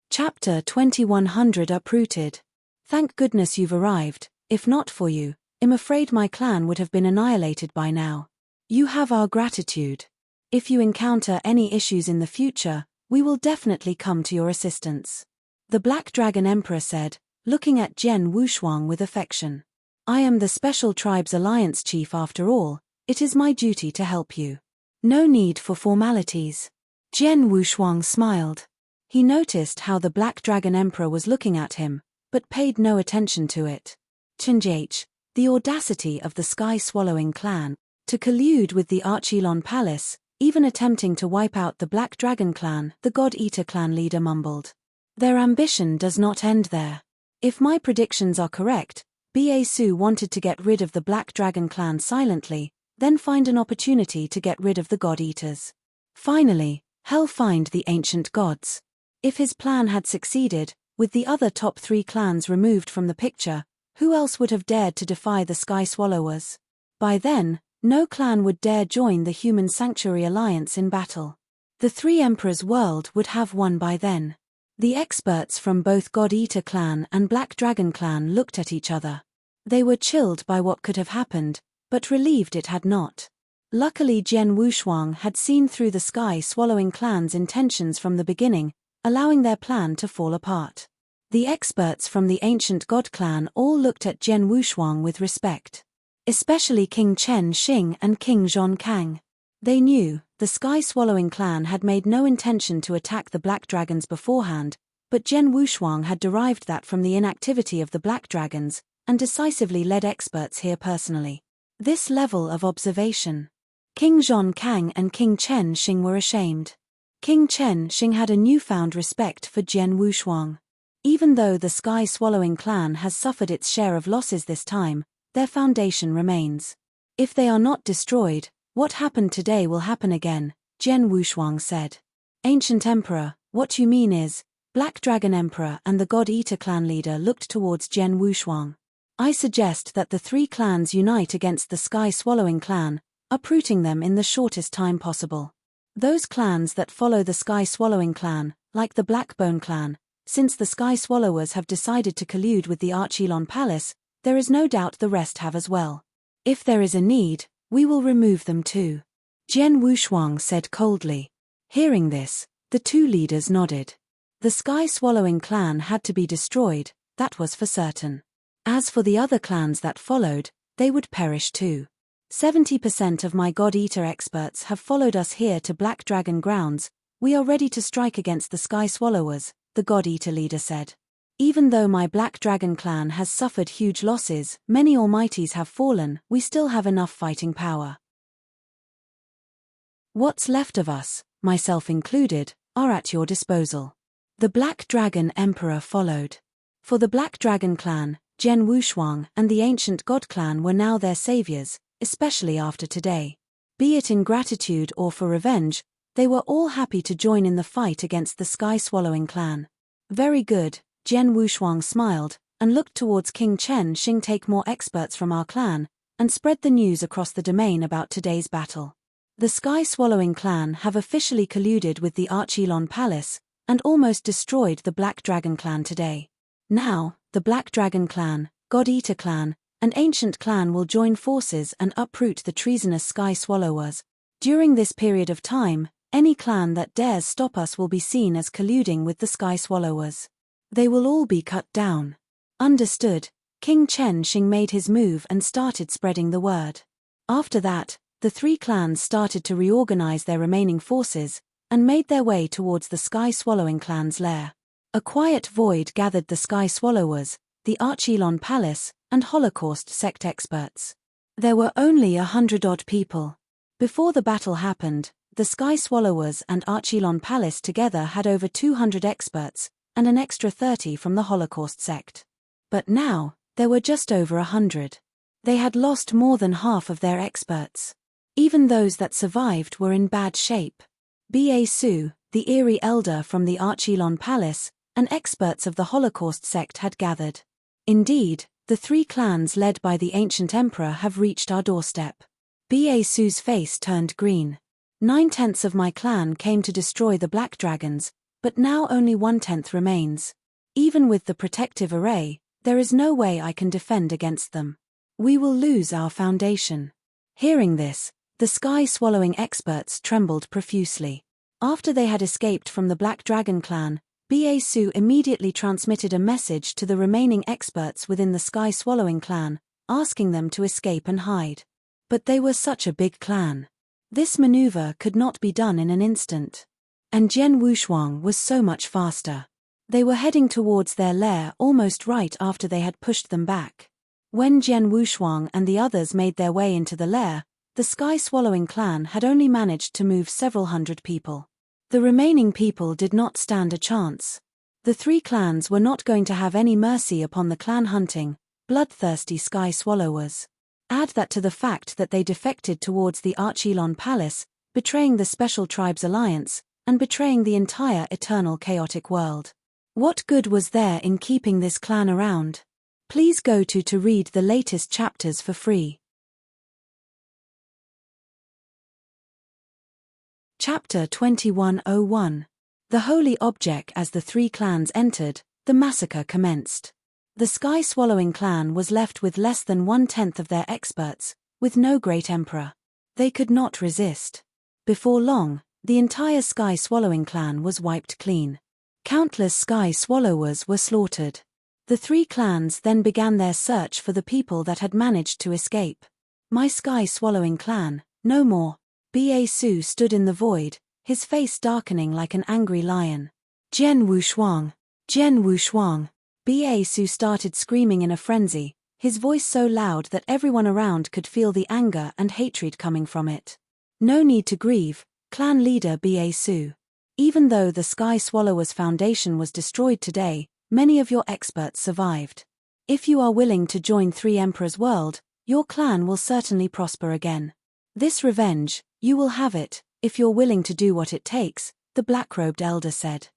Chapter 2100 Uprooted. Thank goodness you've arrived. If not for you, I'm afraid my clan would have been annihilated by now. You have our gratitude. If you encounter any issues in the future, we will definitely come to your assistance. The Black Dragon Emperor said, looking at Jian Wushuang with affection. I am the Special Tribes Alliance Chief after all, it is my duty to help you. No need for formalities. Jian Wushuang smiled. He noticed how the Black Dragon Emperor was looking at him, but paid no attention to it. Chinjh, the audacity of the sky-swallowing clan, to collude with the Archilon Palace, even attempting to wipe out the Black Dragon clan, the God-Eater clan leader mumbled. Their ambition does not end there. If my predictions are correct, Ba Su wanted to get rid of the Black Dragon clan silently, then find an opportunity to get rid of the God-Eaters. Finally, hell find the ancient gods. If his plan had succeeded, with the other top 3 clans removed from the picture, who else would have dared to defy the Sky Swallowers? By then, no clan would dare join the Human Sanctuary Alliance in battle. The 3 Emperors' world would have won by then. The experts from both God-Eater clan and Black Dragon clan looked at each other. They were chilled by what could have happened, but relieved it had not. Luckily Jian Wushuang had seen through the Sky Swallowing clan's intentions from the beginning, allowing their plan to fall apart. The experts from the ancient god clan all looked at Jian Wushuang with respect. Especially King Chen Xing and King Zhong Kang. They knew the sky-swallowing clan had made no intention to attack the black dragons beforehand, but Jian Wushuang had derived that from the inactivity of the black dragons, and decisively led experts here personally. This level of observation. King Zhong Kang and King Chen Xing were ashamed. King Chen Xing had a newfound respect for Jian Wushuang. Even though the sky-swallowing clan has suffered its share of losses this time, their foundation remains. If they are not destroyed, what happened today will happen again, Jian Wushuang said. Ancient Emperor, what you mean is, Black Dragon Emperor and the God Eater clan leader looked towards Jian Wushuang. I suggest that the three clans unite against the sky-swallowing clan, uprooting them in the shortest time possible. Those clans that follow the sky-swallowing clan, like the Blackbone clan, since the Sky Swallowers have decided to collude with the Archelon Palace, there is no doubt the rest have as well. If there is a need, we will remove them too. Jian Wushuang said coldly. Hearing this, the two leaders nodded. The sky-swallowing clan had to be destroyed, that was for certain. As for the other clans that followed, they would perish too. 70% of my God-Eater experts have followed us here to Black Dragon grounds. We are ready to strike against the Sky Swallowers, the God-Eater leader said. Even though my Black Dragon clan has suffered huge losses, many almighties have fallen, we still have enough fighting power. What's left of us, myself included, are at your disposal. The Black Dragon Emperor followed. For the Black Dragon clan, Jian Wushuang and the ancient God clan were now their saviors, especially after today. Be it in gratitude or for revenge, they were all happy to join in the fight against the sky-swallowing clan. Very good, Jian Wushuang smiled, and looked towards King Chen Xing. Take more experts from our clan, and spread the news across the domain about today's battle. The sky-swallowing clan have officially colluded with the Archelon Palace, and almost destroyed the Black Dragon clan today. Now, the Black Dragon clan, God-Eater clan, and Ancient clan will join forces and uproot the treasonous Sky Swallowers. During this period of time, any clan that dares stop us will be seen as colluding with the Sky Swallowers. They will all be cut down. Understood. King Chen Xing made his move and started spreading the word. After that, the three clans started to reorganize their remaining forces, and made their way towards the Sky Swallowing clan's lair. A quiet void gathered the Sky Swallowers, the Archelon Palace, and Holocaust sect experts. There were only 100-odd people. Before the battle happened, the Sky Swallowers and Archelon Palace together had over 200 experts, and an extra 30 from the Holocaust sect. But now, there were just over 100. They had lost more than half of their experts. Even those that survived were in bad shape. B.A. Su, the eerie elder from the Archelon Palace, and experts of the Holocaust sect had gathered. Indeed, the three clans led by the ancient emperor have reached our doorstep. B.A. Su's face turned green. 9/10 of my clan came to destroy the Black Dragons, but now only 1/10 remains. Even with the protective array, there is no way I can defend against them. We will lose our foundation. Hearing this, the sky-swallowing experts trembled profusely. After they had escaped from the Black Dragon clan, B.A. Su immediately transmitted a message to the remaining experts within the sky-swallowing clan, asking them to escape and hide. But they were such a big clan. This maneuver could not be done in an instant. And Jian Wushuang was so much faster. They were heading towards their lair almost right after they had pushed them back. When Jian Wushuang and the others made their way into the lair, the sky-swallowing clan had only managed to move several hundred people. The remaining people did not stand a chance. The three clans were not going to have any mercy upon the clan-hunting, bloodthirsty Sky Swallowers. Add that to the fact that they defected towards the Archelon Palace, betraying the Special Tribes Alliance, and betraying the entire eternal chaotic world. What good was there in keeping this clan around? Please go to read the latest chapters for free. Chapter 2101. The Holy Object. As the three clans entered, the massacre commenced. The sky-swallowing clan was left with less than 1/10 of their experts, with no great emperor. They could not resist. Before long, the entire sky-swallowing clan was wiped clean. Countless sky swallowers were slaughtered. The three clans then began their search for the people that had managed to escape. My sky swallowing clan, no more. Ba Su stood in the void, his face darkening like an angry lion. Jian Wushuang! Jian Wushuang! Ba Su started screaming in a frenzy, his voice so loud that everyone around could feel the anger and hatred coming from it. No need to grieve, clan leader Ba Su. Even though the Sky Swallower's foundation was destroyed today, many of your experts survived. If you are willing to join Three Emperors' world, your clan will certainly prosper again. This revenge, you will have it, if you're willing to do what it takes, the black-robed elder said.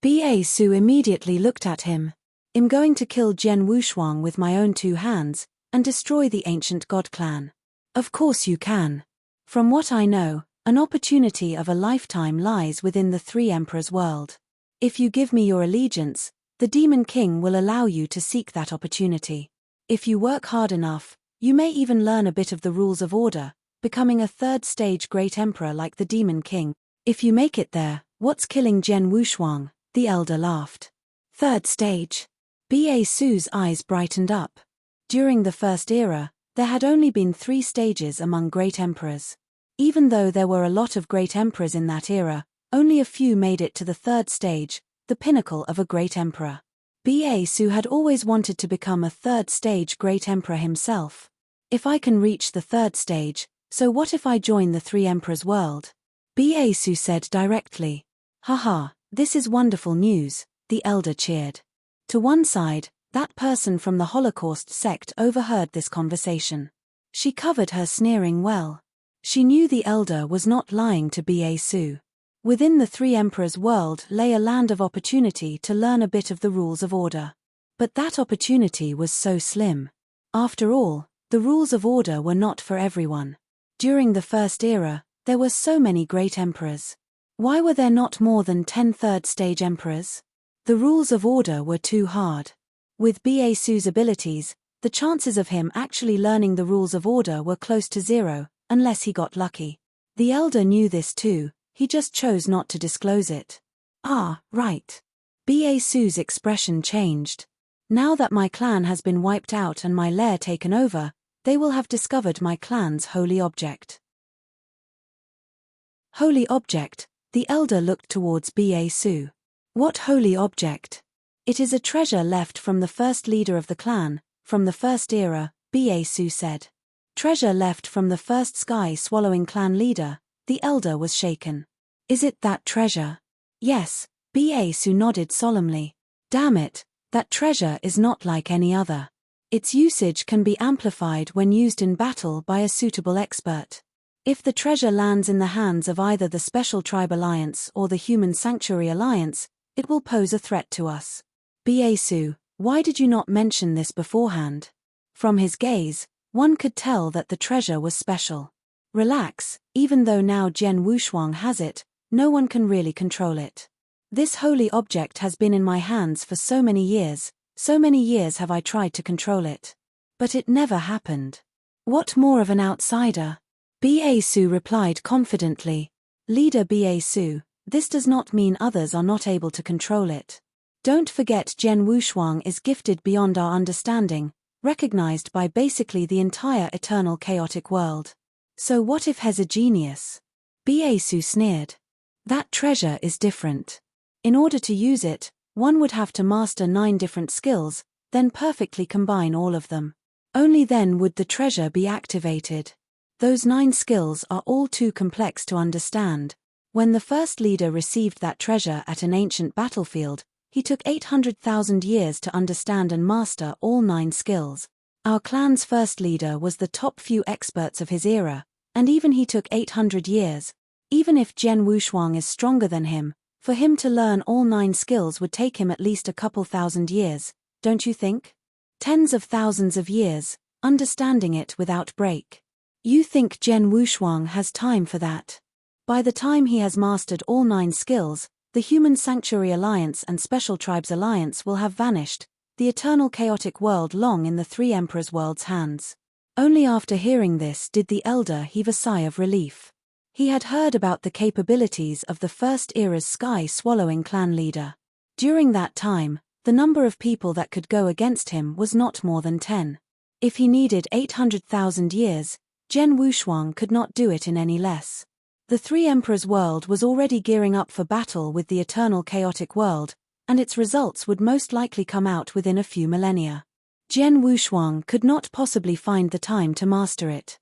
Ba Su immediately looked at him. I'm going to kill Jian Wushuang with my own two hands, and destroy the ancient god clan. Of course you can. From what I know, an opportunity of a lifetime lies within the Three Emperors' world. If you give me your allegiance, the Demon King will allow you to seek that opportunity. If you work hard enough, you may even learn a bit of the rules of order, becoming a third-stage Great Emperor like the Demon King. If you make it there, what's killing Jian Wushuang? The elder laughed. Third stage. Ba Su's eyes brightened up. During the First Era, there had only been 3 stages among Great Emperors. Even though there were a lot of Great Emperors in that era, only a few made it to the third stage, the pinnacle of a Great Emperor. Ba Su had always wanted to become a third-stage Great Emperor himself. If I can reach the third stage, so what if I join the Three Emperors' world? Ba Su said directly. Haha, this is wonderful news, the elder cheered. To one side, that person from the Holocaust sect overheard this conversation. She covered her sneering well. She knew the elder was not lying to Ba Su. Within the Three Emperors' world lay a land of opportunity to learn a bit of the rules of order. But that opportunity was so slim. After all, the rules of order were not for everyone. During the First Era, there were so many great emperors. Why were there not more than 10 third-stage emperors? The rules of order were too hard. With Ba Su's abilities, the chances of him actually learning the rules of order were close to 0, unless he got lucky. The elder knew this too. He just chose not to disclose it. Ah, right. Ba Su's expression changed. Now that my clan has been wiped out and my lair taken over, they will have discovered my clan's holy object. Holy object? The elder looked towards Ba Su. What holy object? It is a treasure left from the first leader of the clan, from the First Era, Ba Su said. Treasure left from the first sky-swallowing clan leader. The elder was shaken. Is it that treasure? Yes, Ba Su nodded solemnly. Damn it, that treasure is not like any other. Its usage can be amplified when used in battle by a suitable expert. If the treasure lands in the hands of either the Special Tribe Alliance or the Human Sanctuary Alliance, it will pose a threat to us. Ba Su, why did you not mention this beforehand? From his gaze, one could tell that the treasure was special. Relax, even though now Jian Wushuang has it, no one can really control it. This holy object has been in my hands for so many years have I tried to control it. But it never happened. What more of an outsider? Ba Su replied confidently. Leader Ba Su, this does not mean others are not able to control it. Don't forget Jian Wushuang is gifted beyond our understanding, recognized by basically the entire eternal chaotic world. So what if he's a genius? Ba Su sneered. That treasure is different. In order to use it, one would have to master 9 different skills, then perfectly combine all of them. Only then would the treasure be activated. Those 9 skills are all too complex to understand. When the first leader received that treasure at an ancient battlefield, he took 800,000 years to understand and master all 9 skills. Our clan's first leader was the top few experts of his era, and even he took 800 years. Even if Jian Wushuang is stronger than him, for him to learn all 9 skills would take him at least a couple thousand years, don't you think? Tens of thousands of years, understanding it without break. You think Jian Wushuang has time for that? By the time he has mastered all 9 skills, the Human Sanctuary Alliance and Special Tribes Alliance will have vanished, the eternal chaotic world long in the Three Emperors' world's hands. Only after hearing this did the elder heave a sigh of relief. He had heard about the capabilities of the First Era's sky-swallowing clan leader. During that time, the number of people that could go against him was not more than 10. If he needed 800,000 years, Zhen Wushuang could not do it in any less. The Three Emperors world was already gearing up for battle with the eternal chaotic world, and its results would most likely come out within a few millennia. Zhen Wushuang could not possibly find the time to master it.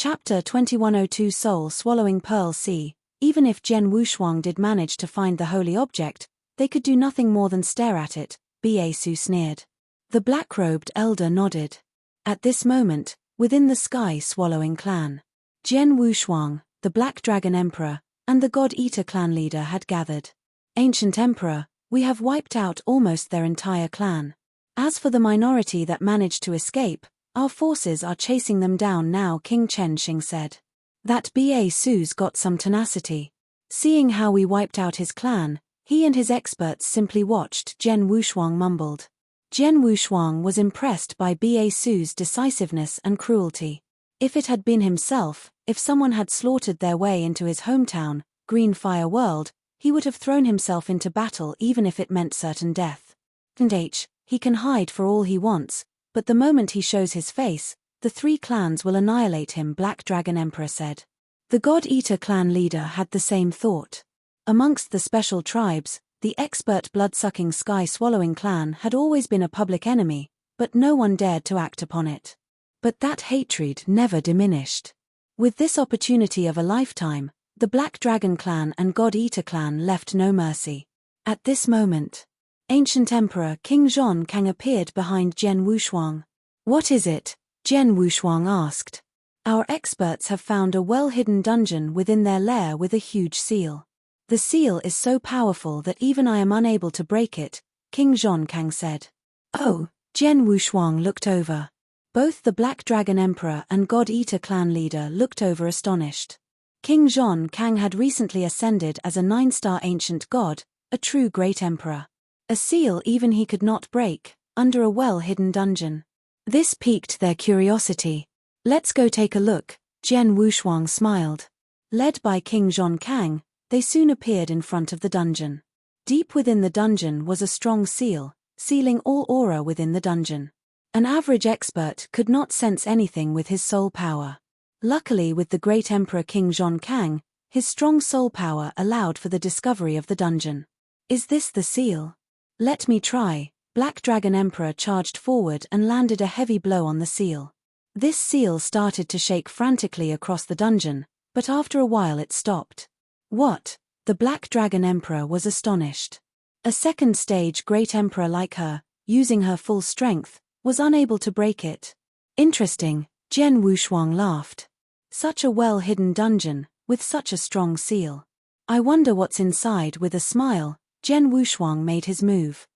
Chapter 2102 Soul-Swallowing Pearl C. Even if Zhen Wushuang did manage to find the holy object, they could do nothing more than stare at it, Ba Su sneered. The black-robed elder nodded. At this moment, within the sky-swallowing clan, Zhen Wushuang, the Black Dragon Emperor, and the God-Eater clan leader had gathered. Ancient Emperor, we have wiped out almost their entire clan. As for the minority that managed to escape, our forces are chasing them down now, King Chen Xing said. That Ba Su's got some tenacity. Seeing how we wiped out his clan, he and his experts simply watched, Zhen Wushuang mumbled. Zhen Wushuang was impressed by Ba Su's decisiveness and cruelty. If it had been himself, if someone had slaughtered their way into his hometown, Green Fire World, he would have thrown himself into battle even if it meant certain death. And he can hide for all he wants, but the moment he shows his face, the three clans will annihilate him, Black Dragon Emperor said. The God-Eater clan leader had the same thought. Amongst the special tribes, the expert blood-sucking sky-swallowing clan had always been a public enemy, but no one dared to act upon it. But that hatred never diminished. With this opportunity of a lifetime, the Black Dragon clan and God-Eater clan left no mercy. At this moment, Ancient Emperor King Zhon Kang appeared behind Zhen Wushuang. What is it? Zhen Wushuang asked. Our experts have found a well-hidden dungeon within their lair with a huge seal. The seal is so powerful that even I am unable to break it, King Zhon Kang said. Oh, Zhen Wushuang looked over. Both the Black Dragon Emperor and God-Eater clan leader looked over astonished. King Zhon Kang had recently ascended as a 9-star ancient god, a true great emperor. A seal even he could not break, under a well-hidden dungeon. This piqued their curiosity. Let's go take a look, Zhen Wushuang smiled. Led by King Zhon Kang, they soon appeared in front of the dungeon. Deep within the dungeon was a strong seal, sealing all aura within the dungeon. An average expert could not sense anything with his soul power. Luckily, with the great Emperor King Zhon Kang, his strong soul power allowed for the discovery of the dungeon. Is this the seal? Let me try. Black Dragon Emperor charged forward and landed a heavy blow on the seal. This seal started to shake frantically across the dungeon, but after a while it stopped. What? The Black Dragon Emperor was astonished. A second-stage great emperor like her, using her full strength, was unable to break it. Interesting, Zhen Wushuang laughed. Such a well-hidden dungeon, with such a strong seal. I wonder what's inside. With a smile, Zhen Wushuang made his move.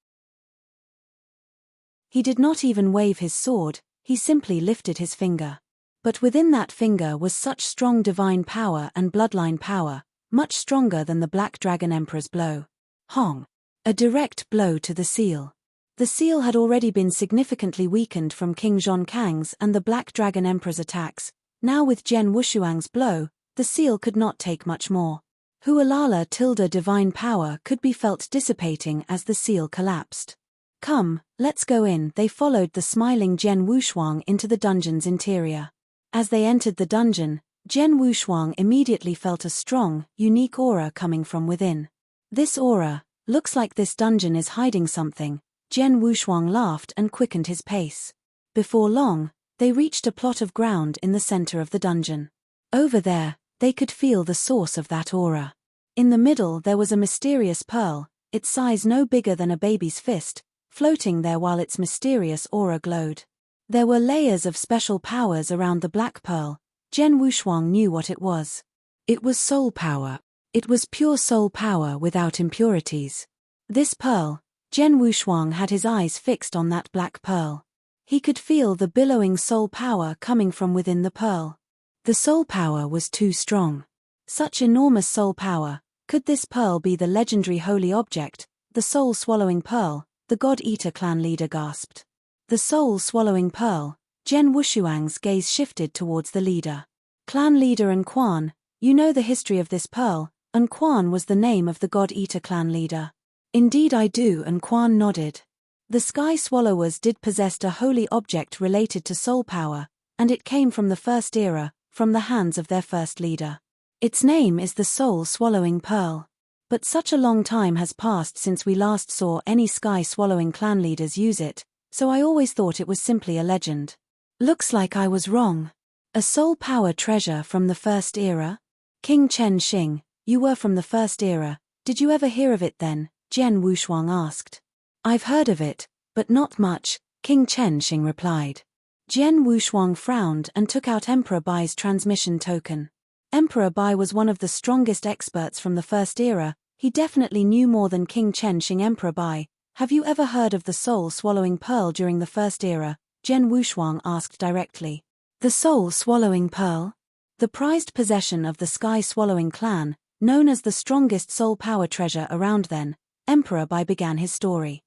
He did not even wave his sword, he simply lifted his finger. But within that finger was such strong divine power and bloodline power, much stronger than the Black Dragon Emperor's blow. Hong! A direct blow to the seal. The seal had already been significantly weakened from King Zhon Kang's and the Black Dragon Emperor's attacks. Now with Zhen Wushuang's blow, the seal could not take much more. Hualala tilde divine power could be felt dissipating as the seal collapsed. Come, let's go in. They followed the smiling Zhen Wushuang into the dungeon's interior. As they entered the dungeon, Zhen Wushuang immediately felt a strong, unique aura coming from within. This aura, looks like this dungeon is hiding something. Zhen Wushuang laughed and quickened his pace. Before long, they reached a plot of ground in the center of the dungeon. Over there, they could feel the source of that aura. In the middle there was a mysterious pearl, its size no bigger than a baby's fist, floating there while its mysterious aura glowed. There were layers of special powers around the black pearl. Zhen Wushuang knew what it was. It was soul power. It was pure soul power without impurities. This pearl, Zhen Wushuang had his eyes fixed on that black pearl. He could feel the billowing soul power coming from within the pearl. The soul power was too strong. Such enormous soul power. Could this pearl be the legendary holy object, the soul-swallowing pearl? The God-Eater clan leader gasped. The soul-swallowing pearl, Jen Wushuang's gaze shifted towards the leader. Clan leader An Quan, you know the history of this pearl. An Quan was the name of the God-Eater clan leader. Indeed I do, An Quan nodded. The Sky Swallowers did possess a holy object related to soul power, and it came from the first era, from the hands of their first leader. Its name is the soul-swallowing pearl. But such a long time has passed since we last saw any sky-swallowing clan leaders use it, so I always thought it was simply a legend. Looks like I was wrong. A soul power treasure from the first era? King Chen Xing, you were from the first era, did you ever hear of it then? Jen Wushuang asked. I've heard of it, but not much, King Chen Xing replied. Jen Wushuang frowned and took out Emperor Bai's transmission token. Emperor Bai was one of the strongest experts from the first era, he definitely knew more than King Chen Xing. Emperor Bai, have you ever heard of the soul-swallowing pearl during the first era? Jen Wushuang asked directly. The soul-swallowing pearl? The prized possession of the sky-swallowing clan, known as the strongest soul power treasure around then, Emperor Bai began his story.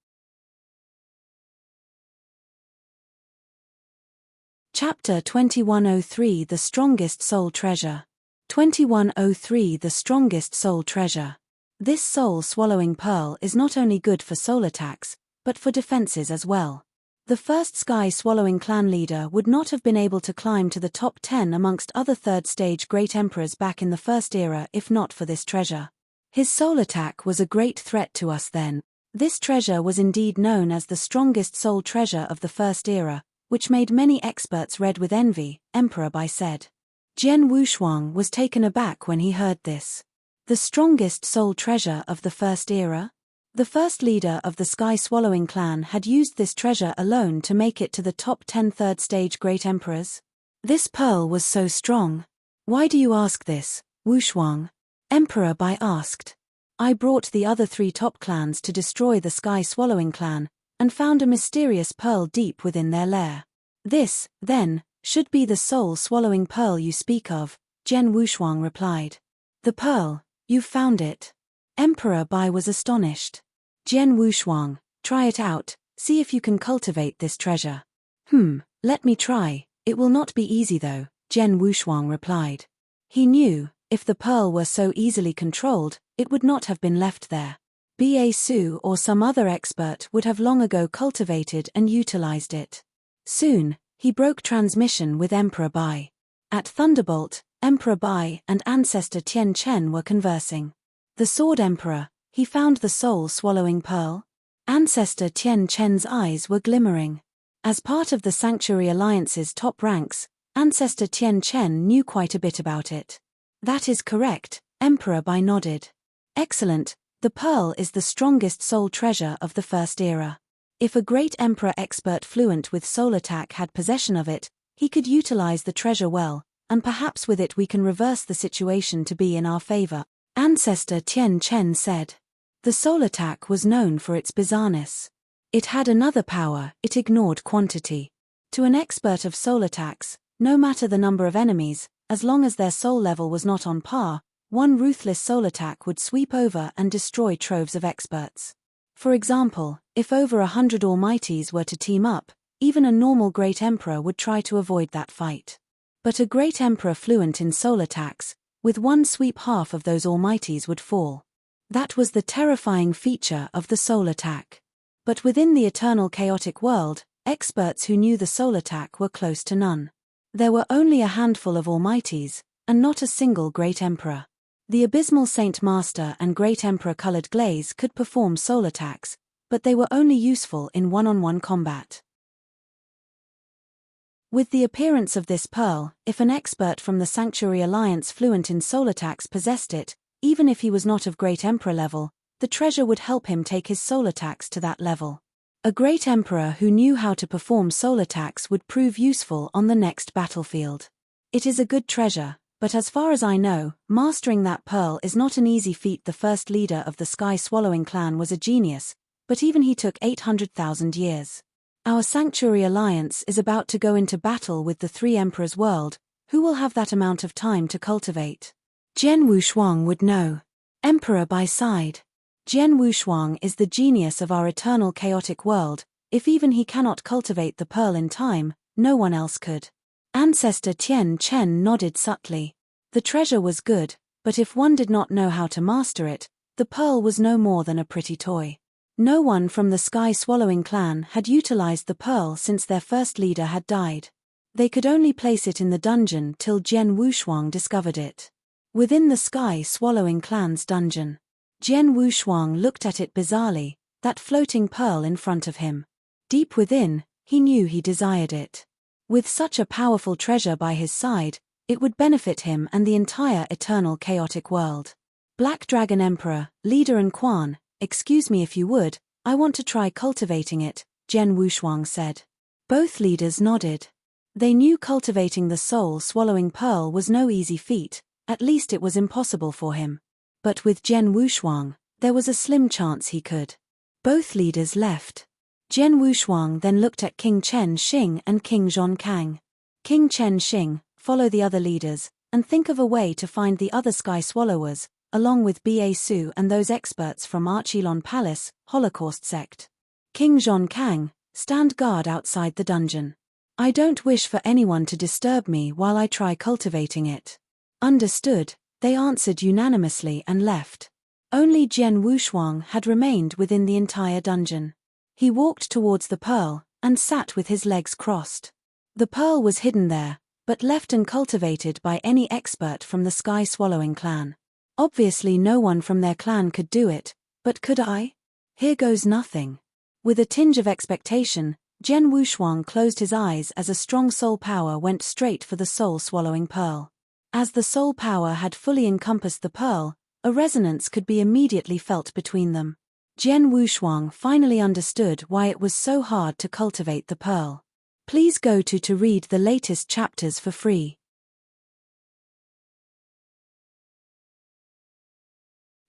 Chapter 2103 The Strongest Soul Treasure. 2103 The Strongest Soul Treasure. This soul-swallowing pearl is not only good for soul attacks, but for defenses as well. The first sky-swallowing clan leader would not have been able to climb to the top 10 amongst other third-stage great emperors back in the first era if not for this treasure. His soul attack was a great threat to us then. This treasure was indeed known as the strongest soul treasure of the first era, which made many experts red with envy, Emperor Bai said. Jen Wushuang was taken aback when he heard this. The strongest soul treasure of the first era? The first leader of the sky-swallowing clan had used this treasure alone to make it to the top 10 third-stage great emperors. This pearl was so strong. Why do you ask this, Wushuang? Emperor Bai asked. I brought the other 3 top clans to destroy the sky-swallowing clan, and found a mysterious pearl deep within their lair. This, then, should be the soul-swallowing pearl you speak of, Jen Wushuang replied. The pearl, you've found it. Emperor Bai was astonished. Jen Wushuang, try it out, see if you can cultivate this treasure. Let me try, it will not be easy though, Jen Wushuang replied. He knew, if the pearl were so easily controlled, it would not have been left there. B.A. Su or some other expert would have long ago cultivated and utilized it. Soon, he broke transmission with Emperor Bai. At Thunderbolt, Emperor Bai and Ancestor Tian Chen were conversing. The Sword Emperor, he found the soul-swallowing pearl? Ancestor Tian Chen's eyes were glimmering. As part of the Sanctuary Alliance's top ranks, Ancestor Tian Chen knew quite a bit about it. That is correct, Emperor Bai nodded. Excellent, the pearl is the strongest soul treasure of the first era. If a great emperor expert fluent with soul attack had possession of it, he could utilize the treasure well, and perhaps with it we can reverse the situation to be in our favor, Ancestor Tian Chen said. The soul attack was known for its bizarreness. It had another power, it ignored quantity. To an expert of soul attacks, no matter the number of enemies, as long as their soul level was not on par, one ruthless soul attack would sweep over and destroy troves of experts. For example, if over 100 Almighties were to team up, even a normal great emperor would try to avoid that fight. But a great emperor fluent in soul attacks, with one sweep half of those Almighties would fall. That was the terrifying feature of the soul attack. But within the eternal chaotic world, experts who knew the soul attack were close to none. There were only a handful of Almighties, and not a single great emperor. The Abysmal Saint Master and Great Emperor Colored Glaze could perform soul attacks, but they were only useful in one-on-one combat. With the appearance of this pearl, if an expert from the Sanctuary Alliance fluent in soul attacks possessed it, even if he was not of Great Emperor level, the treasure would help him take his soul attacks to that level. A great emperor who knew how to perform soul attacks would prove useful on the next battlefield. It is a good treasure, but as far as I know, mastering that pearl is not an easy feat. The first leader of the Sky-Swallowing clan was a genius, but even he took 800,000 years. Our Sanctuary Alliance is about to go into battle with the Three Emperors world. Who will have that amount of time to cultivate? Jen Wushuang would know. Emperor Bai sighed. Jen Wushuang is the genius of our eternal chaotic world. If even he cannot cultivate the pearl in time, no one else could. Ancestor Tian Chen nodded subtly. The treasure was good, but if one did not know how to master it, the pearl was no more than a pretty toy. No one from the Sky-Swallowing clan had utilized the pearl since their first leader had died. They could only place it in the dungeon till Jian Wushuang discovered it. Within the Sky-Swallowing clan's dungeon, Jian Wushuang looked at it bizarrely, that floating pearl in front of him. Deep within, he knew he desired it. With such a powerful treasure by his side, it would benefit him and the entire eternal chaotic world. Black Dragon Emperor, Leader and Quan, excuse me if you would, I want to try cultivating it, Jian Wushuang said. Both leaders nodded. They knew cultivating the soul-swallowing pearl was no easy feat, at least it was impossible for him. But with Jian Wushuang, there was a slim chance he could. Both leaders left. Jian Wushuang then looked at King Chen Xing and King Zhong Kang. King Chen Xing, follow the other leaders, and think of a way to find the other Sky Swallowers, along with Ba Su and those experts from Archilon Palace, Holocaust sect. King Zhong Kang, stand guard outside the dungeon. I don't wish for anyone to disturb me while I try cultivating it. Understood, they answered unanimously and left. Only Jian Wushuang had remained within the entire dungeon. He walked towards the pearl, and sat with his legs crossed. The pearl was hidden there, but left uncultivated by any expert from the Sky-Swallowing clan. Obviously no one from their clan could do it, but could I? Here goes nothing. With a tinge of expectation, Jian Wushuang closed his eyes as a strong soul power went straight for the soul-swallowing pearl. As the soul power had fully encompassed the pearl, a resonance could be immediately felt between them. Jian Wushuang finally understood why it was so hard to cultivate the pearl. Please go to read the latest chapters for free.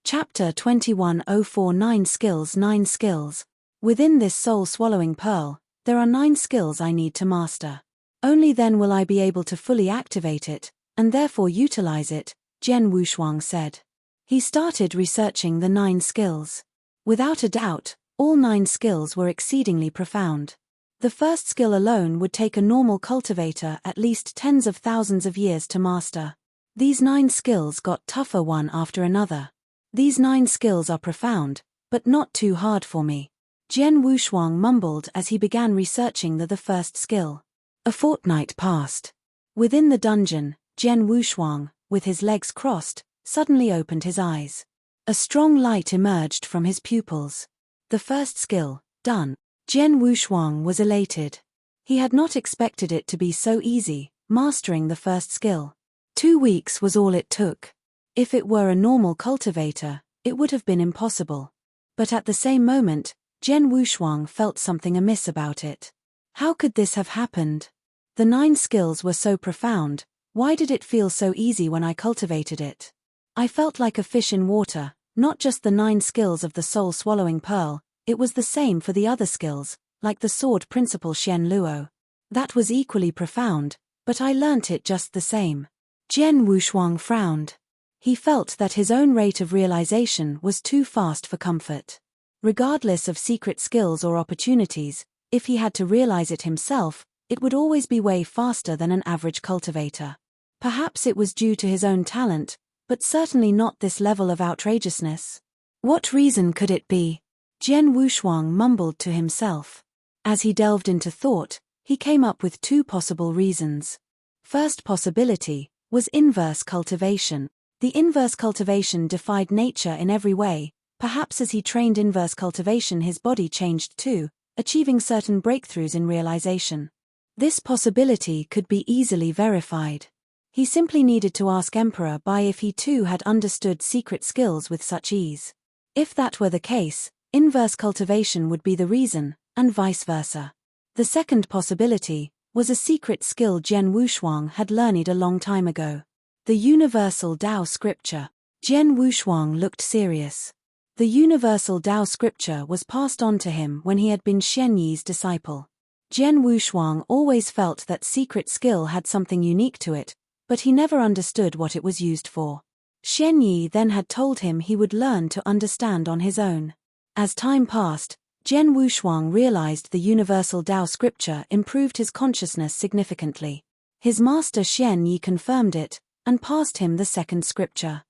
Chapter 2104 9 Skills 9 Skills. Within this soul-swallowing pearl, there are 9 skills I need to master. Only then will I be able to fully activate it, and therefore utilize it, Jian Wushuang said. He started researching the 9 skills. Without a doubt, all 9 skills were exceedingly profound. The first skill alone would take a normal cultivator at least tens of thousands of years to master. These 9 skills got tougher one after another. These 9 skills are profound, but not too hard for me, Jian Wushuang mumbled as he began researching the first skill. A fortnight passed. Within the dungeon, Jian Wushuang, with his legs crossed, suddenly opened his eyes. A strong light emerged from his pupils. The first skill, done. Jian Wushuang was elated. He had not expected it to be so easy, mastering the first skill. 2 weeks was all it took. If it were a normal cultivator, it would have been impossible. But at the same moment, Jian Wushuang felt something amiss about it. How could this have happened? The 9 skills were so profound, why did it feel so easy when I cultivated it? I felt like a fish in water, not just the 9 skills of the soul-swallowing pearl, it was the same for the other skills, like the sword principle Xian Luo. That was equally profound, but I learnt it just the same. Jian Wushuang frowned. He felt that his own rate of realization was too fast for comfort. Regardless of secret skills or opportunities, if he had to realize it himself, it would always be way faster than an average cultivator. Perhaps it was due to his own talent, but certainly not this level of outrageousness. What reason could it be? Jian Wushuang mumbled to himself. As he delved into thought, he came up with 2 possible reasons. First possibility was inverse cultivation. The inverse cultivation defied nature in every way. Perhaps as he trained inverse cultivation his body changed too, achieving certain breakthroughs in realization. This possibility could be easily verified. He simply needed to ask Emperor Bai if he too had understood secret skills with such ease. If that were the case, inverse cultivation would be the reason, and vice versa. The second possibility was a secret skill Jian Wushuang had learned a long time ago. The Universal Tao Scripture. Jian Wushuang looked serious. The Universal Tao Scripture was passed on to him when he had been Xian Yi's disciple. Jian Wushuang always felt that secret skill had something unique to it, but he never understood what it was used for. Xian Yi then had told him he would learn to understand on his own. As time passed, Jian Wushuang realized the universal Tao scripture improved his consciousness significantly. His master Xian Yi confirmed it, and passed him the second scripture.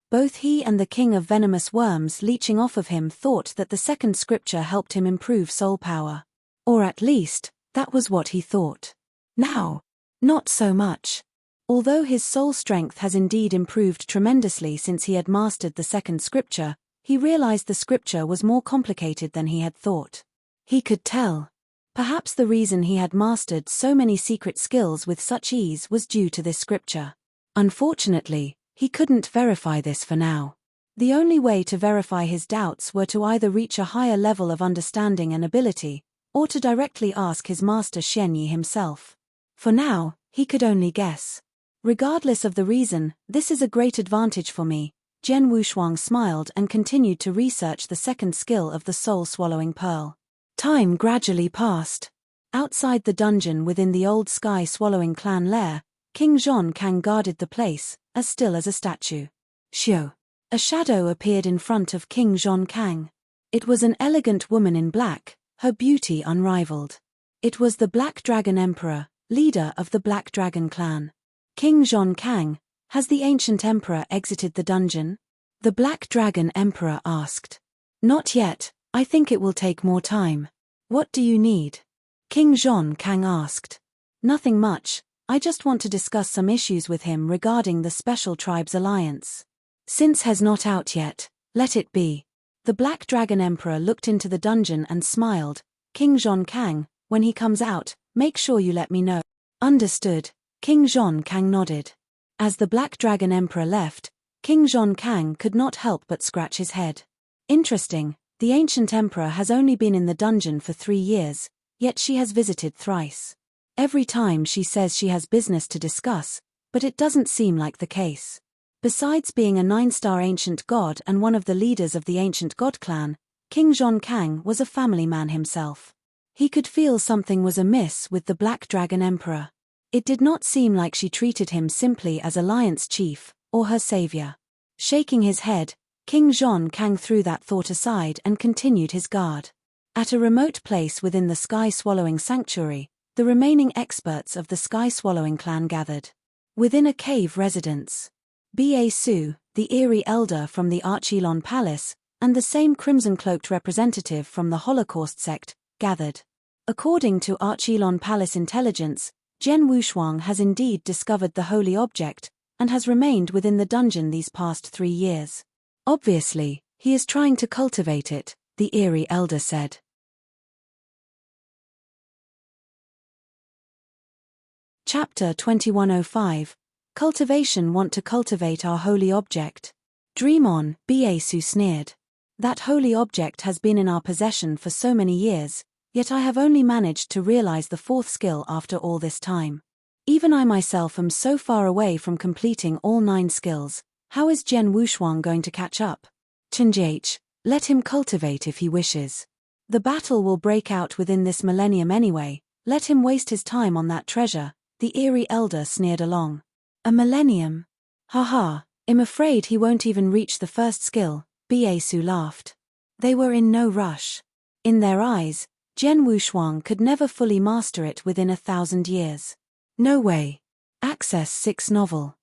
Both he and the king of venomous worms leeching off of him thought that the second scripture helped him improve soul power. Or at least, that was what he thought. Now, not so much. Although his soul strength has indeed improved tremendously since he had mastered the second scripture, he realized the scripture was more complicated than he had thought. He could tell. Perhaps the reason he had mastered so many secret skills with such ease was due to this scripture. Unfortunately, he couldn't verify this for now. The only way to verify his doubts were to either reach a higher level of understanding and ability, or to directly ask his master Xian Yi himself. For now, he could only guess. Regardless of the reason, this is a great advantage for me. Jian Wushuang smiled and continued to research the second skill of the soul-swallowing pearl. Time gradually passed. Outside the dungeon within the old sky-swallowing clan lair, King Zhong Kang guarded the place, as still as a statue. Xiu. A shadow appeared in front of King Zhong Kang. It was an elegant woman in black, her beauty unrivaled. It was the Black Dragon Emperor, leader of the Black Dragon clan. King Zhong Kang, has the ancient emperor exited the dungeon? The Black Dragon Emperor asked. Not yet, I think it will take more time. What do you need? King Zhong Kang asked. Nothing much, I just want to discuss some issues with him regarding the Special Tribes Alliance. Since he's not out yet, let it be. The Black Dragon Emperor looked into the dungeon and smiled. King Zhong Kang, when he comes out, make sure you let me know. Understood. King Zhong Kang nodded. As the Black Dragon Emperor left, King Zhong Kang could not help but scratch his head. Interesting, the ancient emperor has only been in the dungeon for 3 years, yet she has visited thrice. Every time she says she has business to discuss, but it doesn't seem like the case. Besides being a 9-star ancient god and one of the leaders of the ancient god clan, King Zhong Kang was a family man himself. He could feel something was amiss with the Black Dragon Emperor. It did not seem like she treated him simply as Alliance Chief, or her savior. Shaking his head, King Zhong Kang threw that thought aside and continued his guard. At a remote place within the sky-swallowing sanctuary, the remaining experts of the sky-swallowing clan gathered. Within a cave residence, B.A. Su, the eerie elder from the Archelon Palace, and the same crimson-cloaked representative from the Holocaust sect, gathered. According to Archelon Palace intelligence, Jian Wushuang has indeed discovered the holy object, and has remained within the dungeon these past 3 years. Obviously, he is trying to cultivate it, the eerie elder said. Chapter 2105. Cultivation want to cultivate our holy object. Dream on, B.A. Su sneered. That holy object has been in our possession for so many years, yet I have only managed to realize the 4th skill after all this time. Even I myself am so far away from completing all 9 skills, how is Jian Wushuang going to catch up? Chenjh, let him cultivate if he wishes. The battle will break out within this millennium anyway, let him waste his time on that treasure, the eerie elder sneered along. A millennium? Haha, I'm afraid he won't even reach the 1st skill, B.A. Su laughed. They were in no rush. In their eyes, Jian Wushuang could never fully master it within 1,000 years. No way. Access 6 novel.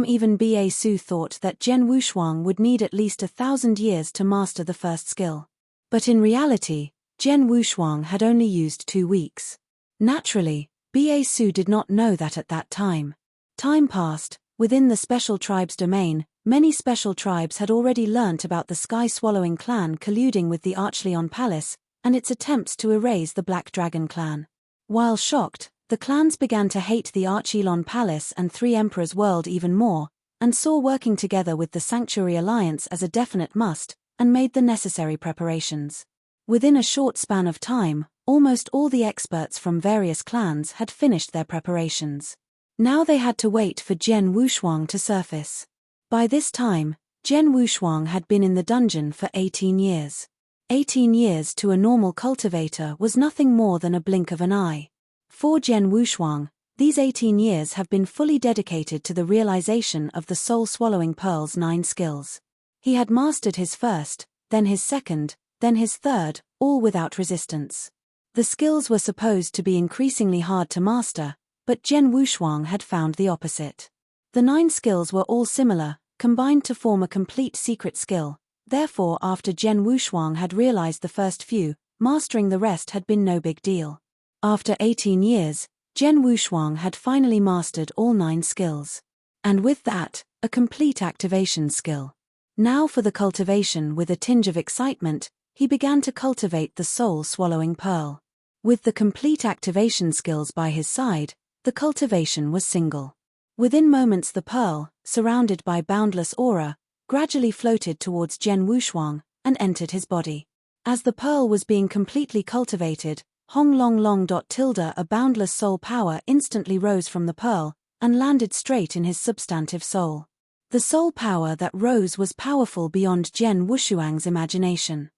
Even B.A. Su thought that Jian Wushuang would need at least 1,000 years to master the 1st skill. But in reality, Jian Wushuang had only used 2 weeks. Naturally, B.A. Su did not know that at that time. Time passed. Within the Special Tribes domain, many special tribes had already learnt about the Sky-Swallowing clan colluding with the Archelon Palace, and its attempts to erase the Black Dragon clan. While shocked, the clans began to hate the Archelon Palace and 3 Emperors World even more, and saw working together with the Sanctuary Alliance as a definite must, and made the necessary preparations. Within a short span of time, almost all the experts from various clans had finished their preparations. Now they had to wait for Jian Wushuang to surface. By this time, Jian Wushuang had been in the dungeon for 18 years. 18 years to a normal cultivator was nothing more than a blink of an eye. For Jian Wushuang, these 18 years have been fully dedicated to the realization of the soul-swallowing pearl's 9 skills. He had mastered his first, then his second, then his third, all without resistance. The skills were supposed to be increasingly hard to master, but Jian Wushuang had found the opposite. The 9 skills were all similar, combined to form a complete secret skill. Therefore, after Jian Wushuang had realized the first few, mastering the rest had been no big deal. After 18 years, Jian Wushuang had finally mastered all 9 skills. And with that, a complete activation skill. Now for the cultivation. With a tinge of excitement, he began to cultivate the soul-swallowing pearl. With the complete activation skills by his side, the cultivation was single. Within moments the pearl, surrounded by boundless aura, gradually floated towards Jian Wushuang and entered his body. As the pearl was being completely cultivated, Hong Long Long. A boundless soul power instantly rose from the pearl and landed straight in his substantive soul. The soul power that rose was powerful beyond Jian Wushuang's imagination.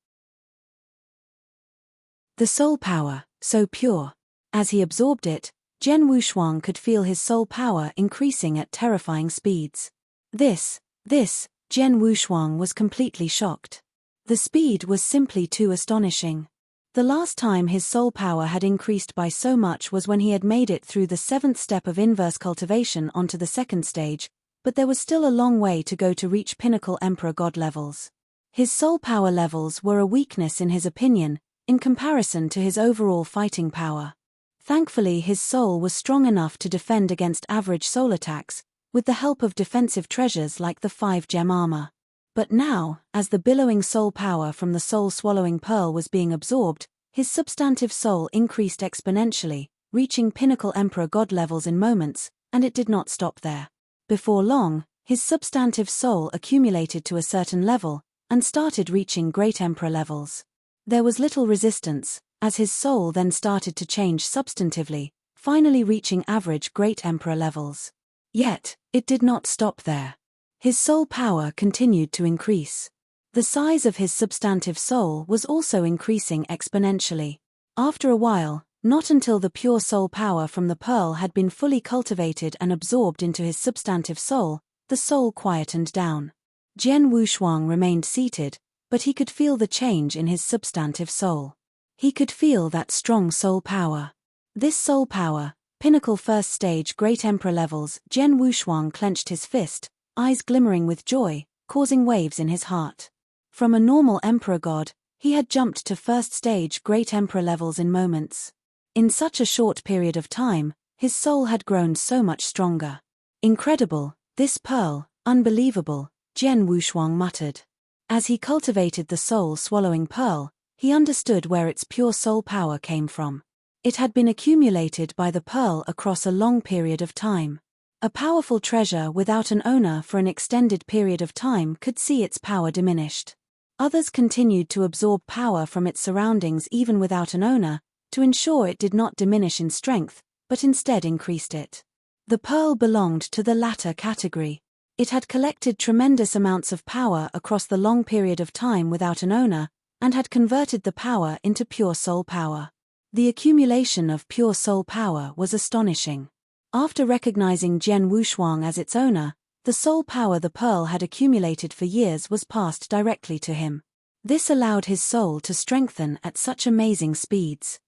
The soul power, so pure. As he absorbed it, Jian Wushuang could feel his soul power increasing at terrifying speeds. This, Jian Wushuang was completely shocked. The speed was simply too astonishing. The last time his soul power had increased by so much was when he had made it through the 7th step of inverse cultivation onto the 2nd stage, but there was still a long way to go to reach pinnacle Emperor God levels. His soul power levels were a weakness in his opinion, in comparison to his overall fighting power. Thankfully, his soul was strong enough to defend against average soul attacks, with the help of defensive treasures like the 5-gem armor. But now, as the billowing soul power from the soul-swallowing pearl was being absorbed, his substantive soul increased exponentially, reaching pinnacle Emperor God levels in moments, and it did not stop there. Before long, his substantive soul accumulated to a certain level, and started reaching Great Emperor levels. There was little resistance, as his soul then started to change substantively, finally reaching average Great Emperor levels. Yet, it did not stop there. His soul power continued to increase. The size of his substantive soul was also increasing exponentially. After a while, not until the pure soul power from the pearl had been fully cultivated and absorbed into his substantive soul, the soul quietened down. Jian Wushuang remained seated, but he could feel the change in his substantive soul. He could feel that strong soul power. This soul power, pinnacle 1st stage Great Emperor levels. Jian Wushuang clenched his fist, eyes glimmering with joy, causing waves in his heart. From a normal Emperor God, he had jumped to 1st stage Great Emperor levels in moments. In such a short period of time, his soul had grown so much stronger. Incredible, this pearl, unbelievable, Jian Wushuang muttered. As he cultivated the soul-swallowing pearl, he understood where its pure soul power came from. It had been accumulated by the pearl across a long period of time. A powerful treasure without an owner for an extended period of time could see its power diminished. Others continued to absorb power from its surroundings even without an owner, to ensure it did not diminish in strength, but instead increased it. The pearl belonged to the latter category. It had collected tremendous amounts of power across the long period of time without an owner, and had converted the power into pure soul power. The accumulation of pure soul power was astonishing. After recognizing Jian Wushuang as its owner, the soul power the pearl had accumulated for years was passed directly to him. This allowed his soul to strengthen at such amazing speeds.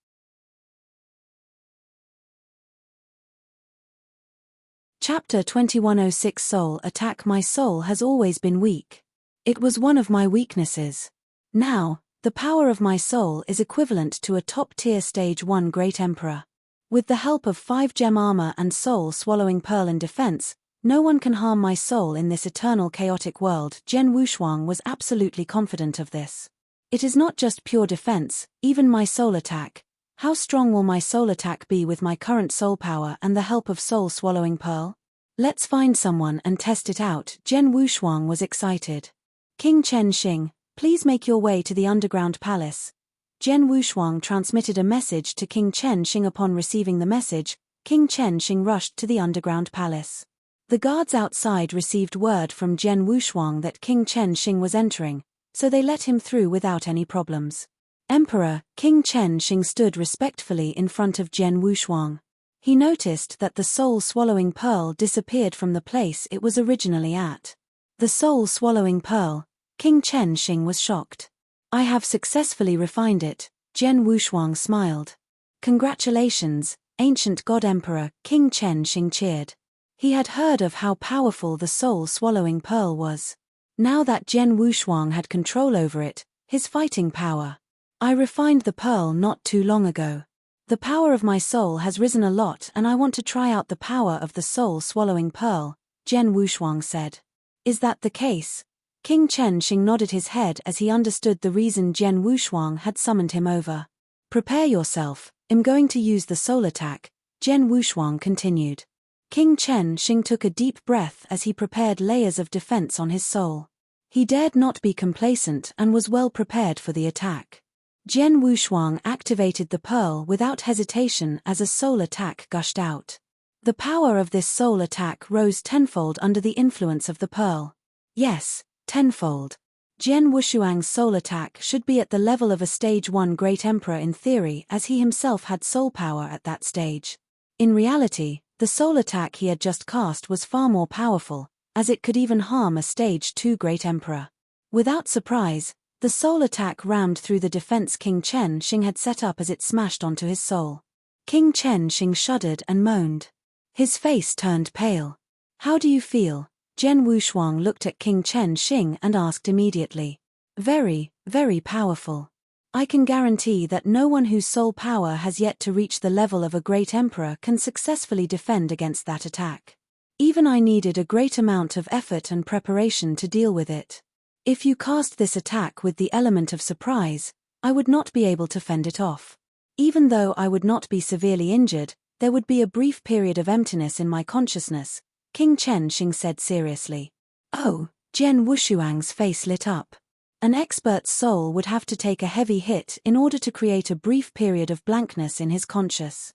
Chapter 2106 Soul Attack. My soul has always been weak. It was one of my weaknesses. Now, the power of my soul is equivalent to a top-tier Stage 1 Great Emperor. With the help of 5-gem armor and soul-swallowing pearl in defense, no one can harm my soul in this eternal chaotic world. Jian Wushuang was absolutely confident of this. It is not just pure defense, even my soul attack. How strong will my soul attack be with my current soul power and the help of soul-swallowing pearl? Let's find someone and test it out. Jian Wushuang was excited. King Chen Xing, please make your way to the underground palace. Jian Wushuang transmitted a message to King Chen Xing. Upon receiving the message, King Chen Xing rushed to the underground palace. The guards outside received word from Jian Wushuang that King Chen Xing was entering, so they let him through without any problems. Emperor, King Chen Xing stood respectfully in front of Jian Wushuang. He noticed that the soul-swallowing pearl disappeared from the place it was originally at. The soul-swallowing pearl. King Chen Xing was shocked. I have successfully refined it, Jen Wushuang smiled. Congratulations, ancient God Emperor, King Chen Xing cheered. He had heard of how powerful the soul-swallowing pearl was. Now that Jen Wushuang had control over it, his fighting power. I refined the pearl not too long ago. The power of my soul has risen a lot and I want to try out the power of the soul-swallowing pearl, Jen Wushuang said. Is that the case? King Chen Xing nodded his head as he understood the reason Jen Wushuang had summoned him over. Prepare yourself, I'm going to use the soul attack, Jen Wushuang continued. King Chen Xing took a deep breath as he prepared layers of defense on his soul. He dared not be complacent and was well prepared for the attack. Jen Wushuang activated the pearl without hesitation as a soul attack gushed out. The power of this soul attack rose tenfold under the influence of the pearl. Yes, tenfold. Jen Wushuang's soul attack should be at the level of a stage 1 great emperor in theory, as he himself had soul power at that stage. In reality, the soul attack he had just cast was far more powerful, as it could even harm a stage 2 great emperor. Without surprise, the soul attack rammed through the defense King Chen Xing had set up as it smashed onto his soul. King Chen Xing shuddered and moaned. His face turned pale. How do you feel? Jen Wushuang looked at King Chen Xing and asked immediately. Very, very powerful. I can guarantee that no one whose soul power has yet to reach the level of a great emperor can successfully defend against that attack. Even I needed a great amount of effort and preparation to deal with it. If you cast this attack with the element of surprise, I would not be able to fend it off. Even though I would not be severely injured, there would be a brief period of emptiness in my consciousness, King Chen Xing said seriously. Oh, Jen Wushuang's face lit up. An expert's soul would have to take a heavy hit in order to create a brief period of blankness in his conscious.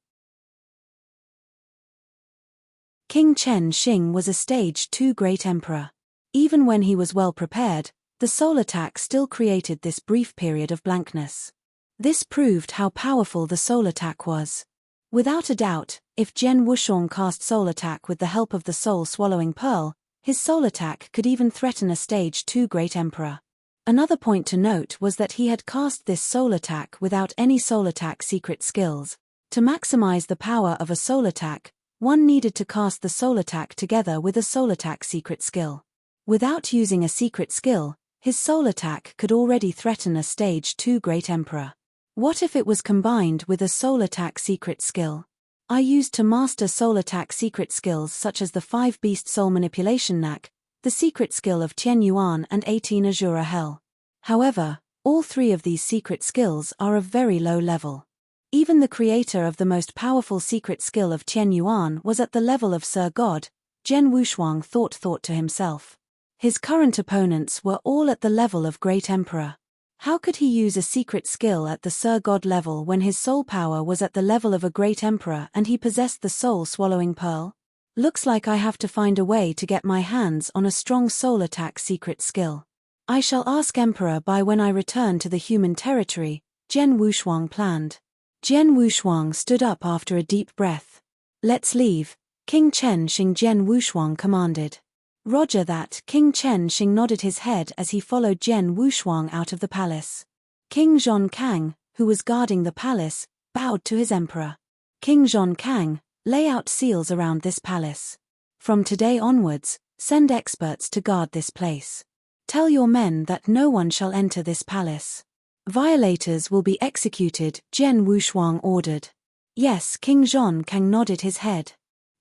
King Chen Xing was a stage 2 great emperor. Even when he was well prepared, the soul attack still created this brief period of blankness. This proved how powerful the soul attack was. Without a doubt, if Jen Wushuang cast soul attack with the help of the soul-swallowing pearl, his soul attack could even threaten a stage 2 great emperor. Another point to note was that he had cast this soul attack without any soul attack secret skills. To maximize the power of a soul attack, one needed to cast the soul attack together with a soul attack secret skill. Without using a secret skill, his soul attack could already threaten a stage 2 great emperor. What if it was combined with a soul attack secret skill? I used to master soul attack secret skills such as the 5 Beast Soul Manipulation Knack, the secret skill of Tian Yuan and 18 Azura Hell. However, all 3 of these secret skills are of very low level. Even the creator of the most powerful secret skill of Tian Yuan was at the level of Sir God, Jen Wushuang thought to himself. His current opponents were all at the level of Great Emperor. How could he use a secret skill at the Sir God level when his soul power was at the level of a Great Emperor and he possessed the soul-swallowing pearl? Looks like I have to find a way to get my hands on a strong soul attack secret skill. I shall ask Emperor Bai when I return to the human territory, Jen Wushuang planned. Jen Wushuang stood up after a deep breath. Let's leave, King Chen Xing, Jen Wushuang commanded. Roger that, King Chen Xing nodded his head as he followed Jen Wushuang out of the palace. King Zhong Kang, who was guarding the palace, bowed to his emperor. King Zhong Kang, lay out seals around this palace. From today onwards, send experts to guard this place. Tell your men that no one shall enter this palace. Violators will be executed, Jen Wushuang ordered. Yes, King Zhong Kang nodded his head.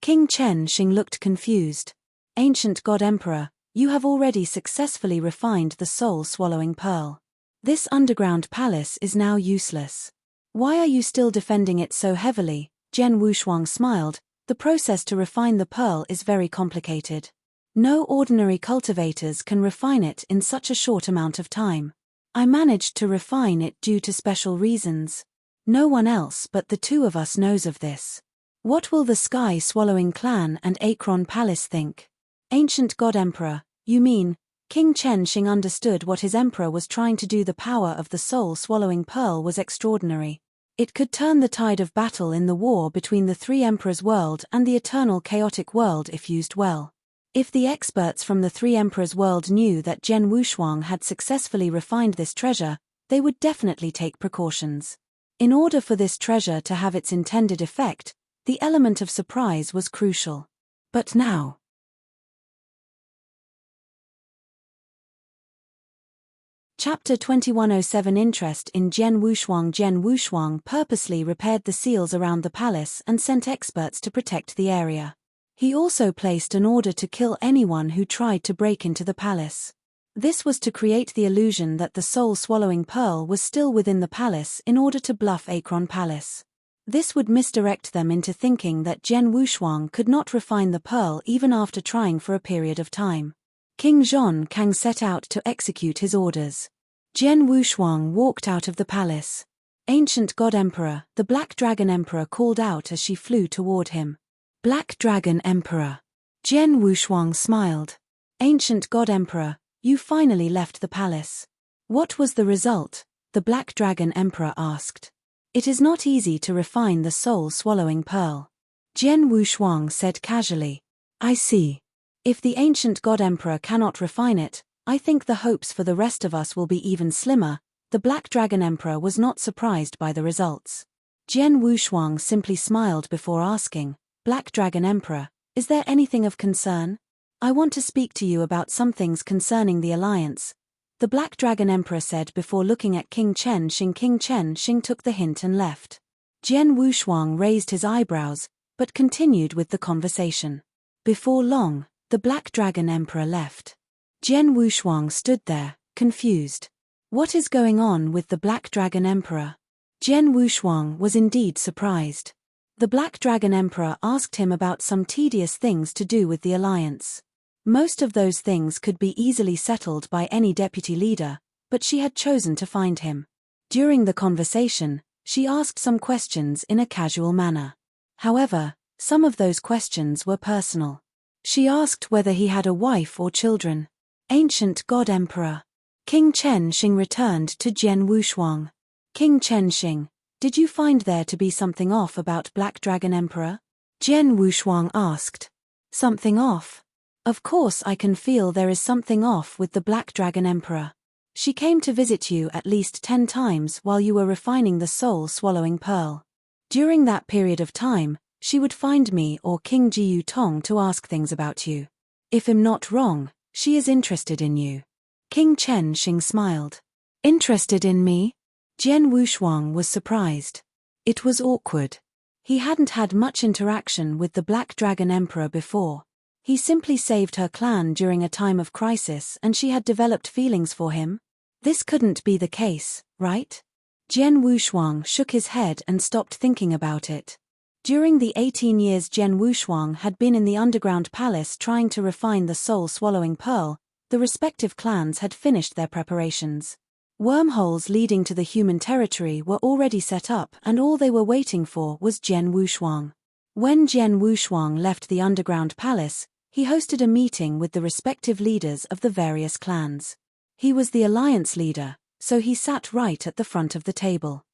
King Chen Xing looked confused. Ancient God Emperor, you have already successfully refined the soul-swallowing pearl. This underground palace is now useless. Why are you still defending it so heavily? Jen Wushuang smiled. The process to refine the pearl is very complicated. No ordinary cultivators can refine it in such a short amount of time. I managed to refine it due to special reasons. No one else but the 2 of us knows of this. What will the Sky-Swallowing Clan and Akron Palace think? Ancient God Emperor, you mean? King Chen Xing understood what his emperor was trying to do. The power of the soul-swallowing pearl was extraordinary. It could turn the tide of battle in the war between the 3 emperors' world and the eternal chaotic world if used well. If the experts from the 3 emperors' world knew that Jen Wushuang had successfully refined this treasure, they would definitely take precautions. In order for this treasure to have its intended effect, the element of surprise was crucial. But now, Chapter 2107 Interest in Jian Wushuang purposely repaired the seals around the palace and sent experts to protect the area. He also placed an order to kill anyone who tried to break into the palace. This was to create the illusion that the soul-swallowing pearl was still within the palace in order to bluff Akron Palace. This would misdirect them into thinking that Jian Wushuang could not refine the pearl even after trying for a period of time. King Zhongkang set out to execute his orders. Jian Wushuang walked out of the palace. Ancient God Emperor, the Black Dragon Emperor called out as she flew toward him. Black Dragon Emperor. Jian Wushuang smiled. Ancient God Emperor, you finally left the palace. What was the result? The Black Dragon Emperor asked. It is not easy to refine the soul-swallowing pearl. Jian Wushuang said casually. I see. If the ancient God Emperor cannot refine it, I think the hopes for the rest of us will be even slimmer. The Black Dragon Emperor was not surprised by the results. Jian Wushuang simply smiled before asking, Black Dragon Emperor, is there anything of concern? I want to speak to you about some things concerning the alliance, the Black Dragon Emperor said before looking at King Chen Xing. King Chen Xing took the hint and left. Jian Wushuang raised his eyebrows, but continued with the conversation. Before long, the Black Dragon Emperor left. Jian Wushuang stood there, confused. What is going on with the Black Dragon Emperor? Jian Wushuang was indeed surprised. The Black Dragon Emperor asked him about some tedious things to do with the alliance. Most of those things could be easily settled by any deputy leader, but she had chosen to find him. During the conversation, she asked some questions in a casual manner. However, some of those questions were personal. She asked whether he had a wife or children. Ancient God Emperor. King Chen Xing returned to Jian Wushuang. King Chen Xing, did you find there to be something off about Black Dragon Emperor? Jian Wushuang asked. Something off? Of course I can feel there is something off with the Black Dragon Emperor. She came to visit you at least 10 times while you were refining the soul-swallowing pearl. During that period of time, she would find me or King Jiyu Tong to ask things about you. If I'm not wrong, she is interested in you. King Chen Xing smiled. Interested in me? Jian Wushuang was surprised. It was awkward. He hadn't had much interaction with the Black Dragon Emperor before. He simply saved her clan during a time of crisis and she had developed feelings for him. This couldn't be the case, right? Jian Wushuang shook his head and stopped thinking about it. During the 18 years Jian Wushuang had been in the underground palace trying to refine the soul-swallowing pearl, the respective clans had finished their preparations. Wormholes leading to the human territory were already set up and all they were waiting for was Jian Wushuang. When Jian Wushuang left the underground palace, he hosted a meeting with the respective leaders of the various clans. He was the alliance leader, so he sat right at the front of the table.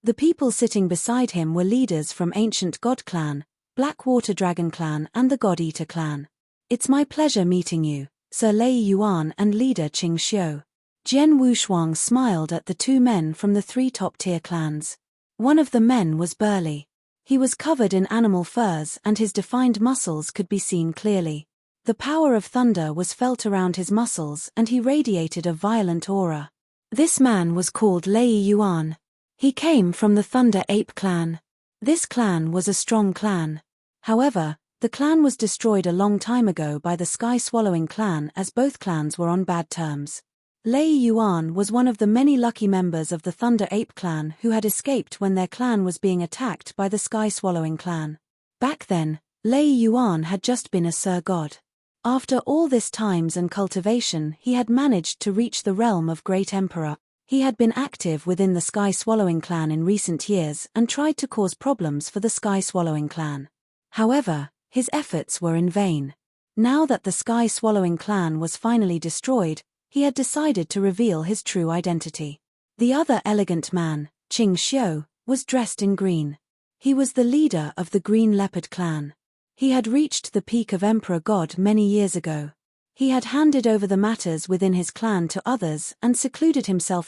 The people sitting beside him were leaders from Ancient God Clan, Blackwater Dragon Clan and the God Eater Clan. It's my pleasure meeting you, Sir Lei Yuan and leader Qing Xiu. Jian Wushuang smiled at the two men from the 3 top-tier clans. One of the men was burly. He was covered in animal furs and his defined muscles could be seen clearly. The power of thunder was felt around his muscles and he radiated a violent aura. This man was called Lei Yuan. He came from the Thunder Ape clan. This clan was a strong clan. However, the clan was destroyed a long time ago by the Sky-Swallowing clan as both clans were on bad terms. Lei Yuan was one of the many lucky members of the Thunder Ape clan who had escaped when their clan was being attacked by the Sky-Swallowing clan. Back then, Lei Yuan had just been a Sir God. After all this times and cultivation he had managed to reach the realm of Great Emperor. He had been active within the Sky-Swallowing clan in recent years and tried to cause problems for the Sky-Swallowing clan. However, his efforts were in vain. Now that the Sky-Swallowing clan was finally destroyed, he had decided to reveal his true identity. The other elegant man, Qing Xiu, was dressed in green. He was the leader of the Green Leopard clan. He had reached the peak of Emperor God many years ago. He had handed over the matters within his clan to others and secluded himself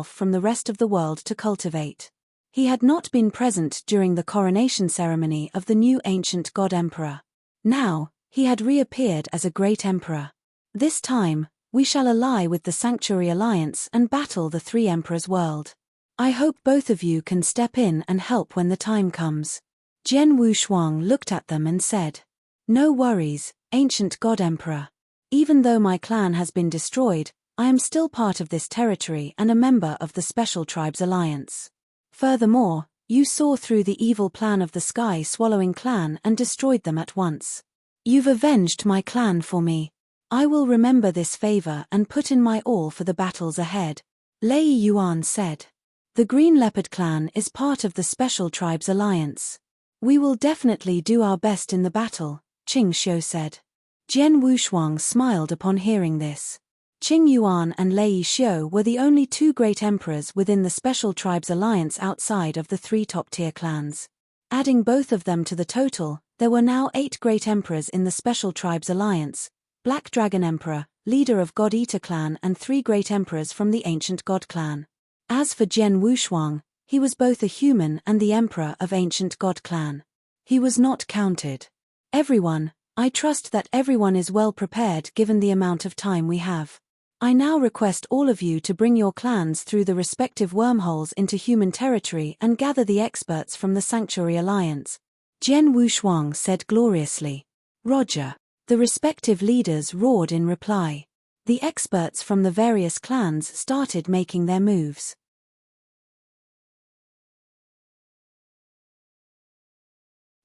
from the rest of the world to cultivate. He had not been present during the coronation ceremony of the new ancient god emperor. Now, he had reappeared as a great emperor. This time, we shall ally with the Sanctuary Alliance and battle the three emperors' world. I hope both of you can step in and help when the time comes. Jian Wushuang looked at them and said, "No worries, ancient god emperor. Even though my clan has been destroyed, I am still part of this territory and a member of the Special Tribes Alliance. Furthermore, you saw through the evil plan of the Sky-Swallowing clan and destroyed them at once. You've avenged my clan for me. I will remember this favor and put in my all for the battles ahead." Lei Yuan said. "The Green Leopard clan is part of the Special Tribes Alliance. We will definitely do our best in the battle," Qing Xiu said. Jian Wushuang smiled upon hearing this. Qing Yuan and Lei Xiu were the only two great emperors within the Special Tribes Alliance outside of the three top-tier clans. Adding both of them to the total, there were now 8 great emperors in the Special Tribes Alliance: Black Dragon Emperor, leader of God Eater clan, and 3 great emperors from the Ancient God clan. As for Jian Wushuang, he was both a human and the emperor of Ancient God clan. He was not counted. Everyone, I trust that everyone is well prepared given the amount of time we have. I now request all of you to bring your clans through the respective wormholes into human territory and gather the experts from the Sanctuary Alliance," Jian Wushuang said gloriously. "Roger." The respective leaders roared in reply. The experts from the various clans started making their moves.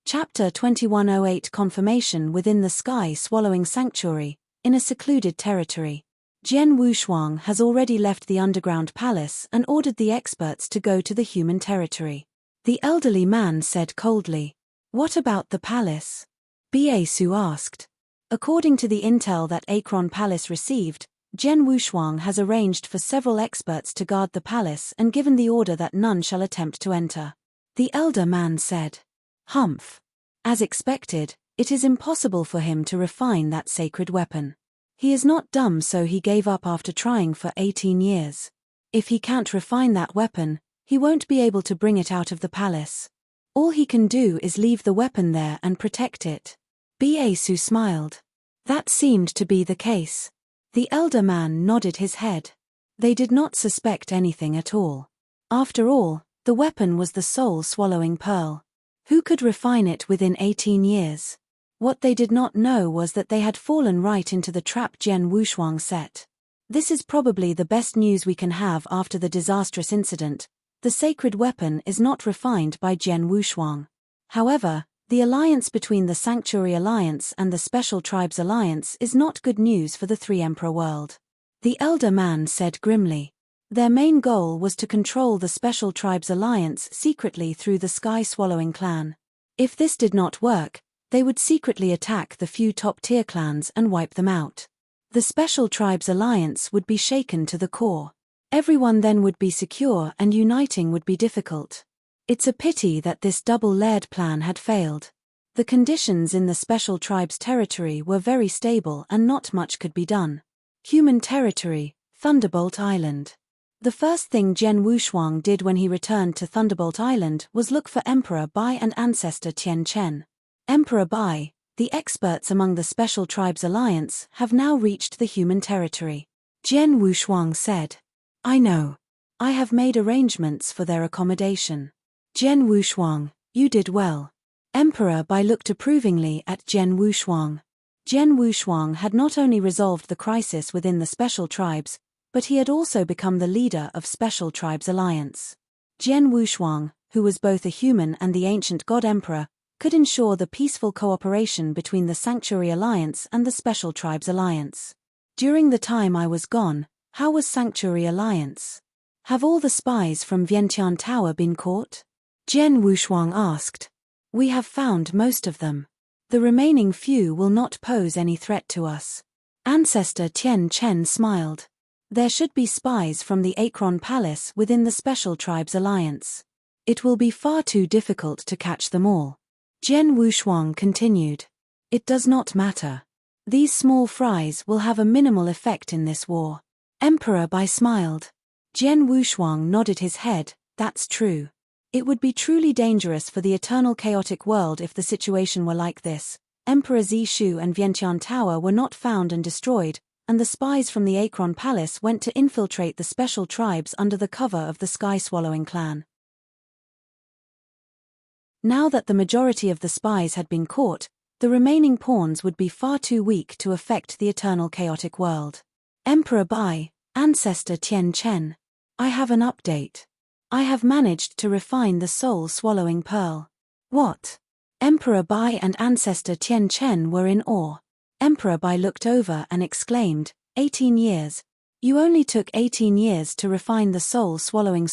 Chapter 2108 Confirmation within the Sky-Swallowing Sanctuary, in a secluded territory. Jian Wushuang has already left the underground palace and ordered the experts to go to the human territory. The elderly man said coldly. "What about the palace?" Biesu asked. According to the intel that Akron Palace received, Jian Wushuang has arranged for several experts to guard the palace and given the order that none shall attempt to enter. The elder man said. "Humph. As expected, it is impossible for him to refine that sacred weapon. He is not dumb, so he gave up after trying for 18 years. If he can't refine that weapon, he won't be able to bring it out of the palace. All he can do is leave the weapon there and protect it." Biesu smiled. That seemed to be the case. The elder man nodded his head. They did not suspect anything at all. After all, the weapon was the soul-swallowing pearl. Who could refine it within 18 years? What they did not know was that they had fallen right into the trap Jian Wushuang set. This is probably the best news we can have after the disastrous incident. The sacred weapon is not refined by Jian Wushuang. However, the alliance between the Sanctuary Alliance and the Special Tribes Alliance is not good news for the three-emperor world. The elder man said grimly. Their main goal was to control the Special Tribes Alliance secretly through the Sky-Swallowing clan. If this did not work, they would secretly attack the few top-tier clans and wipe them out. The Special Tribes Alliance would be shaken to the core. Everyone then would be secure and uniting would be difficult. It's a pity that this double-layered plan had failed. The conditions in the Special Tribes territory were very stable and not much could be done. Human territory, Thunderbolt Island. The first thing Jian Wushuang did when he returned to Thunderbolt Island was look for Emperor Bai and ancestor Tian Chen. Emperor Bai, the experts among the Special Tribes Alliance, have now reached the human territory. Jian Wushuang said. "I know. I have made arrangements for their accommodation." Jian Wushuang, you did well. Emperor Bai looked approvingly at Jian Wushuang. Jian Wushuang had not only resolved the crisis within the Special Tribes, but he had also become the leader of Special Tribes Alliance. Jian Wushuang, who was both a human and the ancient god emperor, could ensure the peaceful cooperation between the Sanctuary Alliance and the Special Tribes Alliance. During the time I was gone, how was Sanctuary Alliance? Have all the spies from Vientiane Tower been caught? Jian Wushuang asked. We have found most of them. The remaining few will not pose any threat to us. Ancestor Tian Chen smiled. There should be spies from the Akron Palace within the Special Tribes Alliance. It will be far too difficult to catch them all. Jian Wushuang continued. It does not matter. These small fries will have a minimal effect in this war. Emperor Bai smiled. Jian Wushuang nodded his head. That's true. It would be truly dangerous for the eternal chaotic world if the situation were like this. Emperor Zishu and Vientiane Tower were not found and destroyed, and the spies from the Acheron Palace went to infiltrate the special tribes under the cover of the Sky-Swallowing clan. Now that the majority of the spies had been caught, the remaining pawns would be far too weak to affect the eternal chaotic world. Emperor Bai, Ancestor Tian Chen. I have an update. I have managed to refine the soul-swallowing pearl. What? Emperor Bai and Ancestor Tian Chen were in awe. Emperor Bai looked over and exclaimed, 18 years. You only took 18 years to refine the soul-swallowing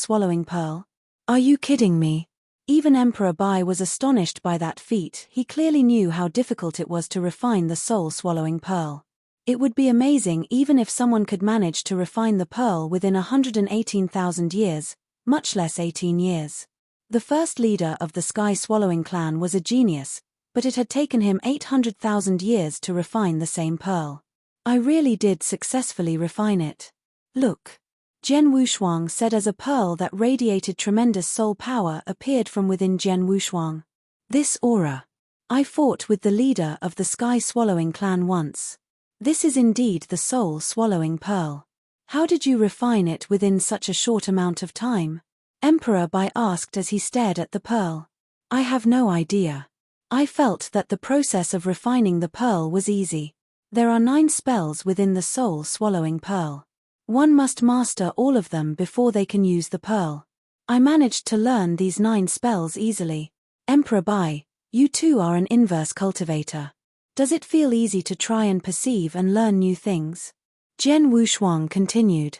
pearl? Are you kidding me? Even Emperor Bai was astonished by that feat. He clearly knew how difficult it was to refine the soul-swallowing pearl. It would be amazing even if someone could manage to refine the pearl within 118,000 years, much less 18 years. The first leader of the Sky-Swallowing clan was a genius, but it had taken him 800,000 years to refine the same pearl. I really did successfully refine it. Look. Jian Wushuang said as a pearl that radiated tremendous soul power appeared from within Jian Wushuang. This aura. I fought with the leader of the Sky-Swallowing clan once. This is indeed the soul-swallowing pearl. How did you refine it within such a short amount of time? Emperor Bai asked as he stared at the pearl. I have no idea. I felt that the process of refining the pearl was easy. There are 9 spells within the soul-swallowing pearl. One must master all of them before they can use the pearl. I managed to learn these 9 spells easily. Emperor Bai, you too are an inverse cultivator. Does it feel easy to try and perceive and learn new things? Jian Wushuang continued.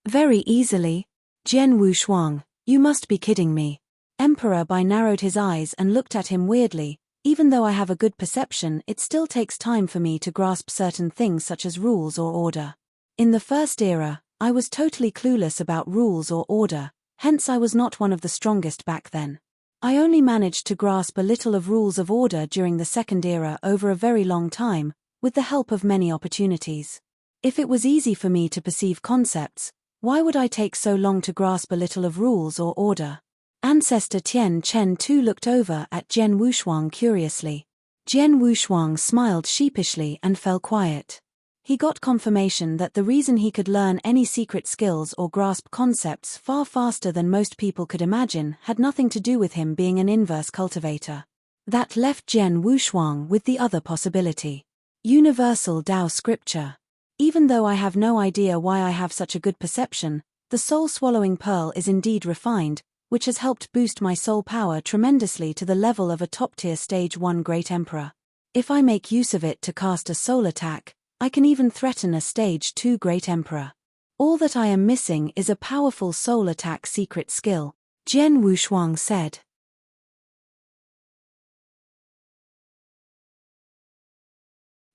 Very easily. Jian Wushuang, you must be kidding me. Emperor Bai narrowed his eyes and looked at him weirdly. Even though I have a good perception, it still takes time for me to grasp certain things such as rules or order. In the first era, I was totally clueless about rules or order, hence I was not one of the strongest back then. I only managed to grasp a little of rules of order during the second era over a very long time, with the help of many opportunities. If it was easy for me to perceive concepts, why would I take so long to grasp a little of rules or order? Ancestor Tian Chen too looked over at Jian Wushuang curiously. Jian Wushuang smiled sheepishly and fell quiet. He got confirmation that the reason he could learn any secret skills or grasp concepts far faster than most people could imagine had nothing to do with him being an inverse cultivator. That left Jian Wushuang with the other possibility. Universal Tao scripture. Even though I have no idea why I have such a good perception, the soul-swallowing pearl is indeed refined, which has helped boost my soul power tremendously to the level of a top-tier stage 1 great emperor. If I make use of it to cast a soul attack, I can even threaten a stage 2 great emperor. All that I am missing is a powerful soul attack secret skill, Jian Wushuang said.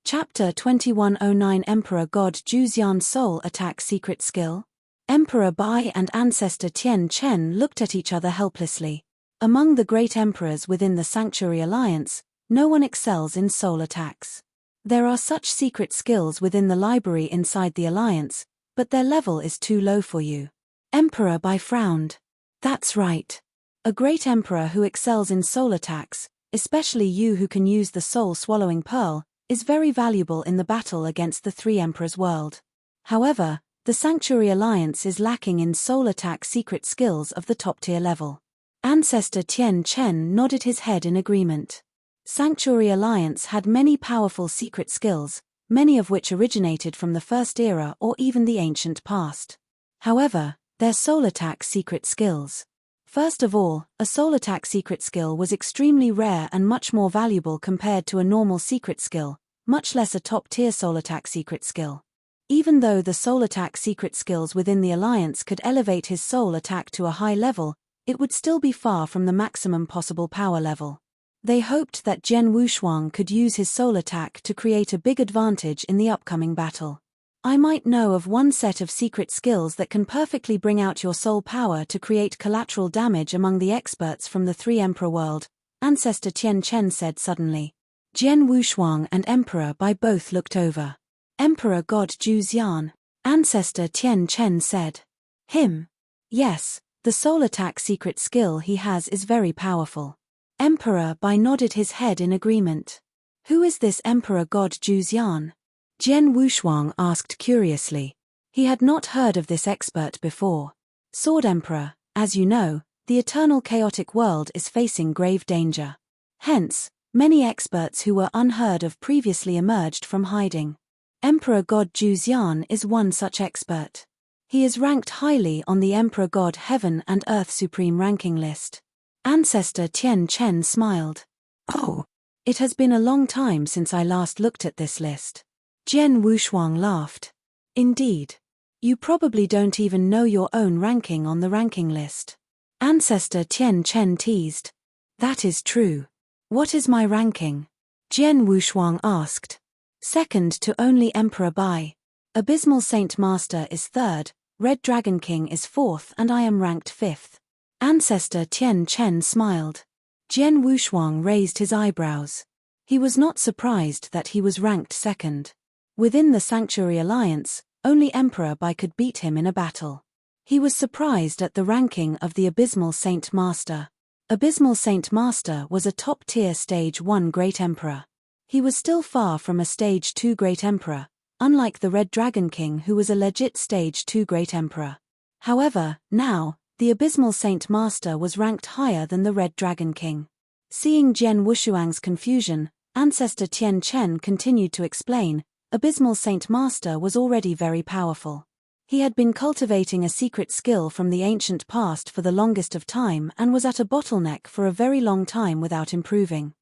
Chapter 2109 Emperor God Zhuxian's Soul Attack Secret Skill. Emperor Bai and Ancestor Tian Chen looked at each other helplessly. Among the great emperors within the Sanctuary Alliance, no one excels in soul attacks. There are such secret skills within the library inside the Alliance, but their level is too low for you. Emperor Bai frowned. That's right. A great emperor who excels in soul attacks, especially you who can use the soul-swallowing pearl, is very valuable in the battle against the 3 emperors world. However, the Sanctuary Alliance is lacking in soul attack secret skills of the top-tier level. Ancestor Tian Chen nodded his head in agreement. Sanctuary Alliance had many powerful secret skills, many of which originated from the First Era or even the ancient past. However, their soul attack secret skills. First of all, a soul attack secret skill was extremely rare and much more valuable compared to a normal secret skill, much less a top-tier soul attack secret skill. Even though the soul attack secret skills within the Alliance could elevate his soul attack to a high level, it would still be far from the maximum possible power level. They hoped that Jian Wushuang could use his soul attack to create a big advantage in the upcoming battle. I might know of one set of secret skills that can perfectly bring out your soul power to create collateral damage among the experts from the 3 Emperor world, Ancestor Tian Chen said suddenly. Jian Wushuang and Emperor Bai both looked over. Emperor God Zhu Xian. Ancestor Tian Chen said. Him. Yes, the soul attack secret skill he has is very powerful. Emperor Bai nodded his head in agreement. Who is this Emperor God Zhu Xian? Jian Wushuang asked curiously. He had not heard of this expert before. Sword Emperor, as you know, the eternal chaotic world is facing grave danger. Hence, many experts who were unheard of previously emerged from hiding. Emperor God Zhu Xian is one such expert. He is ranked highly on the Emperor God Heaven and Earth Supreme ranking list. Ancestor Tian Chen smiled. Oh, it has been a long time since I last looked at this list. Jian Wushuang laughed. Indeed. You probably don't even know your own ranking on the ranking list. Ancestor Tian Chen teased. That is true. What is my ranking? Jian Wushuang asked. Second to only Emperor Bai. Abysmal Saint Master is third, Red Dragon King is fourth, and I am ranked fifth. Ancestor Tian Chen smiled. Jian Wushuang raised his eyebrows. He was not surprised that he was ranked second. Within the Sanctuary Alliance, only Emperor Bai could beat him in a battle. He was surprised at the ranking of the Abysmal Saint Master. Abysmal Saint Master was a top-tier Stage 1 Great Emperor. He was still far from a Stage 2 Great Emperor, unlike the Red Dragon King who was a legit Stage 2 Great Emperor. However, now, the Abysmal Saint Master was ranked higher than the Red Dragon King. Seeing Jian Wushuang's confusion, Ancestor Tian Chen continued to explain, Abysmal Saint Master was already very powerful. He had been cultivating a secret skill from the ancient past for the longest of time and was at a bottleneck for a very long time without improving.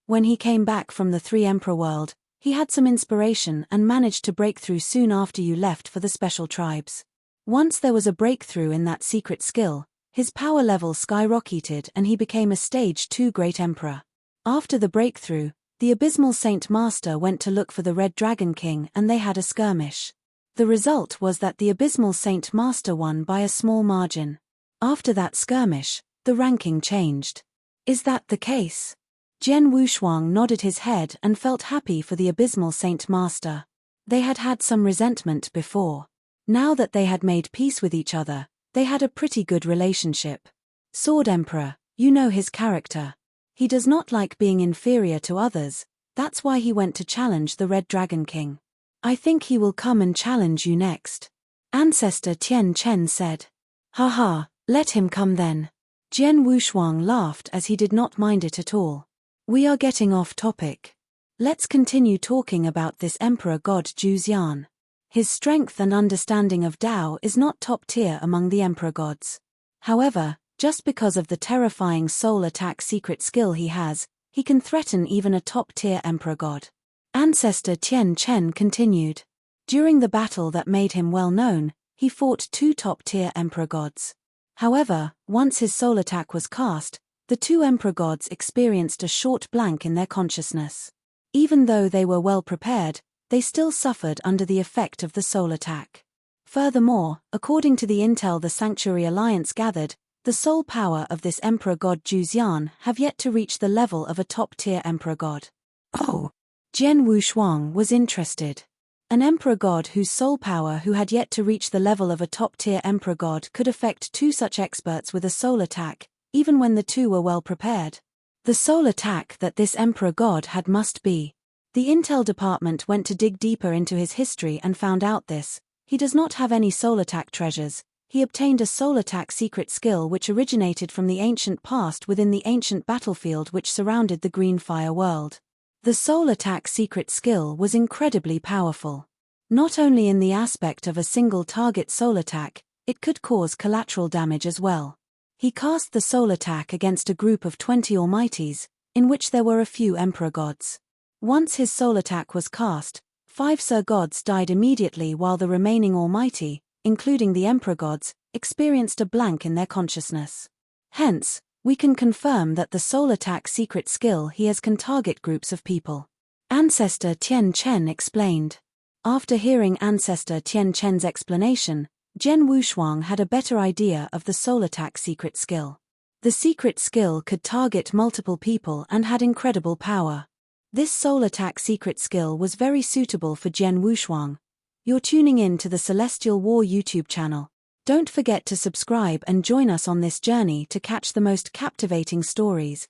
When he came back from the Three Emperor world, he had some inspiration and managed to break through soon after you left for the special tribes. Once there was a breakthrough in that secret skill, his power level skyrocketed and he became a Stage 2 Great Emperor. After the breakthrough, the Abysmal Saint Master went to look for the Red Dragon King and they had a skirmish. The result was that the Abysmal Saint Master won by a small margin. After that skirmish, the ranking changed. Is that the case? Jian Wushuang nodded his head and felt happy for the Abysmal Saint Master. They had had some resentment before. Now that they had made peace with each other, they had a pretty good relationship. Sword Emperor, you know his character. He does not like being inferior to others, that's why he went to challenge the Red Dragon King. I think he will come and challenge you next. Ancestor Tian Chen said. Haha, let him come then. Jian Wushuang laughed as he did not mind it at all. We are getting off topic. Let's continue talking about this Emperor God Zhu Xian. His strength and understanding of Tao is not top tier among the Emperor gods. However, just because of the terrifying soul attack secret skill he has, he can threaten even a top-tier Emperor God. Ancestor Tian Chen continued. During the battle that made him well known, he fought two top-tier Emperor gods. However, once his soul attack was cast, the two Emperor gods experienced a short blank in their consciousness. Even though they were well prepared, they still suffered under the effect of the soul attack. Furthermore, according to the intel the Sanctuary Alliance gathered, the soul power of this Emperor God Zhu Xian have yet to reach the level of a top-tier Emperor God. Oh! Jian Wushuang was interested. An Emperor God whose soul power who had yet to reach the level of a top-tier Emperor God could affect two such experts with a soul attack, even when the two were well prepared. The soul attack that this Emperor God had must be. The Intel department went to dig deeper into his history and found out this. He does not have any soul attack treasures. He obtained a soul attack secret skill which originated from the ancient past within the ancient battlefield which surrounded the Green Fire world. The soul attack secret skill was incredibly powerful. Not only in the aspect of a single target soul attack, it could cause collateral damage as well. He cast the soul attack against a group of 20 Almighties, in which there were a few Emperor gods. Once his soul attack was cast, 5 Sir gods died immediately while the remaining Almighty, including the Emperor gods, experienced a blank in their consciousness. Hence, we can confirm that the soul attack secret skill he has can target groups of people. Ancestor Tian Chen explained. After hearing Ancestor Tian Chen's explanation, Jian Wushuang had a better idea of the soul attack secret skill. The secret skill could target multiple people and had incredible power. This soul attack secret skill was very suitable for Jian Wushuang. You're tuning in to the Celestial War YouTube channel. Don't forget to subscribe and join us on this journey to catch the most captivating stories.